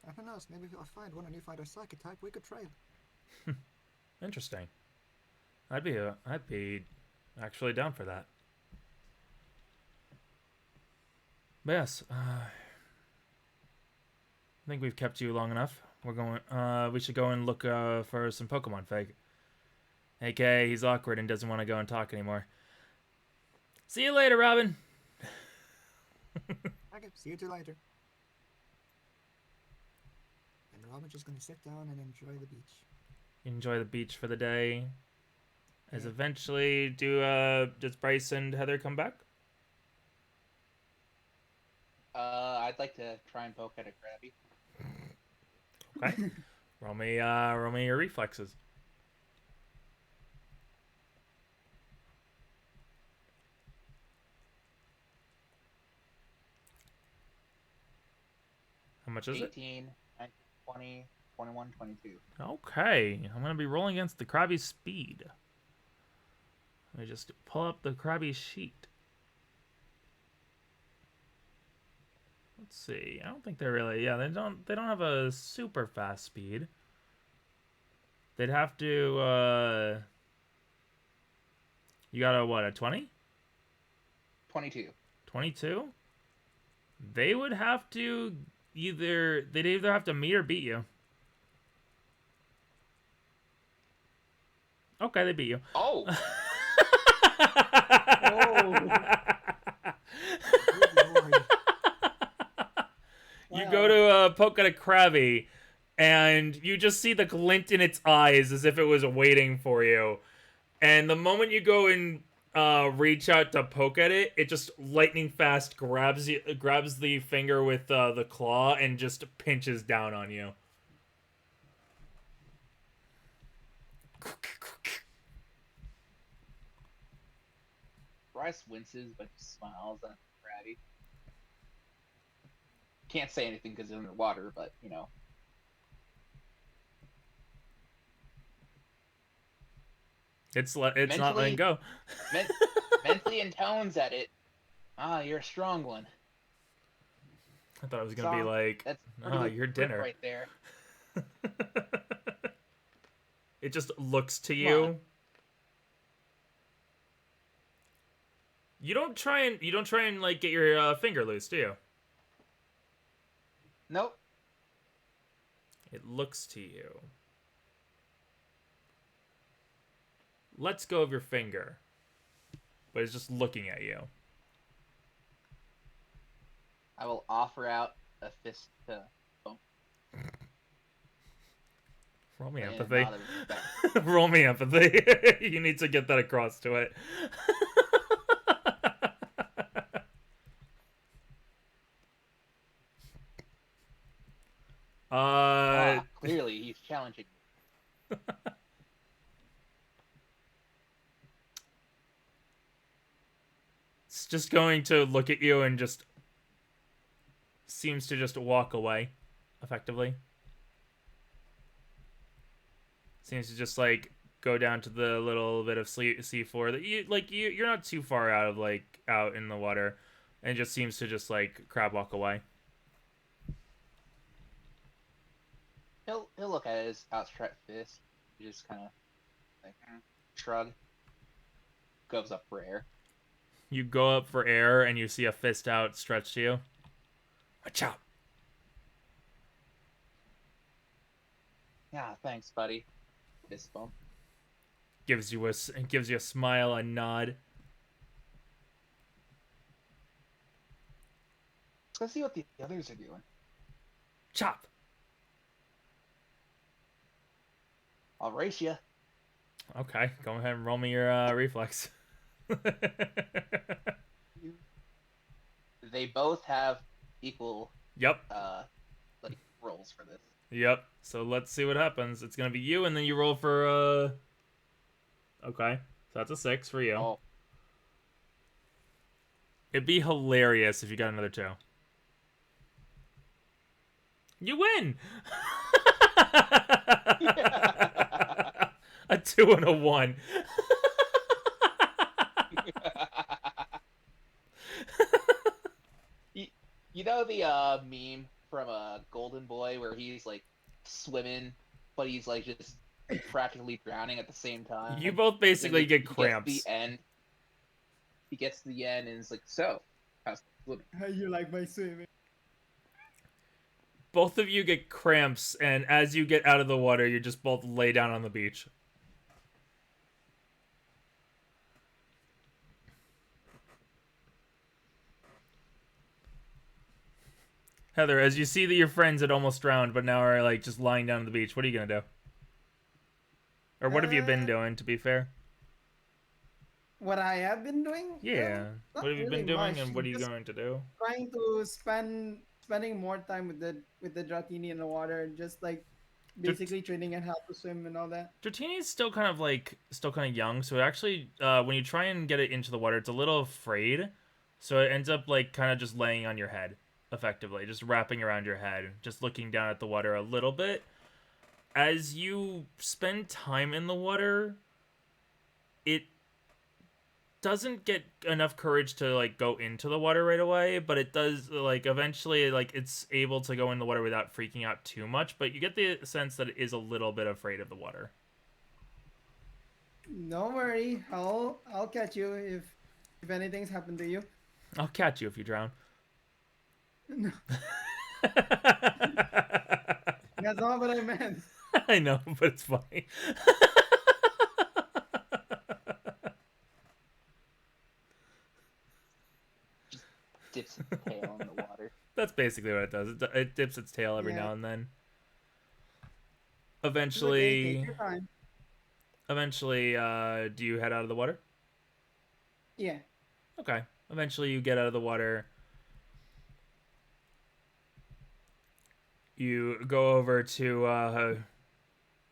And who knows, maybe if I find one and you find a psychic type, we could trade. Interesting. I'd be actually down for that. But yes, I think we've kept you long enough. We're going. We should go and look for some Pokemon fake. AKA, he's awkward and doesn't want to go and talk anymore. See you later, Robin. Okay, see you two later. And Robin's just gonna sit down and enjoy the beach. Enjoy the beach for the day. As Yeah. eventually, does Bryce and Heather come back? I'd like to try and poke at a Krabby. Okay. roll me your reflexes. How much is it? 18, 19, 20, 21, 22. Okay, I'm gonna be rolling against the Krabby's speed. Let me just pull up the Krabby sheet. Let's see. I don't think they're really. Yeah, they don't have a super fast speed. They'd have to. You got a what? A 20? 22. 22? They would have to they'd either have to meet or beat you. Okay, they beat you. Oh! Good lord. You go to poke at a Krabby, and you just see the glint in its eyes as if it was waiting for you. And the moment you go and reach out to poke at it, it just lightning fast grabs the finger with the claw and just pinches down on you. Bryce winces, but just smiles at Krabby. Can't say anything because it's underwater, but, you know. It's not letting go. Mentally intones at it. Ah, you're a strong one. I thought it was gonna be like, That's pretty good your grip dinner. right there. It just looks to Come you. on. You don't try and like get your finger loose, do you? Nope. It looks to you. Lets go of your finger, but it's just looking at you. I will offer out a fist to Roll me and empathy. nod of respect. Roll me empathy. You need to get that across to it. Clearly, he's challenging me. It's just going to look at you and just seems to just walk away, effectively. Seems to just like go down to the little bit of sea floor that you're not too far out in the water, and it just seems to just like crab walk away. He'll look at his outstretched fist. He just kind of like shrug. Goes up for air. You go up for air and you see a fist out stretched to you. Watch out! Yeah, thanks, buddy. Fist bump. Gives you a smile, a nod. Let's go see what the others are doing. Chop! I'll race you. Okay, go ahead and roll me your reflex. They both have equal Yep. like rolls for this. Yep. So let's see what happens. It's gonna be you, and then you roll for Okay, so that's a 6 for you. Oh, It'd be hilarious if you got another 2. You win. A 2 and a 1. you know the meme from a Golden Boy where he's like swimming, but he's like just practically drowning at the same time. You both Then basically get he gets to cramps. the end. He gets to the end and is like, "So, how's swimming?" How you like my swimming? Both of you get cramps, and as you get out of the water, you just both lay down on the beach. Heather, as you see that your friends had almost drowned, but now are like just lying down on the beach, what are you gonna do? Or what have you been doing, to be fair? What I have been doing? Yeah. Not What have you really been doing, much. and what are you Just going to do? trying to spending more time with the Dratini in the water, just like basically training and how to swim and all that. Dratini's still kind of young, so it actually, when you try and get it into the water, it's a little afraid, so it ends up like kind of just laying on your head, effectively, just wrapping around your head, just looking down at the water a little bit. As you spend time in the water, it doesn't get enough courage to like go into the water right away, but it does like eventually like it's able to go in the water without freaking out too much, but you get the sense that it is a little bit afraid of the water. Don't worry, I'll catch you if anything's happened to you. I'll catch you if you drown. No, that's not what I meant. I know, but it's funny. Just dips its tail in the water. That's basically what it does. It dips its tail every Yeah. now and then. It's okay, take Eventually, your time. do you head out of the water? Yeah. Okay. Eventually, you get out of the water. You go over to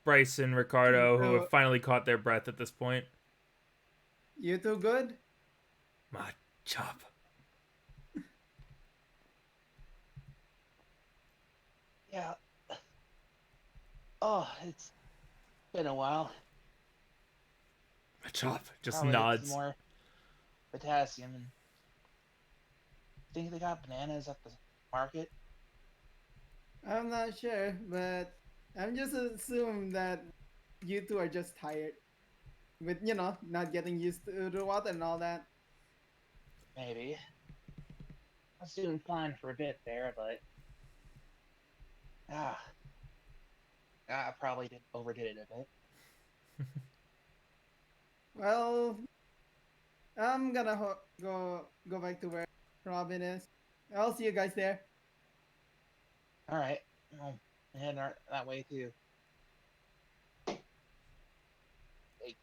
Bryce and Ricardo, who have finally caught their breath at this point. You too good? My chop. Yeah. Oh, it's been a while. My chop just Probably get nods. some more potassium. And think they got bananas at the market? I'm not sure, but I'm just assuming that you two are just tired. With, not getting used to the water and all that. Maybe. I was doing fine for a bit there, but I probably overdid it a bit. Well, I'm gonna go back to where Robin is. I'll see you guys there. All right, well, head that way too. Like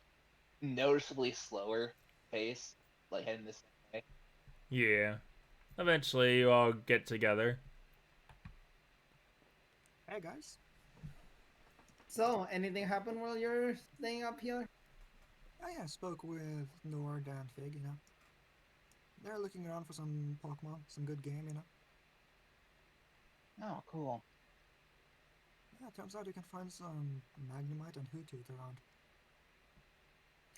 noticeably slower pace, like heading this way. Yeah. Eventually, you all get together. Hey guys. So, anything happen while you're staying up here? I spoke with Nord and Fig, They're looking around for some Pokemon, some good game, Oh, cool. Yeah, turns out you can find some Magnemite and Hoothoot around.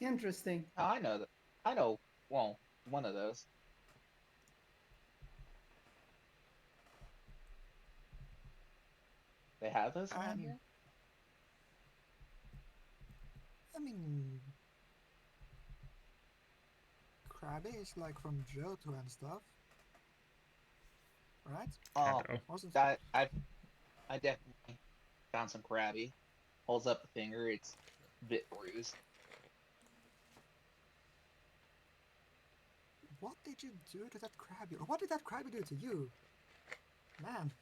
Interesting. Oh, I know that. I know. Well, one of those. They have those around here. I mean, Krabby is like from Johto and stuff, right? Oh, Wasn't that I definitely found some Krabby. Holds up the finger. It's a bit bruised. What did you do to that Krabby? Or what did that Krabby do to you? Man.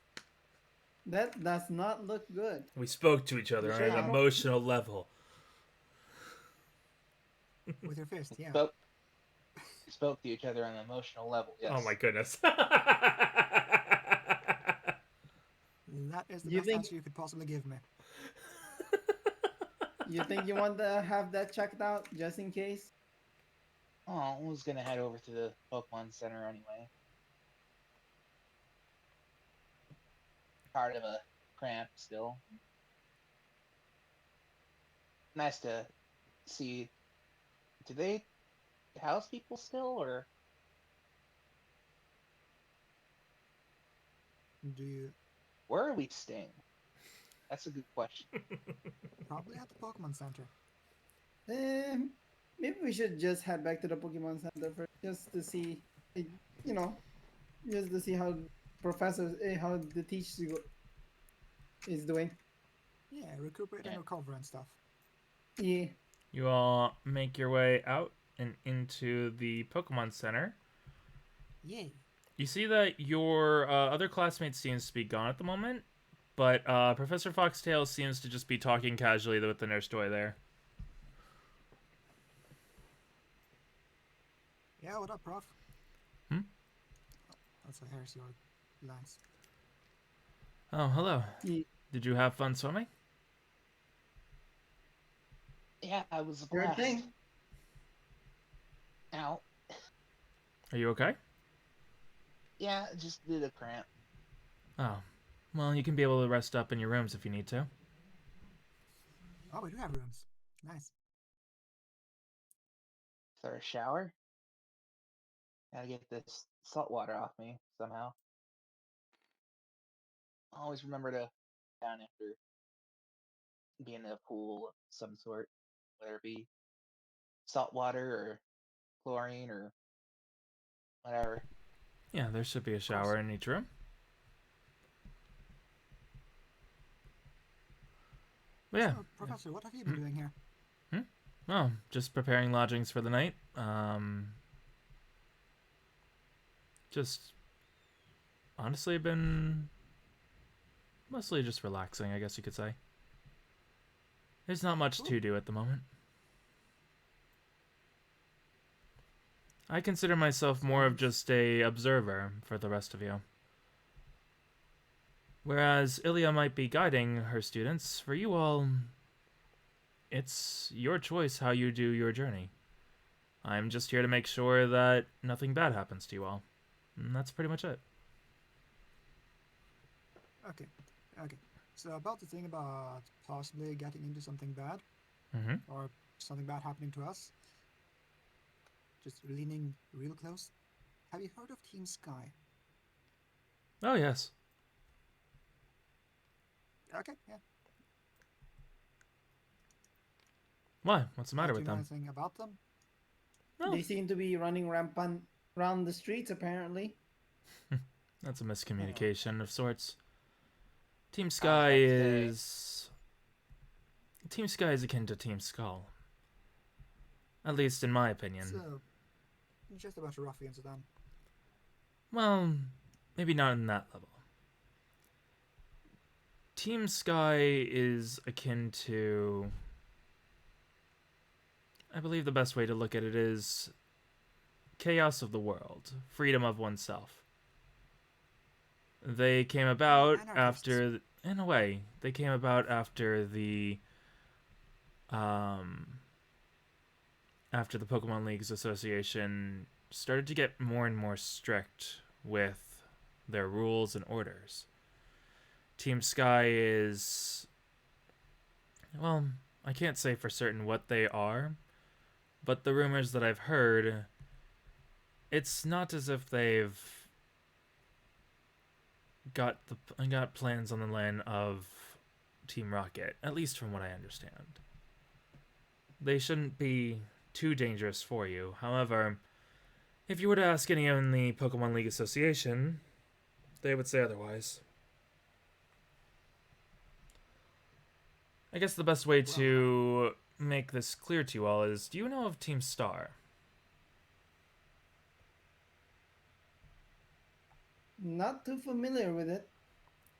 That does not look good. We spoke to each other on an emotional level. With your fist, yeah. Spoke to each other on an emotional level, yes. Oh my goodness. That is the best answer you could possibly give me. You think you want to have that checked out, just in case? Oh, I was gonna head over to the Pokemon Center anyway. Part of a cramp still. Nice to see. Do they house people still, or? Do you Where are we staying? That's a good question. Probably at the Pokemon Center. Maybe we should just head back to the Pokemon Center first, just to see, you know, just to see how how the teacher is doing. Yeah, recuperate and Yeah. recover and stuff. Yeah. You all make your way out and into the Pokemon Center. Yay. You see that your other classmate seems to be gone at the moment, but Professor Foxtail seems to just be talking casually with the nurse joy there. Yeah, what up, Prof? Hmm? Also, here's your lance. Oh, hello. Yeah. Did you have fun swimming? Yeah, I was a Sure blast. thing. Ow. Are you okay? Yeah, just did a cramp. Oh, well, you can be able to rest up in your rooms if you need to. Oh, we do have rooms. Nice. Is there a shower? Gotta get this salt water off me somehow. Always remember to down after being in a pool of some sort, whether it be salt water or chlorine or whatever. Yeah, there should be a Of course. shower in each room. But yeah. So, Professor, what have you been doing here? Oh, just preparing lodgings for the night. Just honestly been mostly just relaxing, I guess you could say. There's not much to do at the moment. I consider myself more of just a observer for the rest of you. Whereas Ilya might be guiding her students, for you all, it's your choice how you do your journey. I'm just here to make sure that nothing bad happens to you all. And that's pretty much it. Okay. So about the thing about possibly getting into something bad, Mm-hmm. or something bad happening to us, just leaning real close. Have you heard of Team Sky? Oh, yes. Okay, yeah. Why? What's the matter Do with you know them? anything about them? No. They seem to be running rampant around the streets, apparently. That's a miscommunication of sorts. Team I was Sky about to say. is... Team Sky is akin to Team Skull. At least in my opinion. So, just a bunch of ruffians then. Well, maybe not in that level. Team Sky is akin to... I believe the best way to look at it is chaos of the world, freedom of oneself. They came about Anarchists. after... In a way, they came about after the... after the Pokemon Leagues Association started to get more and more strict with their rules and orders. Team Sky is... Well, I can't say for certain what they are, but the rumors that I've heard, it's not as if they've got plans on the land of Team Rocket, at least from what I understand. They shouldn't be too dangerous for you. However, if you were to ask anyone in the Pokemon League Association, they would say otherwise. I guess the best way to make this clear to you all is, do you know of Team Star? Not too familiar with it.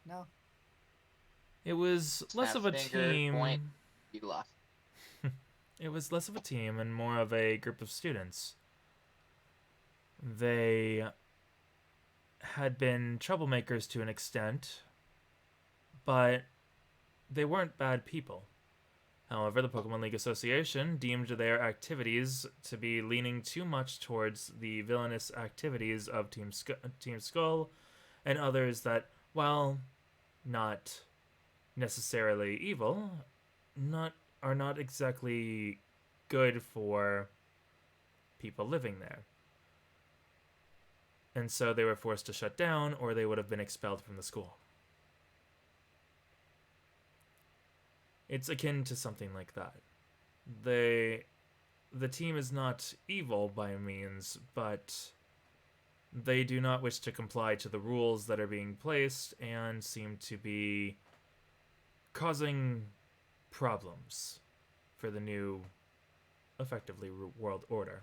No. It was less of a Snap finger, team. point. You lost. It was less of a team and more of a group of students. They had been troublemakers to an extent, but they weren't bad people. However, the Pokemon League Association deemed their activities to be leaning too much towards the villainous activities of Team Skull and others that, while not necessarily evil, are not exactly good for people living there. And so they were forced to shut down, or they would have been expelled from the school. It's akin to something like that. The team is not evil by means, but they do not wish to comply to the rules that are being placed and seem to be causing problems for the new, effectively, world order.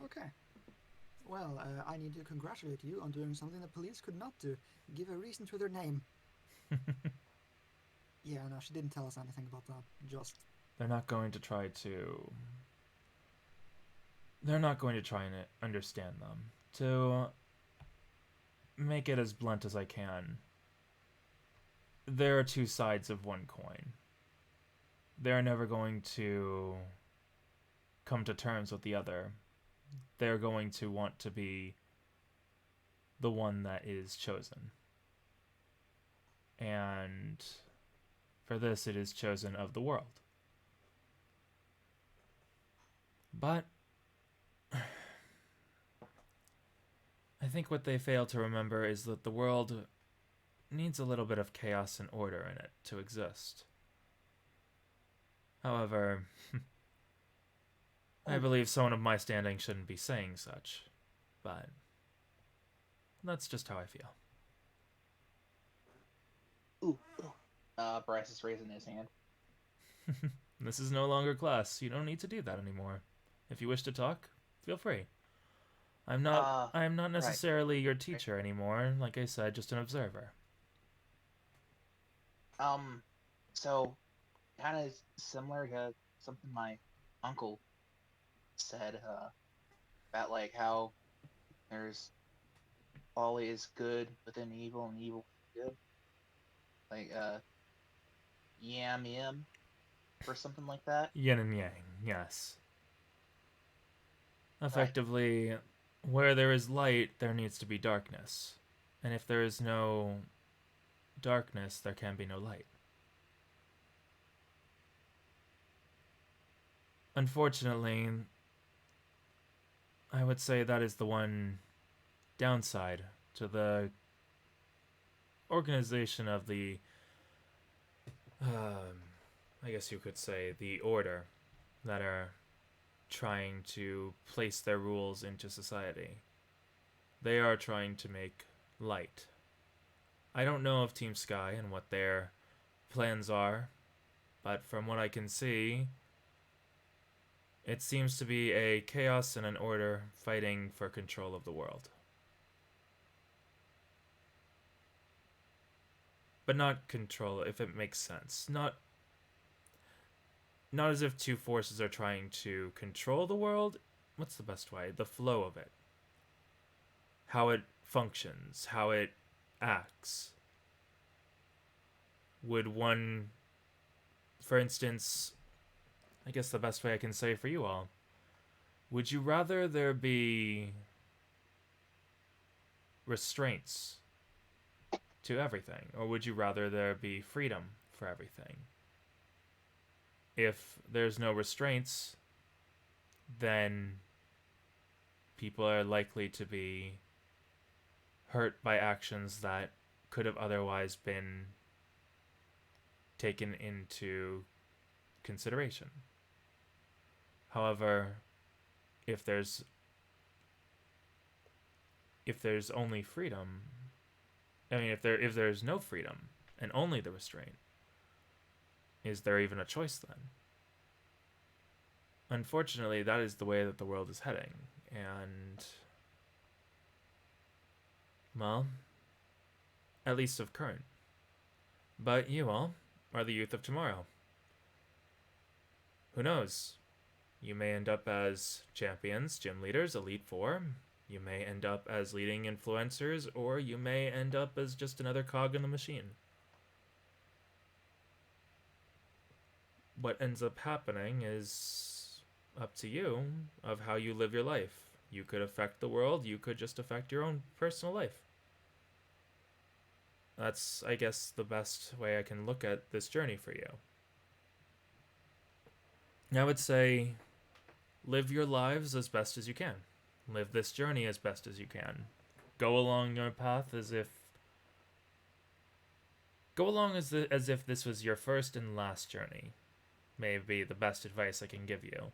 Okay. Well, I need to congratulate you on doing something the police could not do. Give a reason to their name. Yeah, no, she didn't tell us anything about that. Just... They're not going to try to... They're not going to try and understand them. To make it as blunt as I can, there are two sides of one coin. They're never going to come to terms with the other. They're going to want to be the one that is chosen. And for this, it is chosen of the world. But I think what they fail to remember is that the world needs a little bit of chaos and order in it to exist. However, I believe someone of my standing shouldn't be saying such, but that's just how I feel. Ooh. Bryce is raising his hand. This is no longer class. You don't need to do that anymore. If you wish to talk, feel free. I'm not necessarily your teacher anymore. Like I said, just an observer. So kind of similar to something my uncle said about like how there's always good within evil and evil good. Like yam yam or something like that. Yin and yang, yes. Effectively, where there is light, there needs to be darkness. And if there is no darkness, there can be no light. Unfortunately, I would say that is the one downside to the organization of the, I guess you could say, the order that are trying to place their rules into society. They are trying to make light. I don't know of Team Sky and what their plans are, but from what I can see, it seems to be a chaos and an order fighting for control of the world. But not control, if it makes sense. Not as if two forces are trying to control the world. What's the best way? The flow of it. How it functions, how it acts. Would one, for instance, I guess the best way I can say for you all, would you rather there be restraints to everything, or would you rather there be freedom for everything? If there's no restraints, then people are likely to be hurt by actions that could have otherwise been taken into consideration. However, if there's only freedom, if there's no freedom and only the restraint, is there even a choice then? Unfortunately, that is the way that the world is heading, and well, at least of current. But you all are the youth of tomorrow. Who knows? You may end up as champions, gym leaders, Elite Four. You may end up as leading influencers, or you may end up as just another cog in the machine. What ends up happening is up to you of how you live your life. You could affect the world, you could just affect your own personal life. That's, I guess, the best way I can look at this journey for you. I would say, live your lives as best as you can. Live this journey as best as you can. go along your path as if this was your first and last journey. May be the best advice I can give you.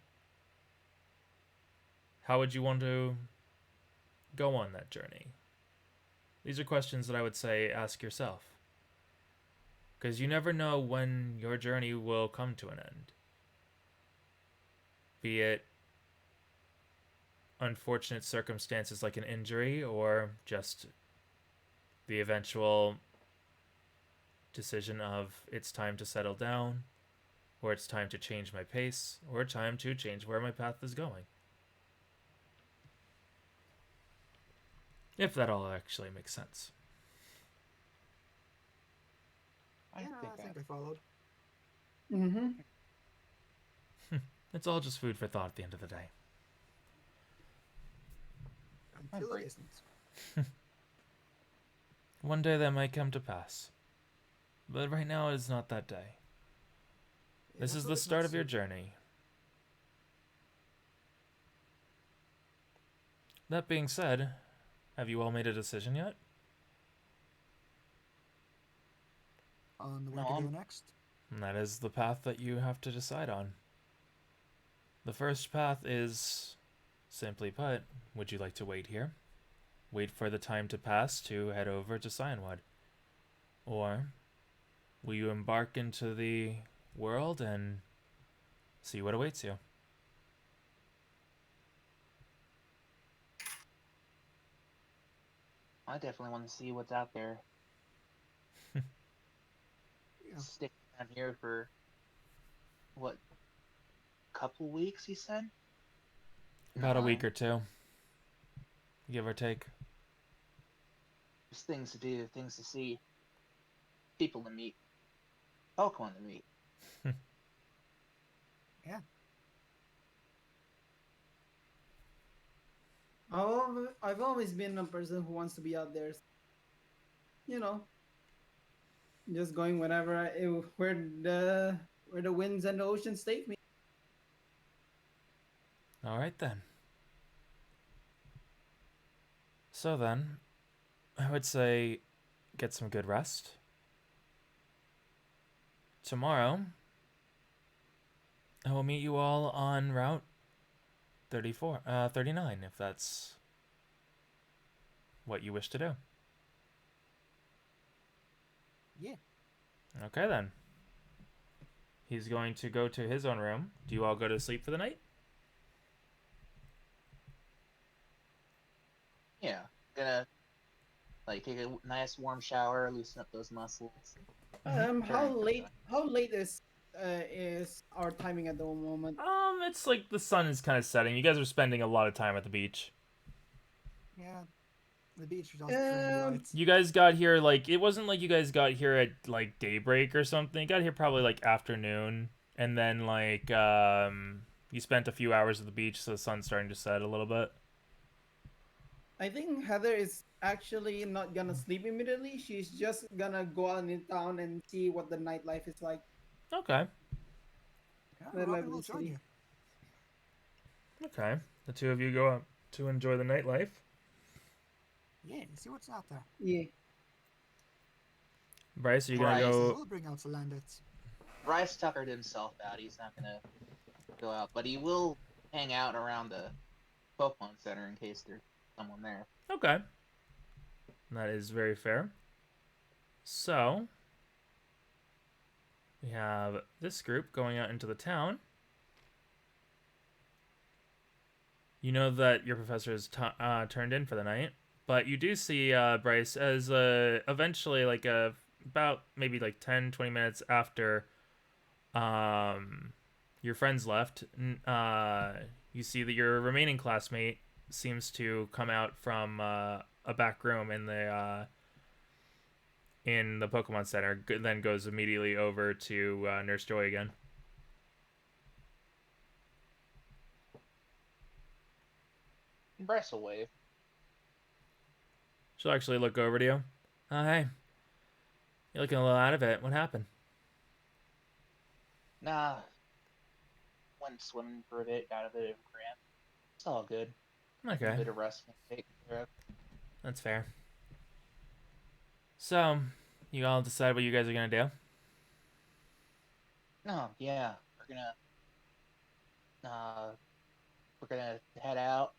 How would you want to go on that journey? These are questions that I would say ask yourself. Because you never know when your journey will come to an end. Be it unfortunate circumstances like an injury, or just the eventual decision of it's time to settle down, or it's time to change my pace, or time to change where my path is going. If that all actually makes sense. I think I followed. Mm-hmm. It's all just food for thought at the end of the day. Until it Great. isn't. One day that might come to pass. But right now it is not that day. This Yeah, is so the it's start not of your soon. journey. That being said, have you all made a decision yet? On where No, to go I'm- next? And that is the path that you have to decide on. The first path is, simply put, would you like to wait here? Wait for the time to pass to head over to Cyanwood? Or will you embark into the world and see what awaits you? I definitely want to see what's out there. Yeah. Stick down here for what? Couple weeks, he said. About a No, week or two. Give or take. There's things to do, things to see, people to meet, Pokemon to meet. Yeah. I've always been a person who wants to be out there. You know, just going where the winds and the oceans take me. Alright then. So then, I would say get some good rest. Tomorrow, I will meet you all on Route 39, if that's what you wish to do. Yeah. Okay then. He's going to go to his own room. Do you all go to sleep for the night? Yeah, gonna take a nice warm shower, loosen up those muscles. How late is our timing at the moment? It's like the sun is kind of setting. You guys are spending a lot of time at the beach. Yeah. The beach doesn't treat me right. You guys got here it wasn't like you guys got here at like daybreak or something. You got here probably like afternoon, and then you spent a few hours at the beach, so the sun's starting to set a little bit. I think Heather is actually not gonna sleep immediately. She's just gonna go out in town and see what the nightlife is like. Okay. Yeah, Let Robin me will join see. you. Okay. The two of you go out to enjoy the nightlife. Yeah, see what's out there. Yeah. Bryce, are you gonna Bryce. go? We'll bring out the landits. Bryce tuckered himself out. He's not gonna go out, but he will hang out around the Pokemon Center in case there's someone there. Okay. That is very fair. So, we have this group going out into the town. You know that your professor is turned in for the night, but you do see Bryce as eventually about maybe 10, 20 minutes after your friends left, you see that your remaining classmate seems to come out from a back room in the Pokemon Center, then goes immediately over to Nurse Joy again. Bryce will wave. She'll actually look over to you. Oh, hey. You're looking a little out of it. What happened? Nah. Went swimming for a bit, got a bit of a cramp. It's all good. A Okay. bit of rest can take care of. That's fair. So, you all decide what you guys are gonna do? No, yeah, uh we're gonna head out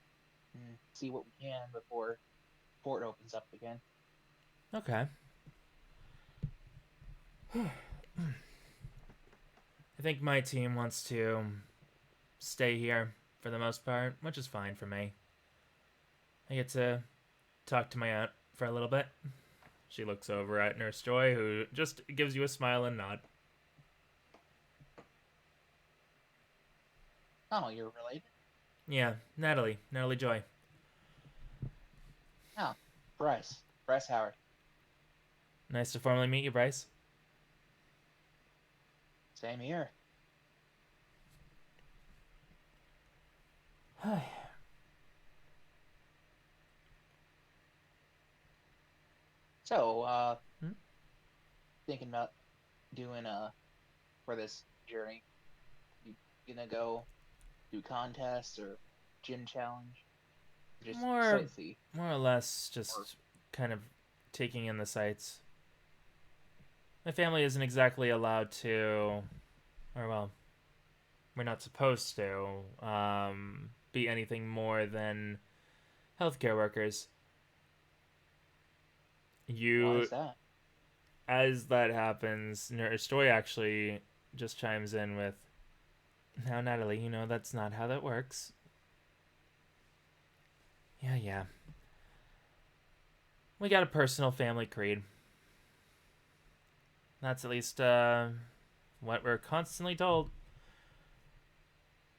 and see what we can before port opens up again. Okay. I think my team wants to stay here for the most part, which is fine for me. I get to talk to my aunt for a little bit. She looks over at Nurse Joy, who just gives you a smile and nod. Oh, you're related? Yeah, Natalie Joy. Oh, Bryce Howard. Nice to formally meet you, Bryce. Same here. So, Hmm? thinking about doing for this journey, you gonna go do contests or gym challenge? Just More sightsee. or less Or just kind of taking in the sights. My family isn't exactly allowed to, or well, we're not supposed to, be anything more than healthcare workers. why You, is that? as that happens, Nurse Joy actually just chimes in with, "Now, Natalie, you know that's not how that works." Yeah. We got a personal family creed. That's at least what we're constantly told.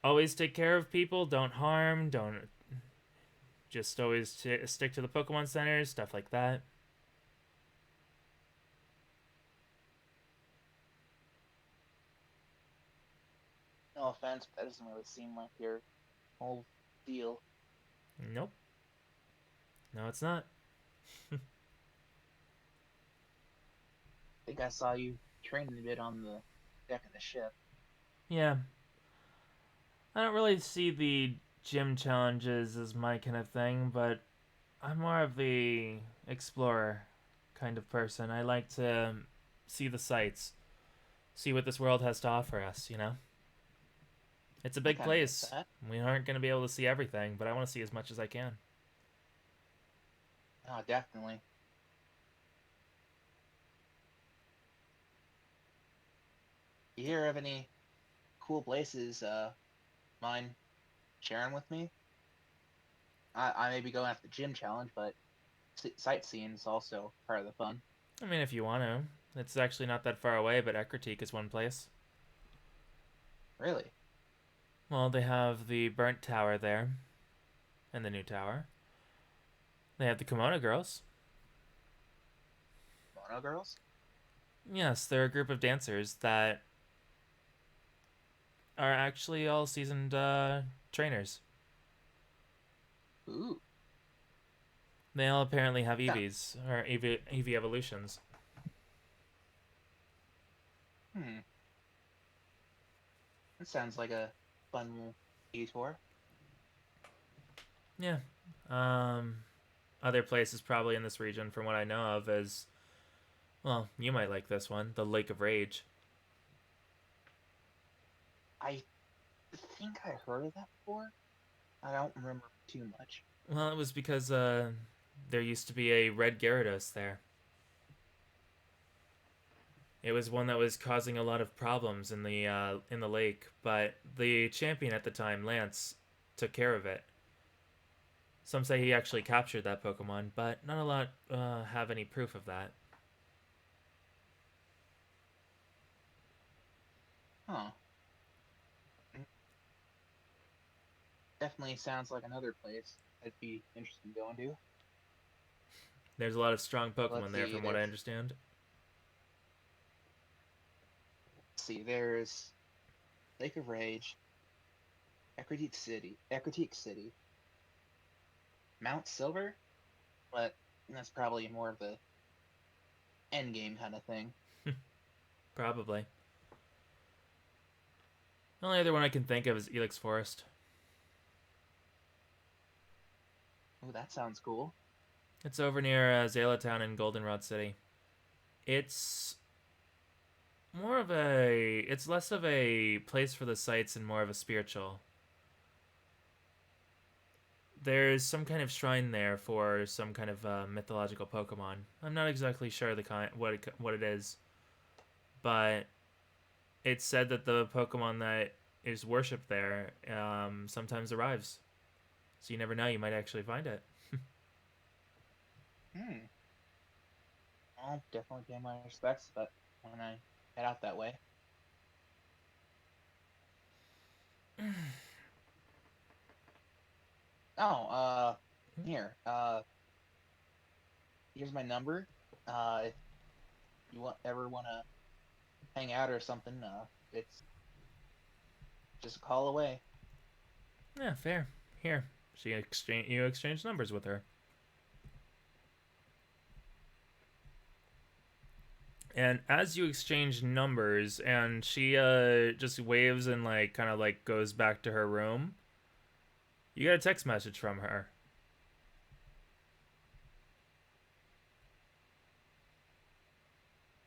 Always take care of people. Don't harm. Don't just always stick to the Pokemon centers. Stuff like that. No offense, but that doesn't really seem like your whole deal. Nope. No, it's not. I think I saw you training a bit on the deck of the ship. Yeah. I don't really see the gym challenges as my kind of thing, but I'm more of the explorer kind of person. I like to see the sights, see what this world has to offer us, you know? It's a I big kind of get place. that. We aren't going to be able to see everything, but I want to see as much as I can. Oh, definitely. You hear of any cool places? Mind sharing with me? I may be going after the gym challenge, but sightseeing is also part of the fun. I mean, if you want to. It's actually not that far away, but Ekritique is one place. Really? Well, they have the burnt tower there, and the new tower. They have the Kimono Girls. Mono girls? Yes, they're a group of dancers that are actually all seasoned trainers. Ooh. They all apparently have Yeah. EVs, or EV evolutions. Hmm. That sounds like a fun little detour. Yeah. Other places probably in this region, from what I know of, is, well, you might like this one, the Lake of Rage. I think I heard of that before. I don't remember too much. Well, it was because there used to be a red Gyarados there. It was one that was causing a lot of problems in the lake, but the champion at the time, Lance, took care of it. Some say he actually captured that Pokemon, but not a lot have any proof of that. Huh. Definitely sounds like another place I'd be interested in going to. There's a lot of strong Let's Pokemon there, see, from what I understand. there's Lake of Rage, Ekritique City, Mount Silver, but that's probably more of the end game kind of thing. Probably. The only other one I can think of is Elix Forest. Oh, that sounds cool. It's over near Zayla Town in Goldenrod City. It's more of a. It's less of a place for the sights and more of a spiritual. There's some kind of shrine there for some kind of mythological Pokemon. I'm not exactly sure the kind what it is, but it's said that the Pokemon that is worshipped there sometimes arrives. So you never know, you might actually find it. I'll definitely pay my respects, but when I head out that way. Oh, here. Here's my number. If you ever want to hang out or something, it's just a call away. Yeah, fair. Here, you exchange numbers with her. And as you exchange numbers, and she just waves and like kind of like goes back to her room, you get a text message from her.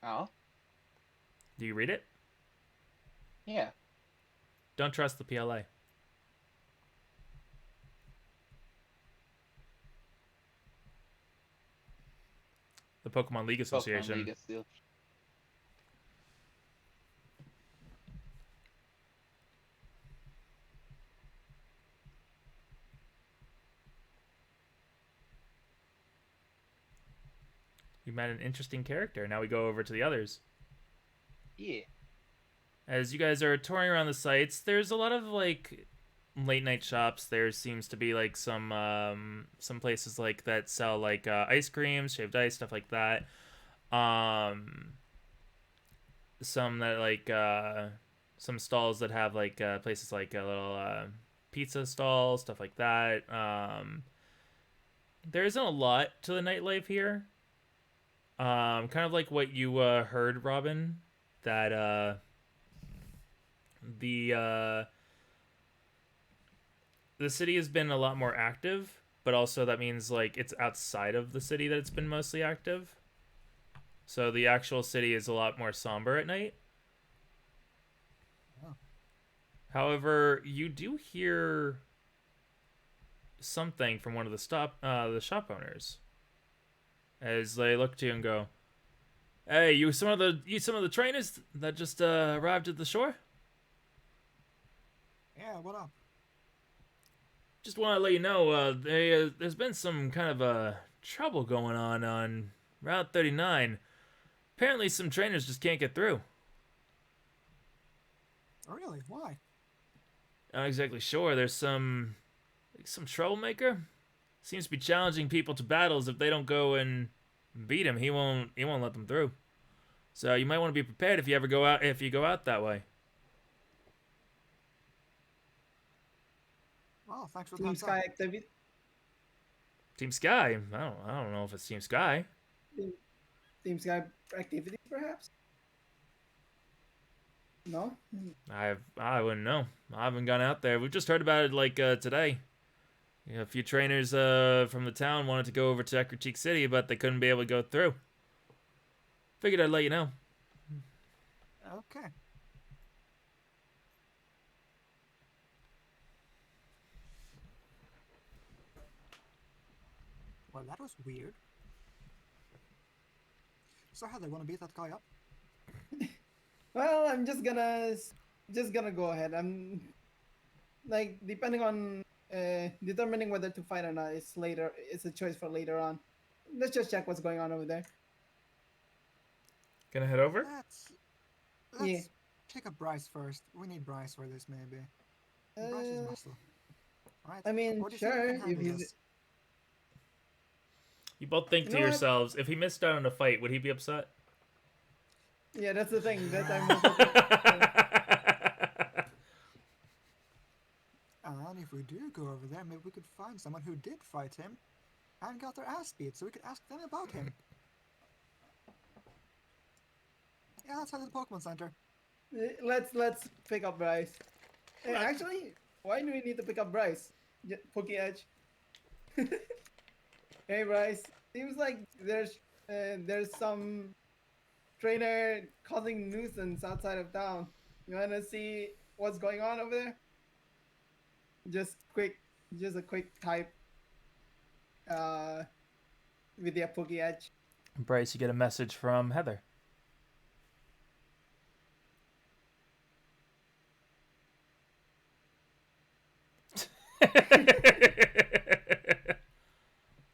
Oh? Do you read it? Yeah. Don't trust the PLA. The Pokemon League Association. Pokemon League Association. You met an interesting character. Now we go over to the others. Yeah. As you guys are touring around the sites, there's a lot of like late night shops. There seems to be like some places like that sell like ice cream, shaved ice, stuff like that. Some that like some stalls that have like places like a little pizza stall, stuff like that. There isn't a lot to the nightlife here. Kind of like what you heard, Robin, that the city has been a lot more active, but also that means like it's outside of the city that it's been mostly active. So the actual city is a lot more somber at night. Oh. However, you do hear something from one of the shop owners as they look to you and go, "Hey, you some of the trainers that just arrived at the shore? Yeah, what up? Just want to let you know, there's been some kind of trouble going on Route 39. Apparently, some trainers just can't get through. Oh, really? Why? Not exactly sure. There's some troublemaker. Seems to be challenging people to battles. If they don't go and beat him, he won't let them through. So you might want to be prepared if you go out that way. Well, thanks for the Team heads Sky up. activity. Team Sky. I don't know if it's Team Sky. Team Sky activities, perhaps. No. I wouldn't know. I haven't gone out there. We've just heard about it like today. You know, a few trainers from the town wanted to go over to Ecruteak City, but they couldn't be able to go through. Figured I'd let you know. Okay. Well, that was weird. So how they want to beat that guy up? Well, I'm just gonna go ahead. I'm like depending on determining whether to fight or not. It's later. It's a choice for later on. Let's just check what's going on over there. Gonna head over? Let's check up Bryce first. We need Bryce for this, maybe. Bryce is muscle. Right? I mean, Or do you think sure. we can If handle he's this? You both think You to know what? yourselves, if he missed out on a fight, would he be upset? yeah, that's the thing. That I'm also And if we do go over there, maybe we could find someone who did fight him and got their ass beat, so we could ask them about him. Yeah, let's head to the Pokemon Center. let's pick up Bryce. Hey, Right. actually, why do we need to pick up Bryce? Poke Edge. Hey Bryce, Seems like there's some trainer causing nuisance outside of town. You wanna see what's going on over there? Just quick, just a quick type. Uh, with the Poke Edge. Bryce, you get a message from Heather.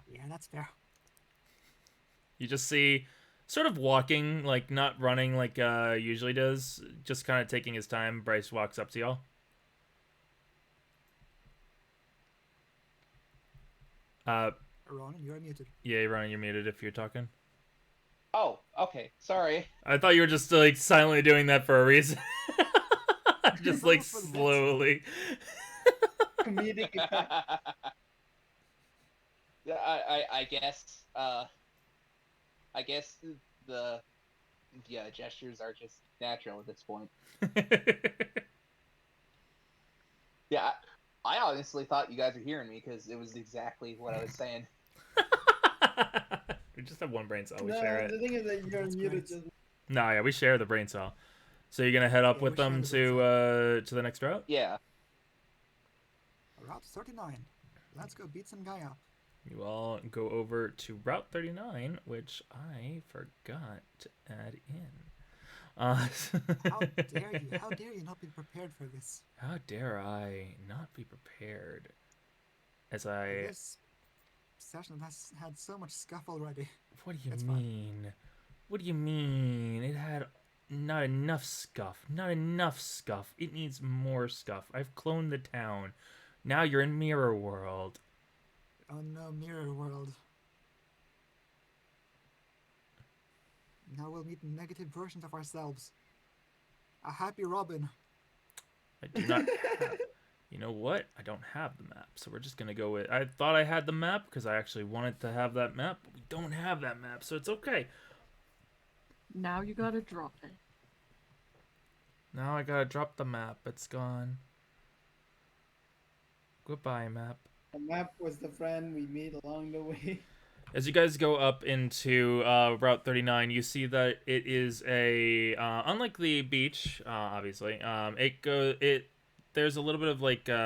Yeah, that's fair. You just see, sort of walking, like not running like usually does, just kind of taking his time. Bryce walks up to y'all. Ron, you're muted. Yeah, Ron, you're muted if you're talking. Oh, okay. Sorry. I thought you were just like silently doing that for a reason. Just like For the best. slowly. Comedic effect. Yeah, I guess I guess the gestures are just natural at this point. Yeah, I honestly thought you guys were hearing me because it was exactly what I was saying. We just have one brain cell. We No, share it. the thing is that you're That's muted. great. Just No, yeah, we share the brain cell. So you're gonna head up Yeah, with we share them the brain to the next route? Yeah. Route 39. Let's go beat some guy up. You all go over to Route 39, which I forgot to add in. How dare you? How dare you not be prepared for this? How dare I not be prepared? As I... This session has had so much scuff already. What do you It's fine. mean? What do you mean? It had not enough scuff. Not enough scuff. It needs more scuff. I've cloned the town. Now you're in Mirror World. Oh no, Mirror World. Now we'll meet negative versions of ourselves. A happy Robin. I do not have... You know what? I don't have the map, so we're just gonna go with... I thought I had the map because I actually wanted to have that map, but we don't have that map, so it's okay. Now you gotta drop it. Now I gotta drop the map. It's gone. Goodbye, map. the map was the friend we made along the way. As you guys go up into Route 39, you see that it is a unlike the beach, obviously. There's a little bit of like there's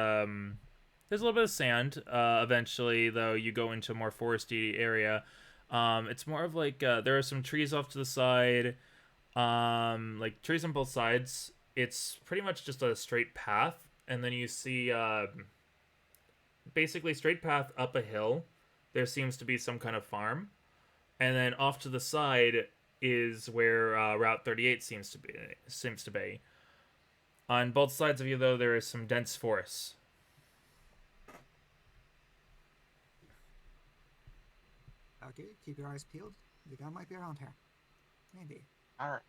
a little bit of sand. Eventually, though, you go into a more foresty area. It's more of like there are some trees off to the side, like trees on both sides. It's pretty much just a straight path, and then you see basically straight path up a hill. There seems to be some kind of farm, and then off to the side is where Route 38 seems to be. On both sides of you, though, there is some dense forest. Okay, keep your eyes peeled. The guy might be around here. Maybe. All right.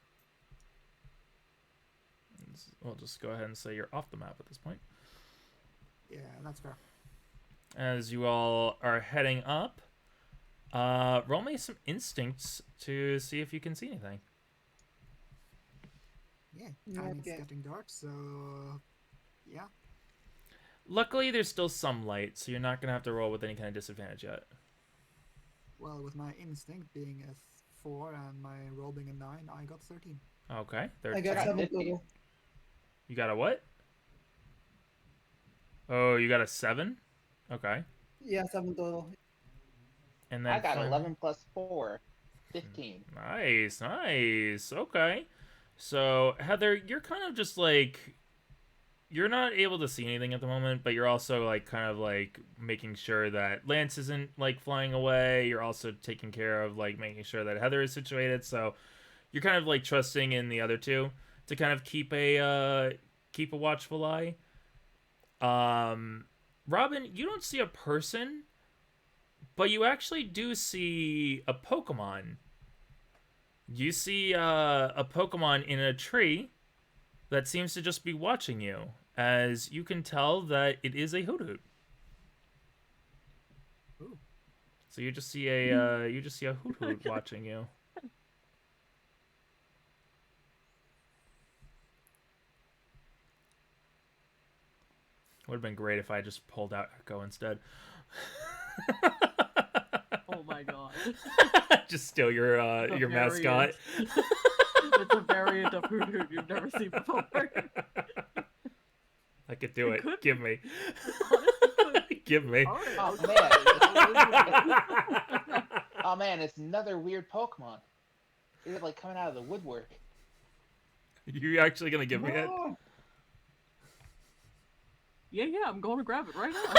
We'll just go ahead and say you're off the map at this point. Yeah, that's fair. As you all are heading up, roll me some instincts to see if you can see anything. Yeah, and it's Okay. getting dark, so yeah. Luckily, there's still some light, so you're not gonna have to roll with any kind of disadvantage yet. Well, with my instinct being a 4 and my roll being a 9, I got 13. Okay, I got 13. 7 total. You got a what? Oh, you got a 7? Okay. Yeah, 7 total. And then I got finally- 11 plus 4, 15. Nice, nice. Okay. So, Heather, you're kind of just like you're not able to see anything at the moment, but you're also like kind of like making sure that Lance isn't like flying away. You're also taking care of like making sure that Heather is situated. So, you're kind of like trusting in the other two to kind of keep a watchful eye. Robin, you don't see a person, but you actually do see a Pokemon. You see a Pokemon in a tree that seems to just be watching you, as you can tell that it is a Hoothoot. Ooh. So you just see a Hoothoot watching you. Would have been great if I just pulled out Echo instead. Oh my my god. Just steal your The your mascot. It's a variant of Hoot Hoot you've never seen before. I could do It it. could Give be. me. Honestly, could be. Give me. Alright, Oh, man. Oh man, it's another weird Pokemon. You're like coming out of the woodwork. You actually gonna give me it? No. Yeah, I'm going to grab it right now.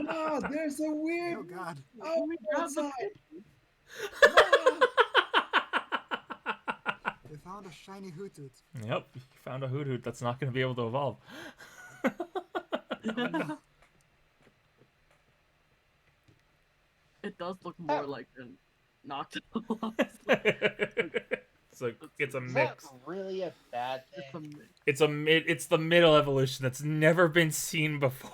No, there's a weird. Oh god. Oh, Let me grab the outside. picture. They found a shiny Hoot Hoot. Yep, you found a Hoot Hoot that's not gonna be able to evolve. Oh, no. It does look more like an Noctowl. It's a Is that mix. really a bad thing? It's the middle evolution that's never been seen before.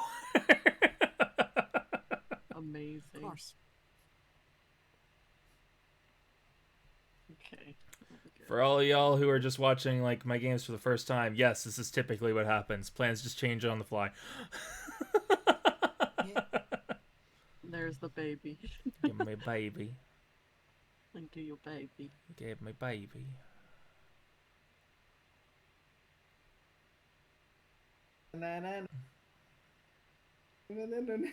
Amazing. Of course. Okay. For all of y'all who are just watching like my games for the first time, yes, this is typically what happens. Plans just change on the fly. Yeah. There's the baby. Give me baby. Into your baby. Give me baby. Na, na, na. Na, na, na, na.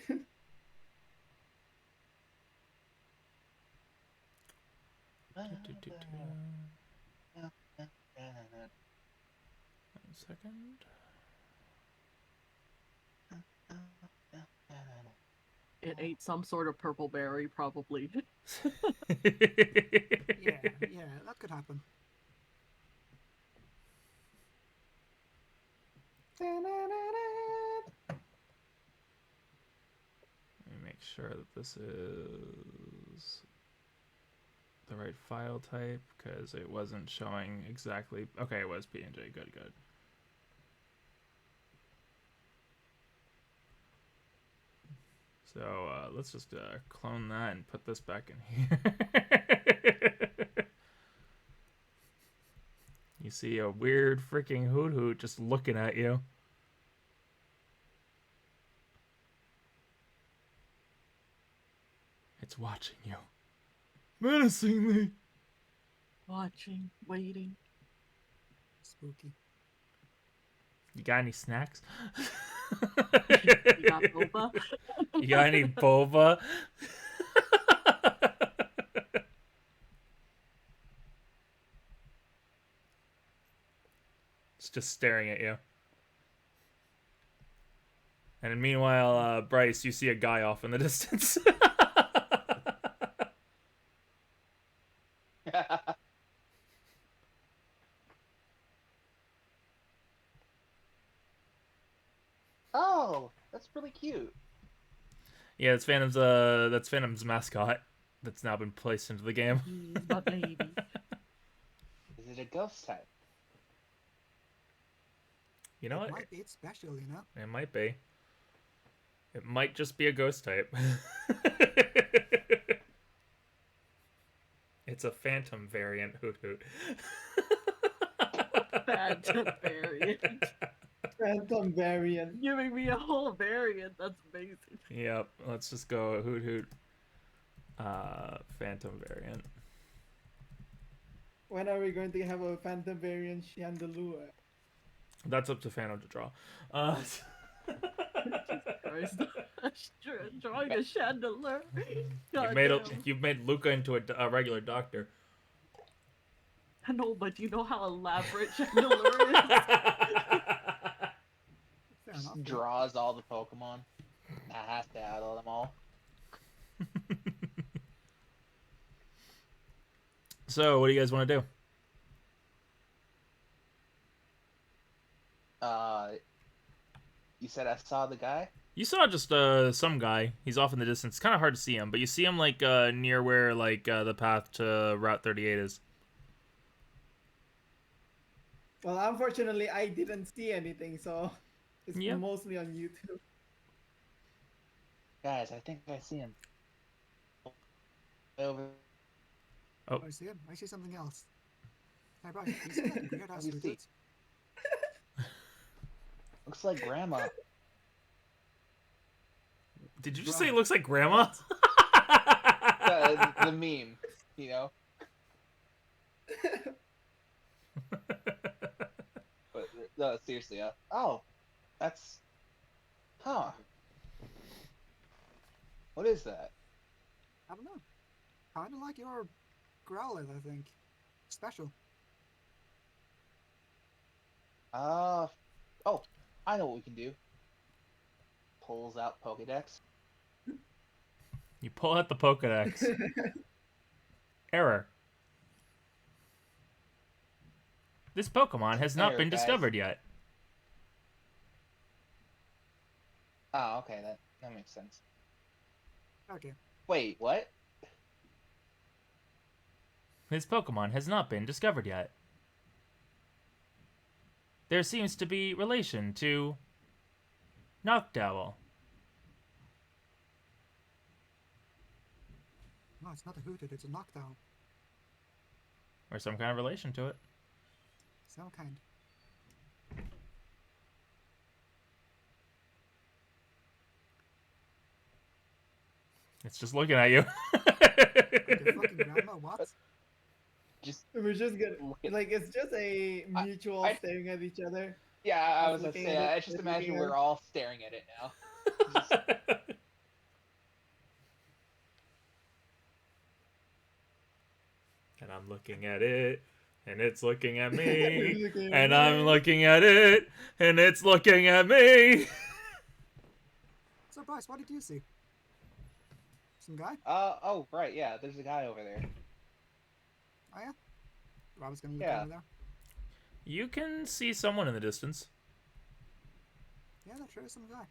One second. It ate some sort of purple berry, probably. Yeah, that could happen. Let me make sure that this is the right file type, because it wasn't showing exactly. Okay, it was PNG. Good. So let's just clone that and put this back in here. You see a weird freaking Hoot Hoot just looking at you. It's watching you. Menacingly. Watching, waiting. Spooky. You got any snacks? You got boba? You got any boba? It's just staring at you. And meanwhile, Bryce, you see a guy off in the distance. Oh, that's really cute. Yeah, that's Phantom's mascot that's now been placed into the game. He's my baby. Is it a ghost type? You know It what? might be it's special, you know? It might be. It might just be a ghost type. It's a phantom variant Hoot Hoot. Phantom variant. Phantom variant. Giving me a whole variant. That's amazing. Yep, let's just go Hoot Hoot. Phantom variant. When are we going to have a phantom variant Chandelure? That's up to Phantom to draw. Jesus Christ. Drawing a chandelier. You've made Luca into a regular doctor. I know, but you know how elaborate chandelier is? Fair enough. Draws all the Pokemon. I have to add all them all. So, what do you guys want to do? You said I saw the guy? You saw just some guy. He's off in the distance. It's kind of hard to see him, but you see him like near where like the path to Route 38 is. Well, unfortunately, I didn't see anything, so it's Yeah. mostly on YouTube. Guys, I think I see him. Over. Oh. I see him. I see something else. Hey, Bryce, you see that weird ass You Hoot see- Hoot? Looks like Grandma. Did you just Bro. say it looks like Grandma? the meme, you know. But no, seriously. Oh, that's huh. What is that? I don't know. Kind of like your Growlithe, I think. Special. Oh, I know what we can do. Pulls out Pokedex. You pull out the Pokedex. Error. This Pokemon has not Error, been guys. discovered yet. Oh, okay, that makes sense. Okay. Wait, what? This Pokemon has not been discovered yet. There seems to be relation to Noctowl. No, it's not a Hooted, it's a Knockdown. Or some kind of relation to it. Some kind. It's just looking at you. The fucking grandma, what? Just We're just gonna look at. like it's just a mutual I- staring at each other. Yeah, I I'm was gonna looking say. at it, I just you're imagine looking at we're it. all staring at it now. And I'm looking at it, and it's looking at me, Looking at and me. I'm looking at it, and it's looking at me. So, Bryce, what did you see? Some guy? Oh, right, yeah. There's a guy over there. Oh, yeah? Rob's gonna look Yeah. over there. You can see someone in the distance. Yeah, that sure is some guy.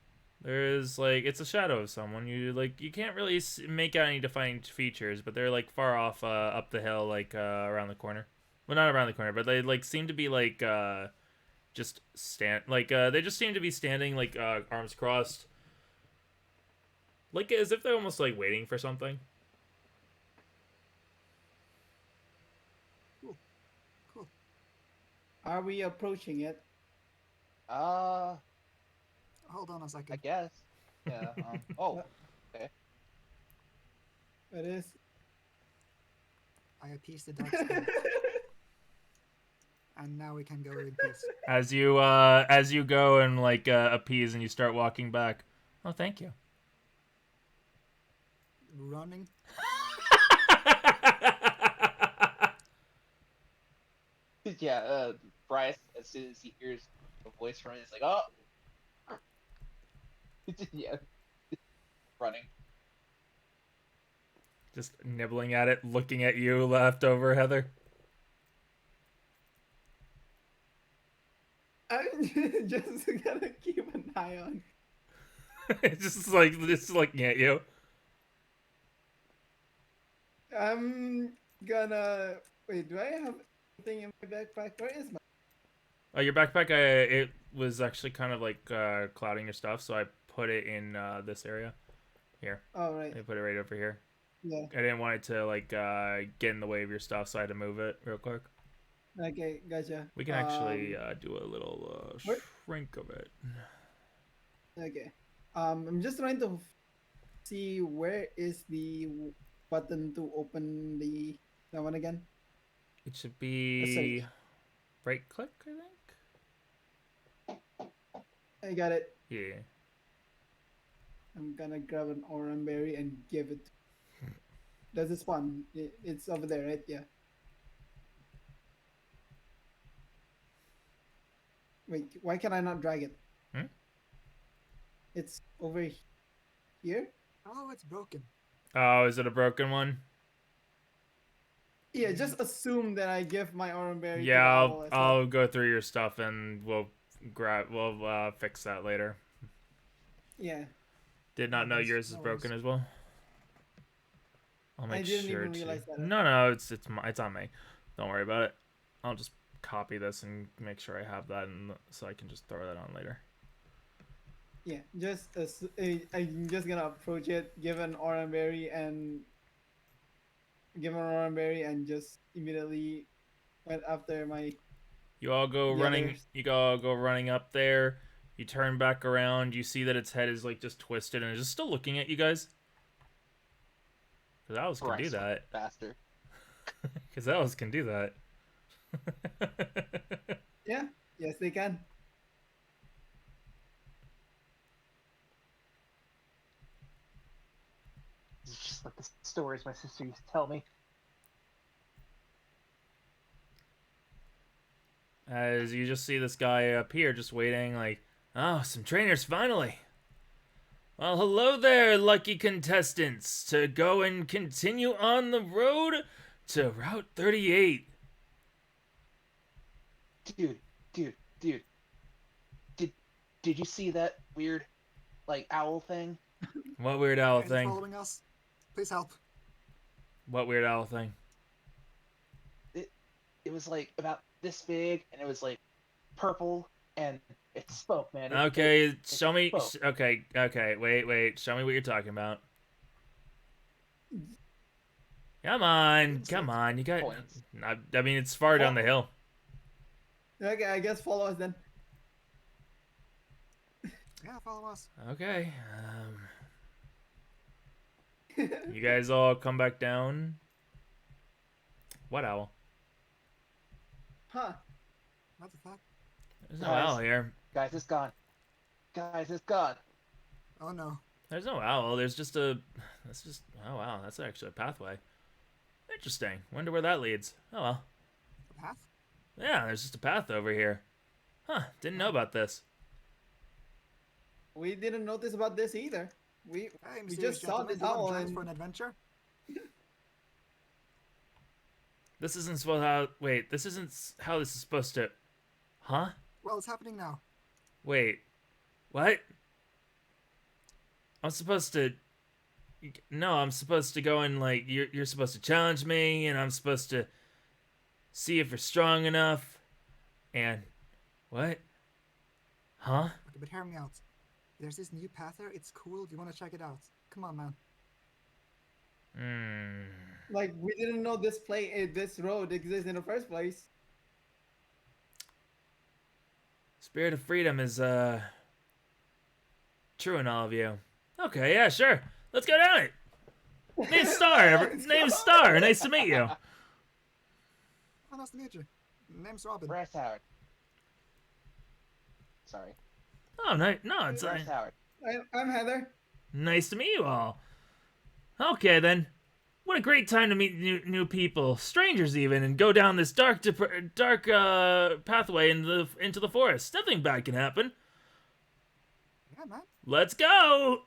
There's like it's a shadow of someone. You can't really make out any defined features, but they're like far off up the hill, like around the corner. Well, not around the corner, but they like seem to be like just they just seem to be standing like arms crossed, like as if they're almost like waiting for something. Cool. Are we approaching it? Hold on a I second. guess. Yeah. Oh, It is. I appeased the dark spirit. And now we can go in peace. As you go and like appease and you start walking back. Oh, thank you. Running. yeah. Bryce, as soon as he hears a voice from it, he's like, "Oh." Yeah. Running. Just nibbling at it, looking at you, left over, Heather. I'm just gonna keep an eye on. It's just looking at you. I'm gonna wait. Do I have anything in my backpack? Where is my? Oh, your backpack, it was actually kind of like clouding your stuff, so I put it in this area. Here. Oh right. I put it right over here. Yeah. I didn't want it to like get in the way of your stuff, so I had to move it real quick. Okay, gotcha. We can actually do a little what? shrink of it. Okay. I'm just trying to see where is the button to open that one again. It should be right click, I think. I got it. Yeah. I'm gonna grab an orange berry and give it. Does it spawn? It's over there, right? Yeah. Wait, why can I not drag it? Hmm? It's over here? Oh, it's broken. Oh, is it a broken one? Yeah, just assume that I give my orange berry Yeah, to the owl as well. I'll go through your stuff and we'll fix that later. Yeah. Did not know Nice. yours is No broken worries. as well. I'll make didn't sure even to. realize that. No, it's on me. Don't worry about it. I'll just copy this and make sure I have that, so I can just throw that on later. Yeah, just I'm just gonna approach it, give an orange berry and just immediately went after my. You all go The running. others. You all go running up there. You turn back around. You see that its head is like just twisted and it's just still looking at you guys. Because owls can do Bryce, that. bastard. Because owls can do that. Yeah, yes, they can. It's just like the stories my sister used to tell me. As you just see this guy up here just waiting, like, oh, some trainers finally. Well, hello there, lucky contestants, to go and continue on the road to Route 38. Dude. Did you see that weird, like, owl thing? What weird owl Is it thing? following us? Please help. What weird owl thing? It was like about this big, and it was like purple, and it spoke, man. Okay, show me. spoke. Okay, wait. Show me what you're talking about. Come on. You got. Points. I mean, it's far down the hill. Okay, I guess follow us then. Yeah, follow us. Okay. You guys all come back down. What owl? Huh. What the fuck? There's no Guys. owl here. Guys, it's gone. Guys, it's gone. Oh no. There's no owl. There's just a. That's just. Oh wow, that's actually a pathway. Interesting. Wonder where that leads. Oh well. A path? Yeah, there's just a path over here. Huh? Didn't know about this. We didn't notice about this either. We Hey, we mysterious just saw gentleman, this do you want owl to join us and for an adventure? This isn't supposed how. Wait, this isn't how this is supposed to. Huh? Well, it's happening now. Wait. What? I'm supposed to. No, I'm supposed to go and like you're supposed to challenge me, and I'm supposed to see if you're strong enough. And what? Huh? Okay, but hear me out. There's this new path there. It's cool. Do you want to check it out? Come on, man. like we didn't know this road exists in the first place. Spirit of freedom is true in all of you. Okay, yeah, sure. Let's go down it. Name's Star. Name's Star. Nice to meet you. Oh, nice to meet you. Name's Robin. Bryce Howard. Sorry. Oh no, it's Bryce Howard. I'm Heather. nice to meet you all. Okay then. What a great time to meet new people, strangers even, and go down this dark pathway into the forest. Nothing bad can happen. Yeah, man. Let's go.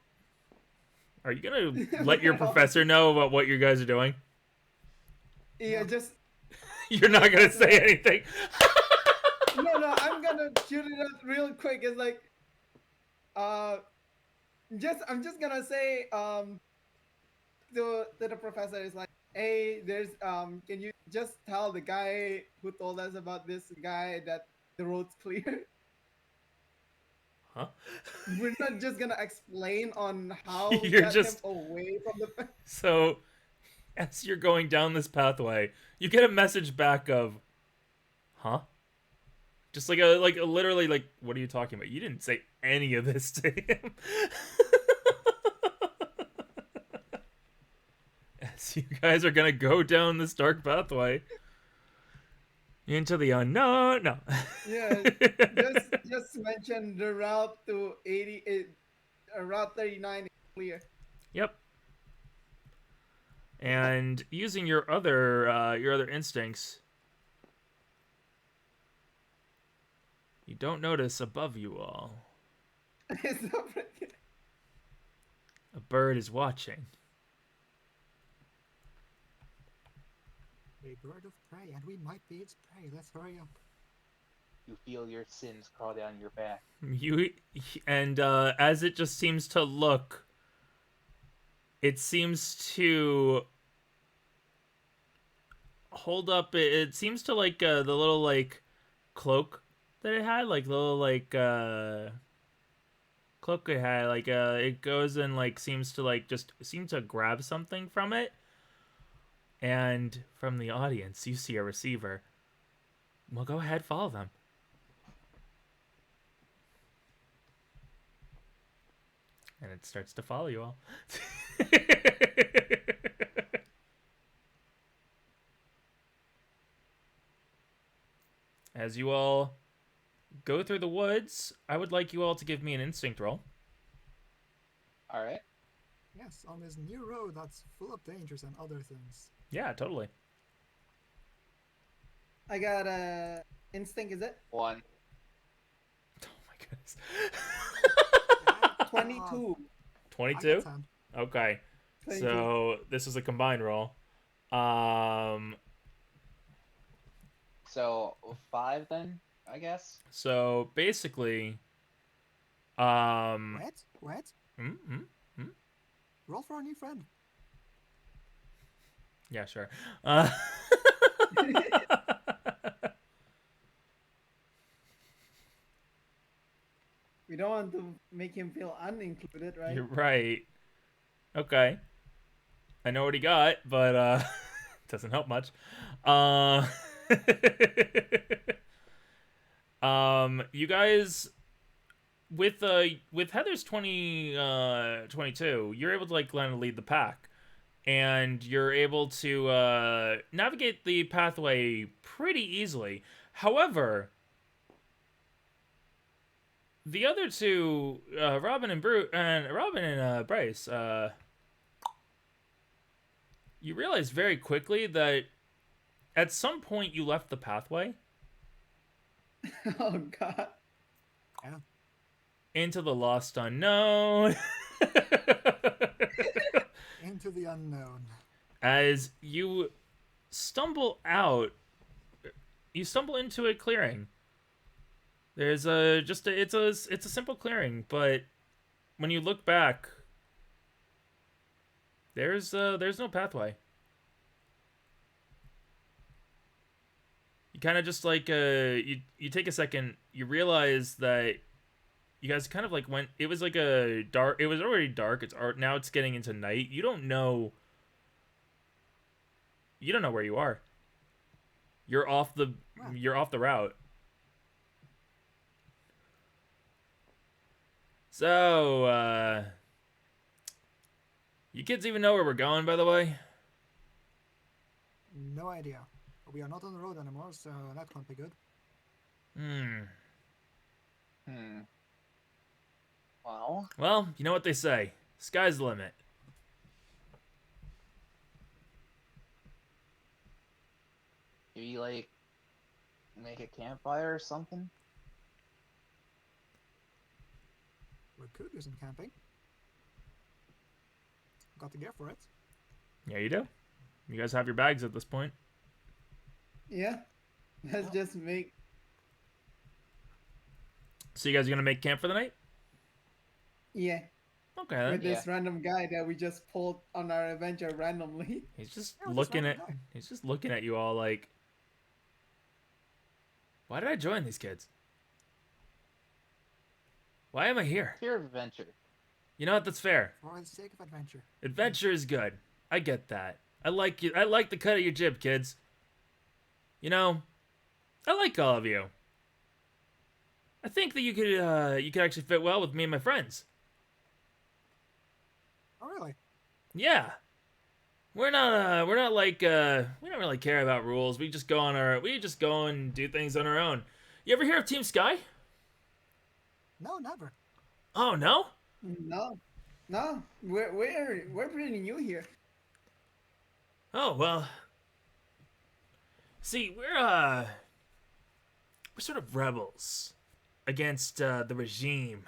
Are you gonna let your professor know about what you guys are doing? Yeah, just You're not gonna say anything. no. I'm gonna shoot it up real quick. It's like, I'm just gonna say to the professor is like, hey, there's can you just tell the guy who told us about this guy that the road's clear? Huh? We're not just gonna explain on how we You're got just- him away from the. So, as you're going down this pathway, you get a message back of, "Huh?" Just like a literally like, what are you talking about? You didn't say any of this to him. As you guys are gonna go down this dark pathway into the unknown. No. Yeah, just mention the route to 80, route 39 is clear. Yep. And using your other instincts, you don't notice above you all It's not pretty- a bird is watching. A bird of prey, and we might be its prey. Let's hurry up. You feel your sins crawl down your back. As it just seems to look, it seems to hold up. It seems to like the little like cloak that it had, like the little like cloak it had, like it goes and like seems to like just seem to grab something from it. And from the audience, you see a receiver. Well, go ahead, follow them. And it starts to follow you all. as you all go through the woods, I would like you all to give me an instinct roll. All right. Yes, on this new road that's full of dangers and other things. Yeah, totally. I got a instinct. Is it 1. Oh my goodness. 22? 22? 10. Okay. 22. So this is a combined roll. So 5 then, I guess. So basically, Wait. mm, mm, mm. Roll for our new friend. Yeah, sure. We don't want to make him feel unincluded, right? You're right. Okay. I know what he got, but doesn't help much. You guys with Heather's 22, you're able to like kind of lead the pack, and you're able to navigate the pathway pretty easily. However, the other two, Robin and Bryce, you realize very quickly that at some point you left the pathway Oh God. Yeah. into the lost unknown. Into the unknown. As you stumble out, you stumble into a clearing. There's it's a simple clearing, but when you look back, there's no pathway. You kind of just like you take a second, you realize that you guys kind of like went. It was like a dark. It was already dark. Now it's getting into night. You don't know. You don't know where you are. You're off the. Wow. You're off the route. So, you kids even know where we're going, by the way? No idea. We are not on the road anymore, so that can't be good. Well, You know what they say. Sky's the limit. maybe like make a campfire or something. We could do some camping. Got the gear for it. Yeah, you do. You guys have your bags at this point. Yeah. Let's just make. So you guys are going to make camp for the night? Yeah. Okay, then. With this random guy that we just pulled on our adventure randomly. He's just Yeah, looking at just random guy. he's just looking at you all like, why did I join these kids? Why am I here? Pure adventure. You know what? That's fair. For the sake of adventure. Adventure is good. I get that. I like you. I like the cut of your jib, kids. You know, I like all of you. I think that you could actually fit well with me and my friends. Oh, really? Yeah. We're not like we don't really care about rules. We just go and do things on our own. You ever hear of Team Sky? No, never. Oh no? No. No. We're pretty new here. Oh well. See, we're sort of rebels against the regime.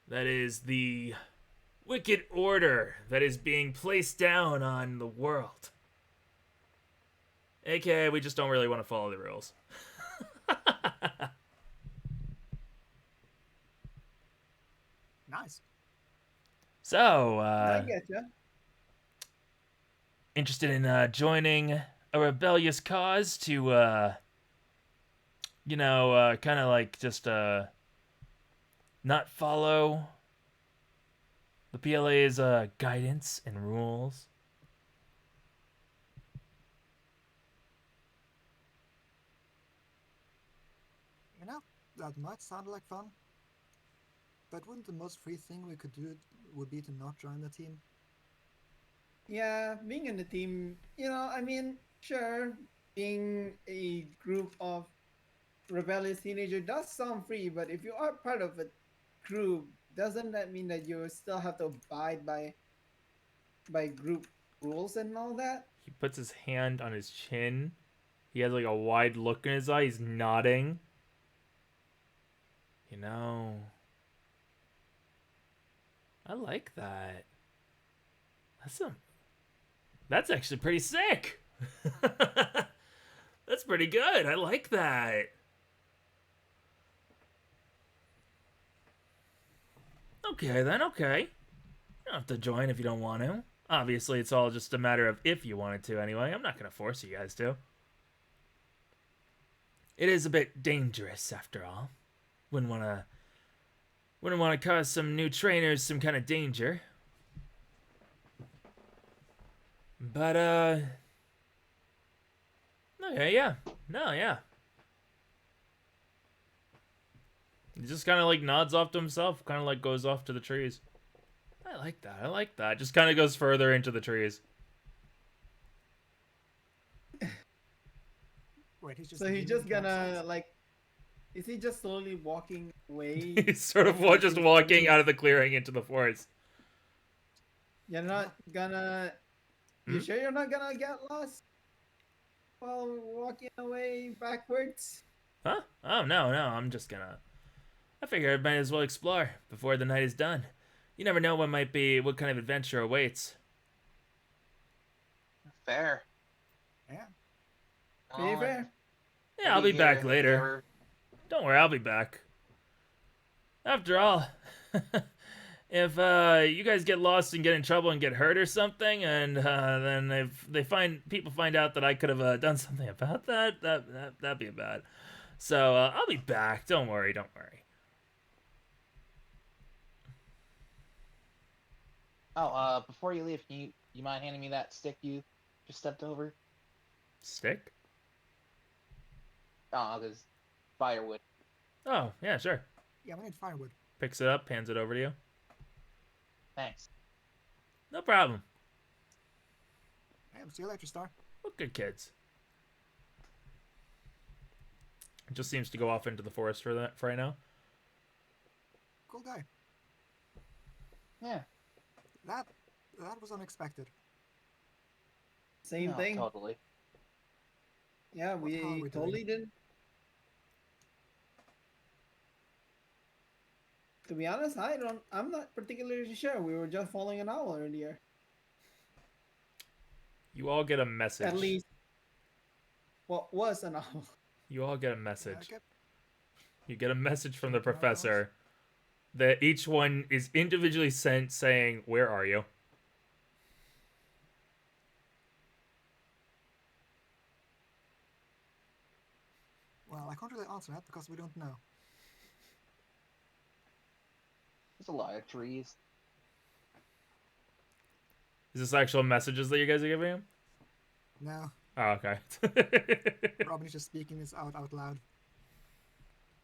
That is the wicked order that is being placed down on the world. AKA, we just don't really want to follow the rules. Nice. So, I get ya. interested in joining a rebellious cause to, kind of like just not follow the PLA's guidance and rules? You know, that might sound like fun. But wouldn't the most free thing we could do would be to not join the team? Yeah, being in the team, I mean, sure, being a group of rebellious teenager does sound free, but if you are part of a group, doesn't that mean that you still have to abide by group rules and all that? He puts his hand on his chin. He has like a wide look in his eye. He's nodding. You know, I like that. That's actually pretty sick. That's pretty good. I like that. Okay then, okay. You don't have to join if you don't want to. Obviously, it's all just a matter of if you wanted to anyway. I'm not going to force you guys to. It is a bit dangerous after all. Wouldn't want to cause some new trainers some kind of danger. But okay, yeah. No, yeah. He just kind of like nods off to himself, kind of like goes off to the trees. I like that. I like that. Just kind of goes further into the trees. Wait, he's just. So he's leaving just the gonna campsite? like, is he just slowly walking away? He's sort of just walking out of the clearing into the forest. You're not gonna. You Hmm? sure you're not gonna get lost while walking away backwards? Huh? Oh, no. I'm just gonna... I figure I might as well explore before the night is done. You never know what kind of adventure awaits. Fair. Yeah. Pretty Alright. fair. Yeah, I'll be here back if later. ever- Don't worry, I'll be back. After all, if you guys get lost and get in trouble and get hurt or something, and then if people find out that I could have done something about that'd be bad. So I'll be back. Don't worry. Oh, before you leave, you mind handing me that stick you just stepped over? Stick? Oh, there's firewood. Oh, yeah, sure. Yeah, we need firewood. Picks it up, hands it over to you. Thanks. No problem. Hey, see you later, Star. What good kids. It just seems to go off into the forest for right now. Cool guy. Yeah. That was unexpected. Same No, thing. Totally. Yeah, What the hell are we we totally doing? didn't. To be honest, I'm not particularly sure. We were just following an owl earlier. You all get a message. At least, what was an owl? You all get a Yeah, message. okay. You get a message from the Check it out, professor that each one is individually sent saying, "Where are you?" Well, I can't really answer that because we don't know. There's a lot of trees. Is this actual messages that you guys are giving him? No, Oh, okay. Robin is just speaking this out loud.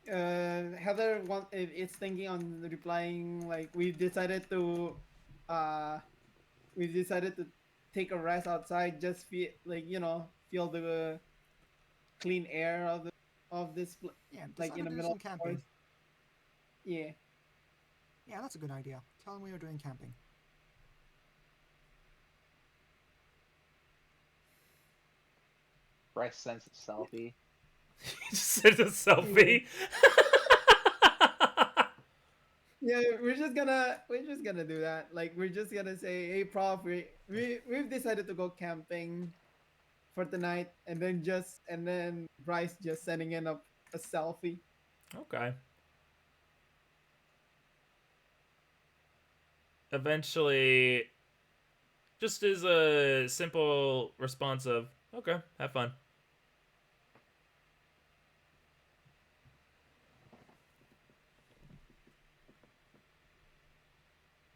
Heather it's thinking on replying like we've decided to take a rest outside, just feel feel the clean air of this Yeah, like in decided the to do middle some of the camping. forest. Yeah. Yeah, that's a good idea. Tell them we are doing camping. Bryce sends a selfie. He just sent a selfie. Yeah, we're just gonna do that. Like we're just gonna say, "Hey, prof, we've decided to go camping for tonight," and then Bryce just sending in a selfie. Okay. Eventually, just as a simple response of, "Okay, have fun."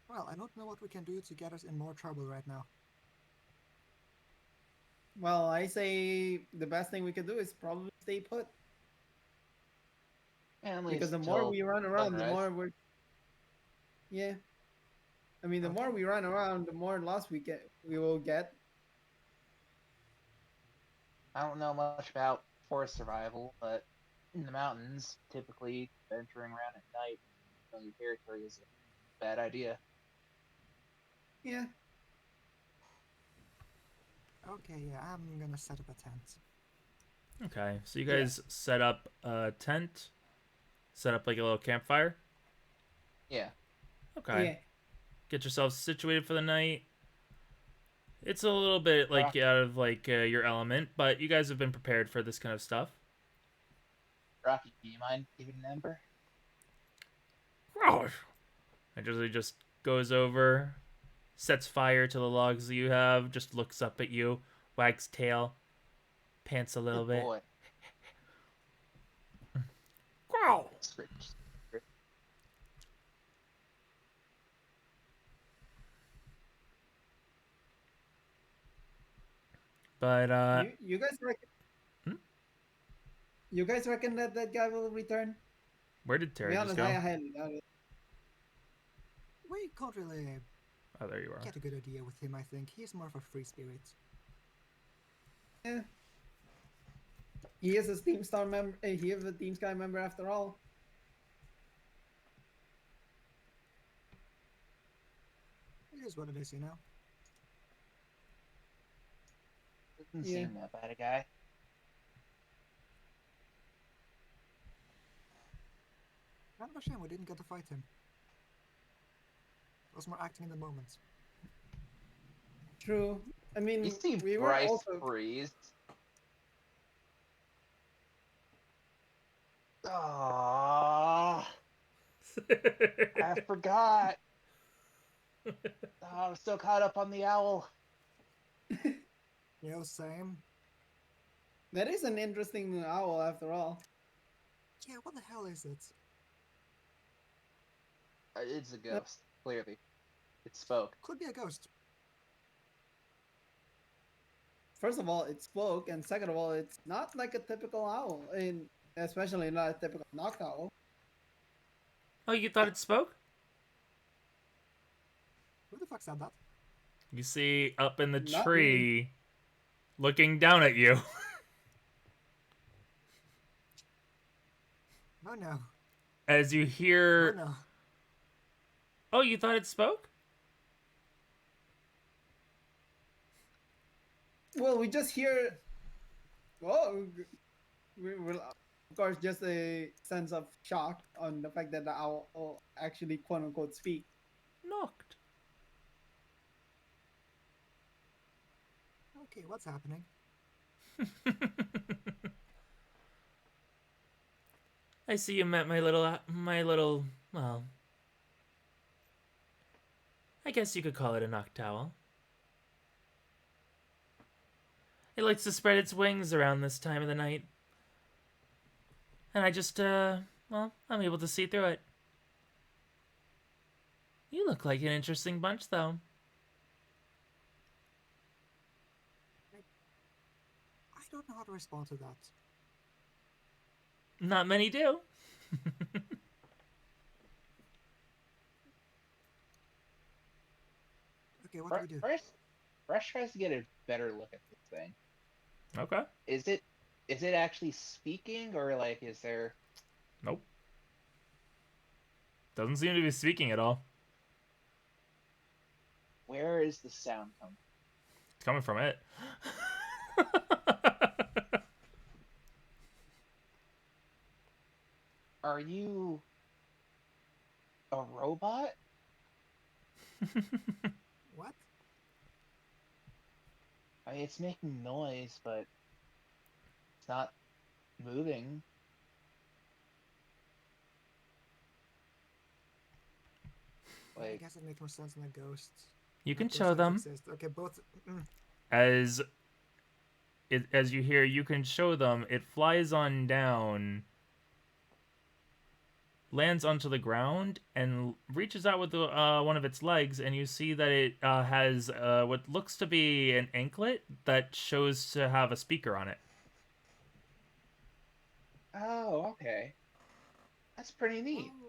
Well, I don't know what we can do to get us in more trouble right now. Well, I say the best thing we could do is probably stay put, And because the more we run around, the more we're. Yeah. I mean, the more Okay. we run around, the more lost we will get. I don't know much about forest survival, but in the mountains, typically venturing around at night in familiar territory is a bad idea. Yeah. Okay, yeah, I'm gonna set up a tent. Okay, so you Yeah. guys set up a tent, set up like a little campfire. Yeah. Okay, Yeah. get yourselves situated for the night. It's a little bit like Rock. out of like your element, but you guys have been prepared for this kind of stuff. Rocky, do you mind giving an ember? And just goes over, sets fire to the logs that you have, just looks up at you, wags tail, pants a little Good bit. boy. Growl. Script. But You guys reckon? Hmm? You guys reckon that that guy will return? where did To be Terry just honest, go? I highly doubt it. We can't really Oh, there you are. get a good idea with him, I think. He's more of a free spirit. Yeah. He is a Team Star member. He is a Team Sky member after all. It is what it is, you know? Doesn't Yeah. seem that bad a guy. Kind of a shame we didn't get to fight him. I was more acting in the moment. True. I mean, You see we were Bryce also. freeze. Ah, I forgot. I was so caught up on the owl. You know, same. That is an interesting owl after all. Yeah, what the hell is it? It's a ghost, clearly. It spoke. Could be a ghost. First of all, it spoke, and second of all, it's not like a typical owl, and especially not a typical knocked owl. Oh, you thought it spoke? Who the fuck said that? You see up in the Not tree, looking down at you. Oh no. As you hear, Oh no. oh, you thought it spoke? Well, we just hear. Oh, we will, of course, just a sense of shock on the fact that the owl actually quote unquote speak. Knocked. Okay, what's happening? I see you met my little, well, I guess you could call it a noctowl. It likes to spread its wings around this time of the night. And I just, well, I'm able to see through it. You look like an interesting bunch, though. I don't know how to respond to that. Not many do. Okay, what do we do? Bryce tries to get a better look at this thing. Okay. Is it actually speaking, or like is there? Nope. Doesn't seem to be speaking at all. Where is the sound coming? It's coming from it. Are you a robot? What? I mean, it's making noise, but it's not moving. I Like, guess it makes more sense than a ghost. You can Ghosts show don't them. exist. Okay, both. As you hear, you can show them. It flies on down, lands onto the ground, and reaches out with one of its legs, and you see that it has what looks to be an anklet that shows to have a speaker on it. oh, okay, that's pretty neat. Oh.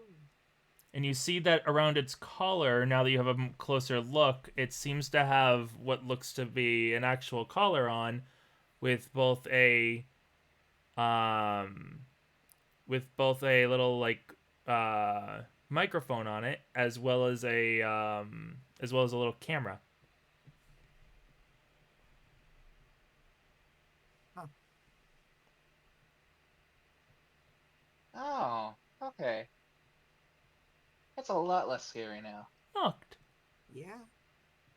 And you see that around its collar, now that you have a closer look, it seems to have what looks to be an actual collar on, with both a with both a little like microphone on it as well as a little camera. Huh. Oh, okay. That's a lot less scary now. Looked. Yeah.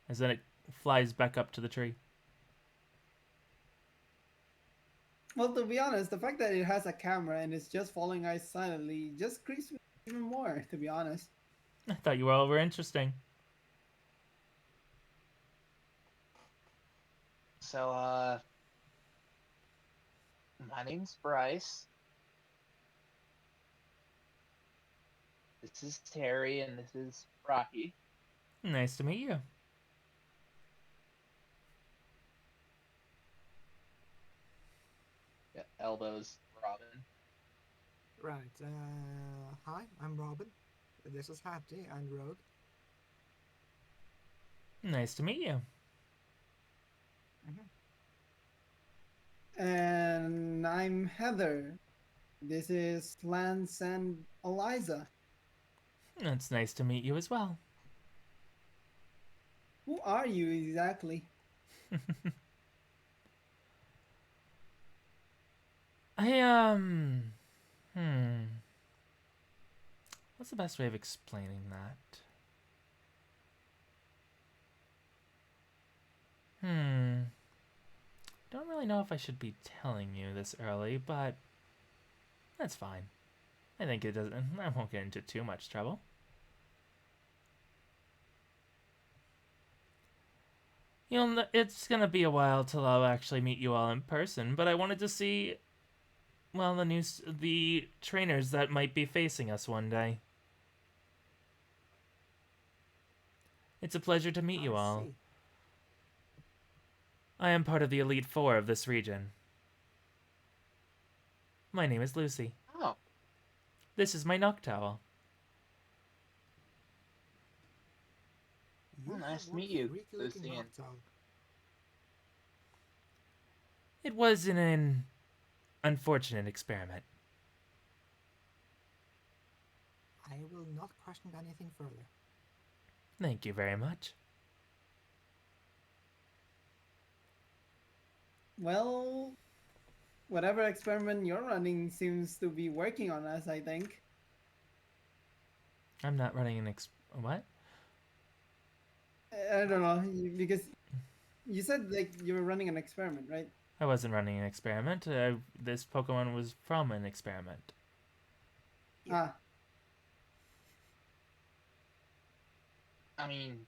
As then it flies back up to the tree. Well, to be honest, the fact that it has a camera and it's just following us silently just creeps me even more, to be honest. I thought you all were interesting. So, my name's Bryce. This is Terry, and this is Rocky. Nice to meet you. Yeah, elbows, Robin. Right. Hi, I'm Robin. This is Hattie and Rogue. Nice to meet you. And I'm Heather. This is Lance and Eliza. It's nice to meet you as well. Who are you exactly? I what's the best way of explaining that? Don't really know if I should be telling you this early, but that's fine. I think it doesn't. I won't get into too much trouble. It's gonna be a while till I'll actually meet you all in person, but I wanted to see, well, the trainers that might be facing us one day. It's a pleasure to meet you I all. see. I am part of the Elite Four of this region. My name is Lucy. Oh, This is my Noctowl. You nice have to one meet you, freaky-looking Lucy, and Noctowl. It was an unfortunate experiment. I will not question anything further. Thank you very much. Well, whatever experiment you're running seems to be working on us, I think. I'm not running what? I don't know, because you said like you were running an experiment, right? I wasn't running an experiment. This Pokemon was from an experiment. Yeah. Ah, I mean,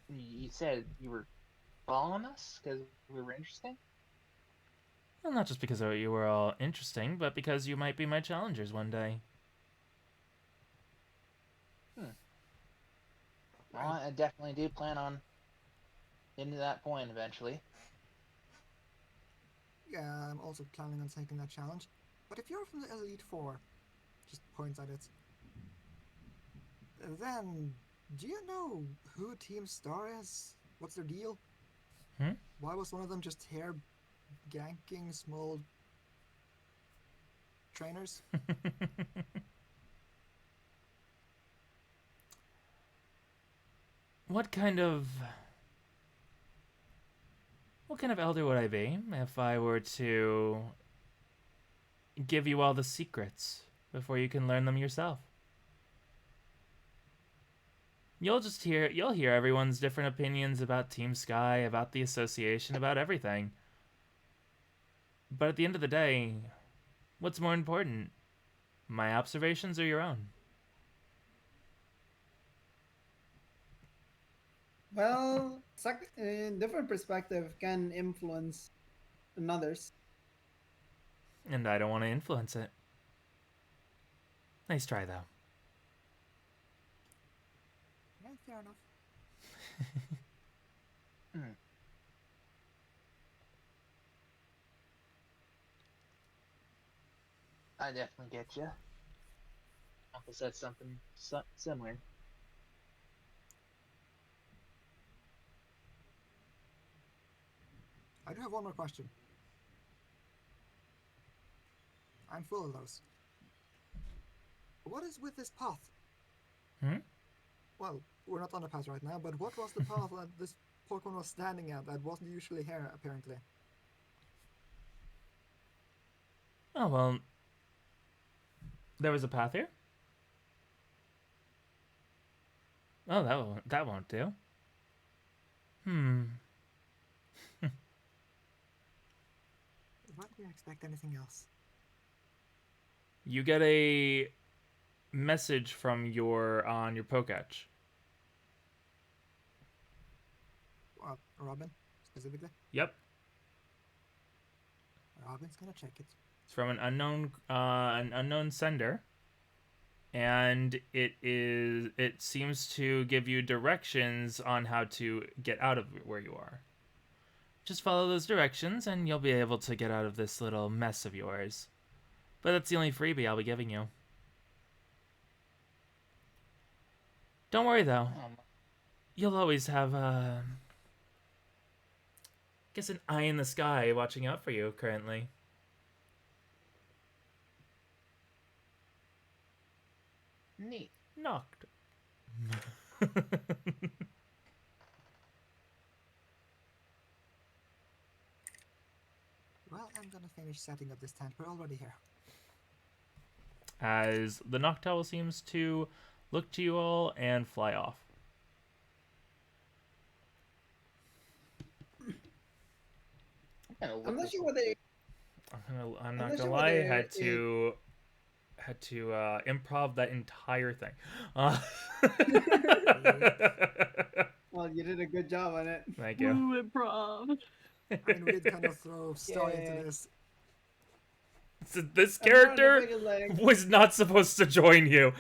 you said you were following us because we were interesting? Well, not just because you were all interesting, but because you might be my challengers one day. Well, I definitely do plan on getting to that point eventually. Yeah, I'm also planning on taking that challenge. But if you're from the Elite Four, just points at it, then do you know who Team Star is? What's their deal? Hmm? Why was one of them just here ganking small trainers? What kind of elder would I be if I were to give you all the secrets before you can learn them yourself? You'll hear everyone's different opinions about Team Sky, about the association, about everything. But at the end of the day, what's more important? My observations or your own? well, different perspective can influence another's. And I don't want to influence it. Nice try, though. Yeah, fair enough. Hmm. I definitely get you. Uncle said something similar. I do have one more question. I'm full of those. What is with this path? Hmm? Well, we're not on the path right now, but what was the path that this Pokemon was standing at that wasn't usually here, apparently? Oh, well, there was a path here? Oh, that won't do. Why do you expect anything else? You get a message from on your Poketch. Robin, specifically? Yep. Robin's gonna check it. It's from an unknown sender. And it seems to give you directions on how to get out of where you are. Just follow those directions and you'll be able to get out of this little mess of yours. But that's the only freebie I'll be giving you. Don't worry though. You'll always have I guess an eye in the sky watching out for you currently. Neat. Knocked. Well, I'm gonna finish setting up this tent. We're already here. As the Noctowl seems to look to you all and fly off. I'm not sure whether I'm not not gonna sure lie, whether had to improv that entire thing. well, you did a good job on it. Thank you. Woo, improv. I mean, we did kind of throw Star Yeah. into this. So this I'm more on the character bigger leg. was not supposed to join you.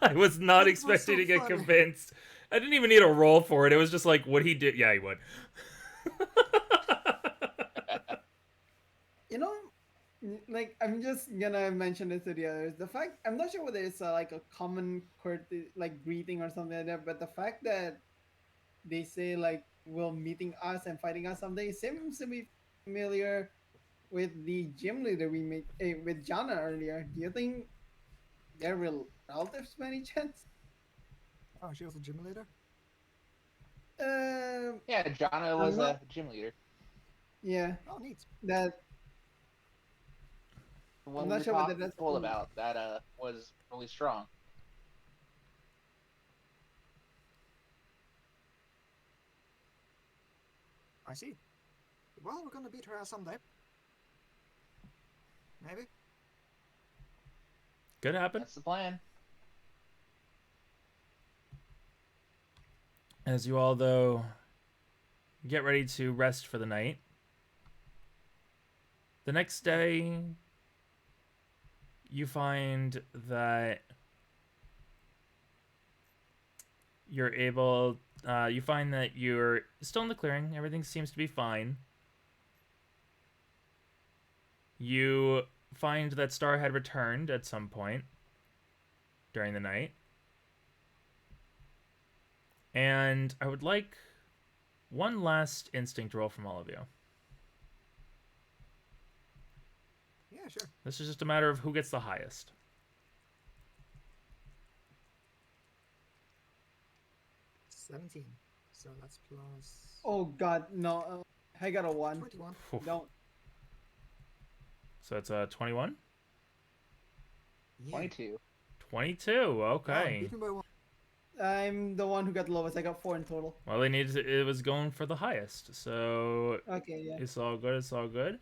I was not This was expecting so to get funny. convinced. I didn't even need a roll for it. It was just like, would he do? Yeah, he would. You know, like I'm just gonna mention this to the others. The fact I'm not sure whether it's like a common like greeting or something like that, but the fact that they say like will meeting us and fighting us someday seems to be familiar with the gym leader we made with Jana earlier. Do you think they're real relatives by any chance? Oh, she was a gym leader? Yeah, Jono I'm was not- a gym leader. Yeah, Oh, neat. that The one I'm we not were sure whether that's told cool. about that was really strong. I see. Well, we're gonna beat her ass someday. Maybe. Could happen. That's the plan. As you all, though, get ready to rest for the night. The next day, you find that you're able. You find that you're still in the clearing. Everything seems to be fine. You find that Star had returned at some point during the night. And I would like one last instinct roll from all of you. Yeah, sure. This is just a matter of who gets the highest. 17. So that's plus oh god no, I got a 1. 21. Oof. Don't. So it's a 21? Yeah. 22. 22, Oh, okay. beat me by 1. I'm the one who got the lowest. I got 4 in total. Well, they needed it was going for the highest. So Okay, yeah. it's all good, it's all good.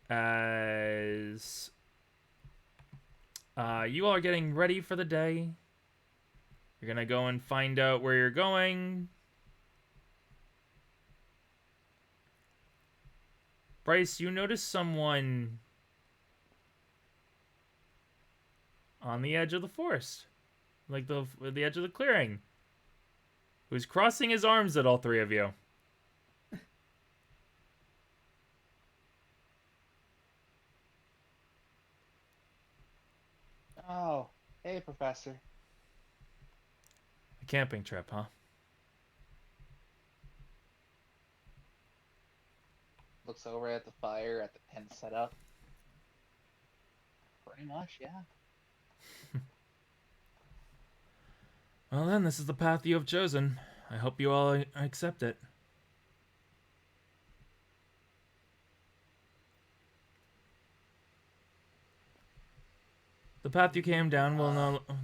As you all are getting ready for the day. You're gonna go and find out where you're going. Bryce, you notice someone on the edge of the forest, like the edge of the clearing, who's crossing his arms at all three of you. Oh, hey, Professor. A camping trip, huh? Looks over at the fire at the tent setup. Pretty much, yeah. Well then, this is the path you have chosen. I hope you all accept it. The path you came down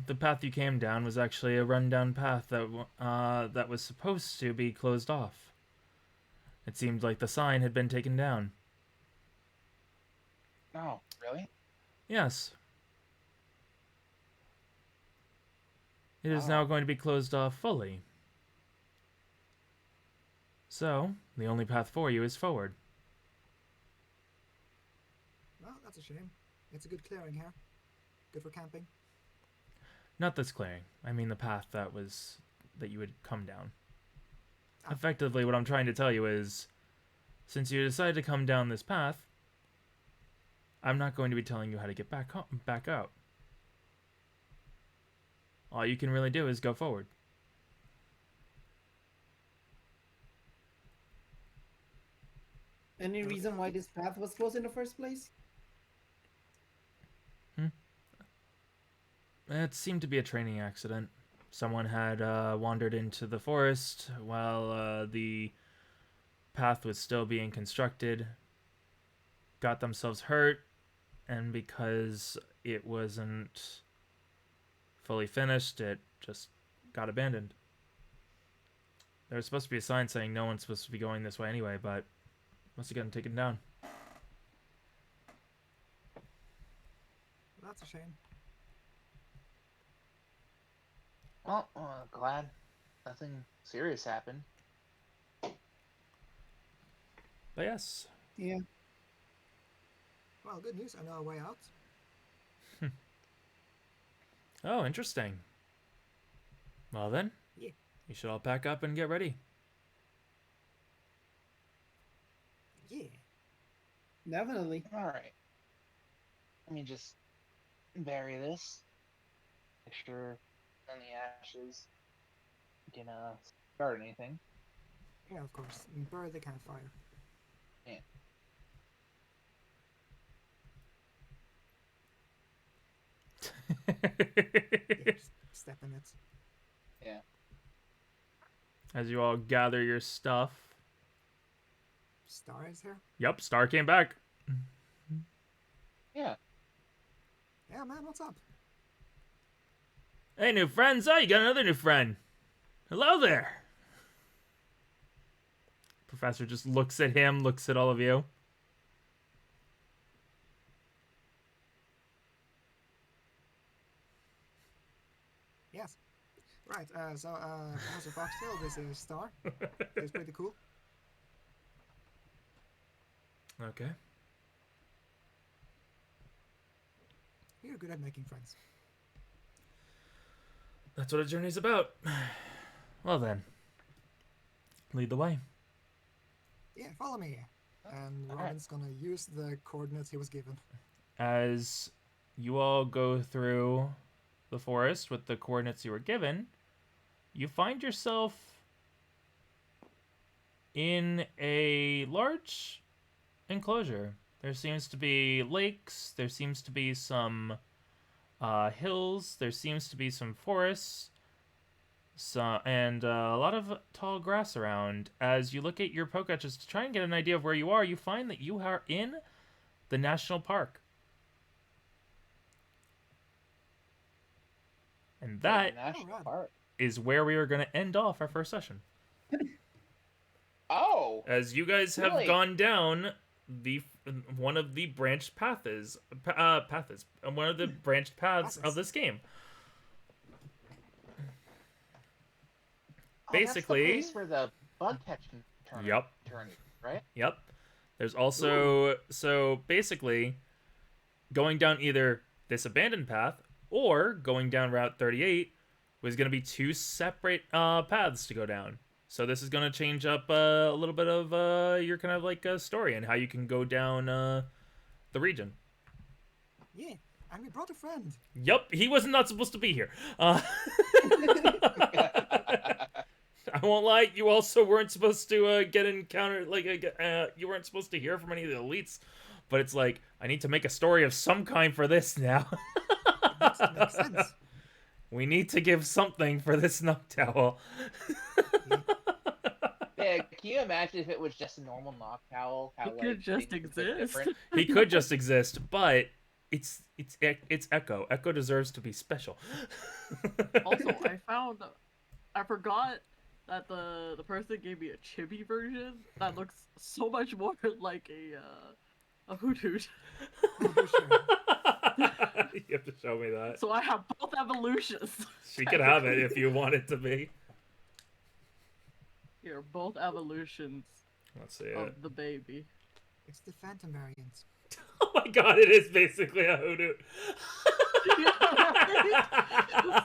the path you came down was actually a rundown path that was supposed to be closed off. It seemed like the sign had been taken down. Oh, really? Yes. It is Oh. now going to be closed off fully. So, the only path for you is forward. Well, that's a shame. It's a good clearing here. Good for camping. Not this clearing. I mean the path that you would come down. Ah. Effectively, what I'm trying to tell you is, since you decided to come down this path, I'm not going to be telling you how to get back out. All you can really do is go forward. Any reason why this path was closed in the first place? It seemed to be a training accident. Someone had wandered into the forest while the path was still being constructed, got themselves hurt, and because it wasn't fully finished, it just got abandoned. There was supposed to be a sign saying no one's supposed to be going this way anyway, but must have gotten taken down. That's a shame. Well, glad nothing serious happened. But yes. Yeah. Well, good news. I know a way out. Oh, interesting. Well then, Yeah. you should all pack up and get ready. Yeah. Definitely. Alright. Let me just bury this. Make sure none of the ashes can start anything. Yeah, of course. Bury the campfire. Yeah. Yeah, just step in it. Yeah. As you all gather your stuff. Star is here. Yep, Star came back. Yeah. Yeah, man, what's up? Hey, new friends. Oh, you got another new friend. Hello there. Professor just looks at him, looks at all of you. Yes. Right, Professor Foxtail, this is Star. It's pretty cool. Okay. You're good at making friends. That's what a journey's about. Well then. Lead the way. Yeah, follow me. And Okay. Robin's gonna use the coordinates he was given. As you all go through the forest with the coordinates you were given, you find yourself in a large enclosure. There seems to be lakes, there seems to be some hills, there seems to be some forests, and a lot of tall grass around. As you look at your Pokédex to try and get an idea of where you are, you find that you are in the national park. And that National Alright. Park. is where we are going to end off our first session. Oh! As you guys have Really? gone down one of the branched one of the branched paths of this game. Basically, that's the place where the bug catching tournament Yep. turned, right? Yep. There's also so basically going down either this abandoned path or going down Route 38 was going to be two separate paths to go down. So this is going to change up a little bit of your kind of like story and how you can go down the region. Yeah, and we brought a friend. Yep, he was not supposed to be here. I won't lie, you also weren't supposed to get encountered, like, you weren't supposed to hear from any of the elites but it's like I need to make a story of some kind for this now. It makes sense. We need to give something for this Noctowl. Yeah, can you imagine if it was just a normal Noctowl? How It could just things would look exist. different? He could just exist, but it's Echo. Echo deserves to be special. Also, I forgot that the person gave me a chibi version that looks so much more like a Hoothoot. You have to show me that. So I have both evolutions. She could have it if you want it to be. Here, both evolutions Let's see it. of the baby. It's the Phantom variant. Oh my god, it is basically a Hoothoot. Yeah, right?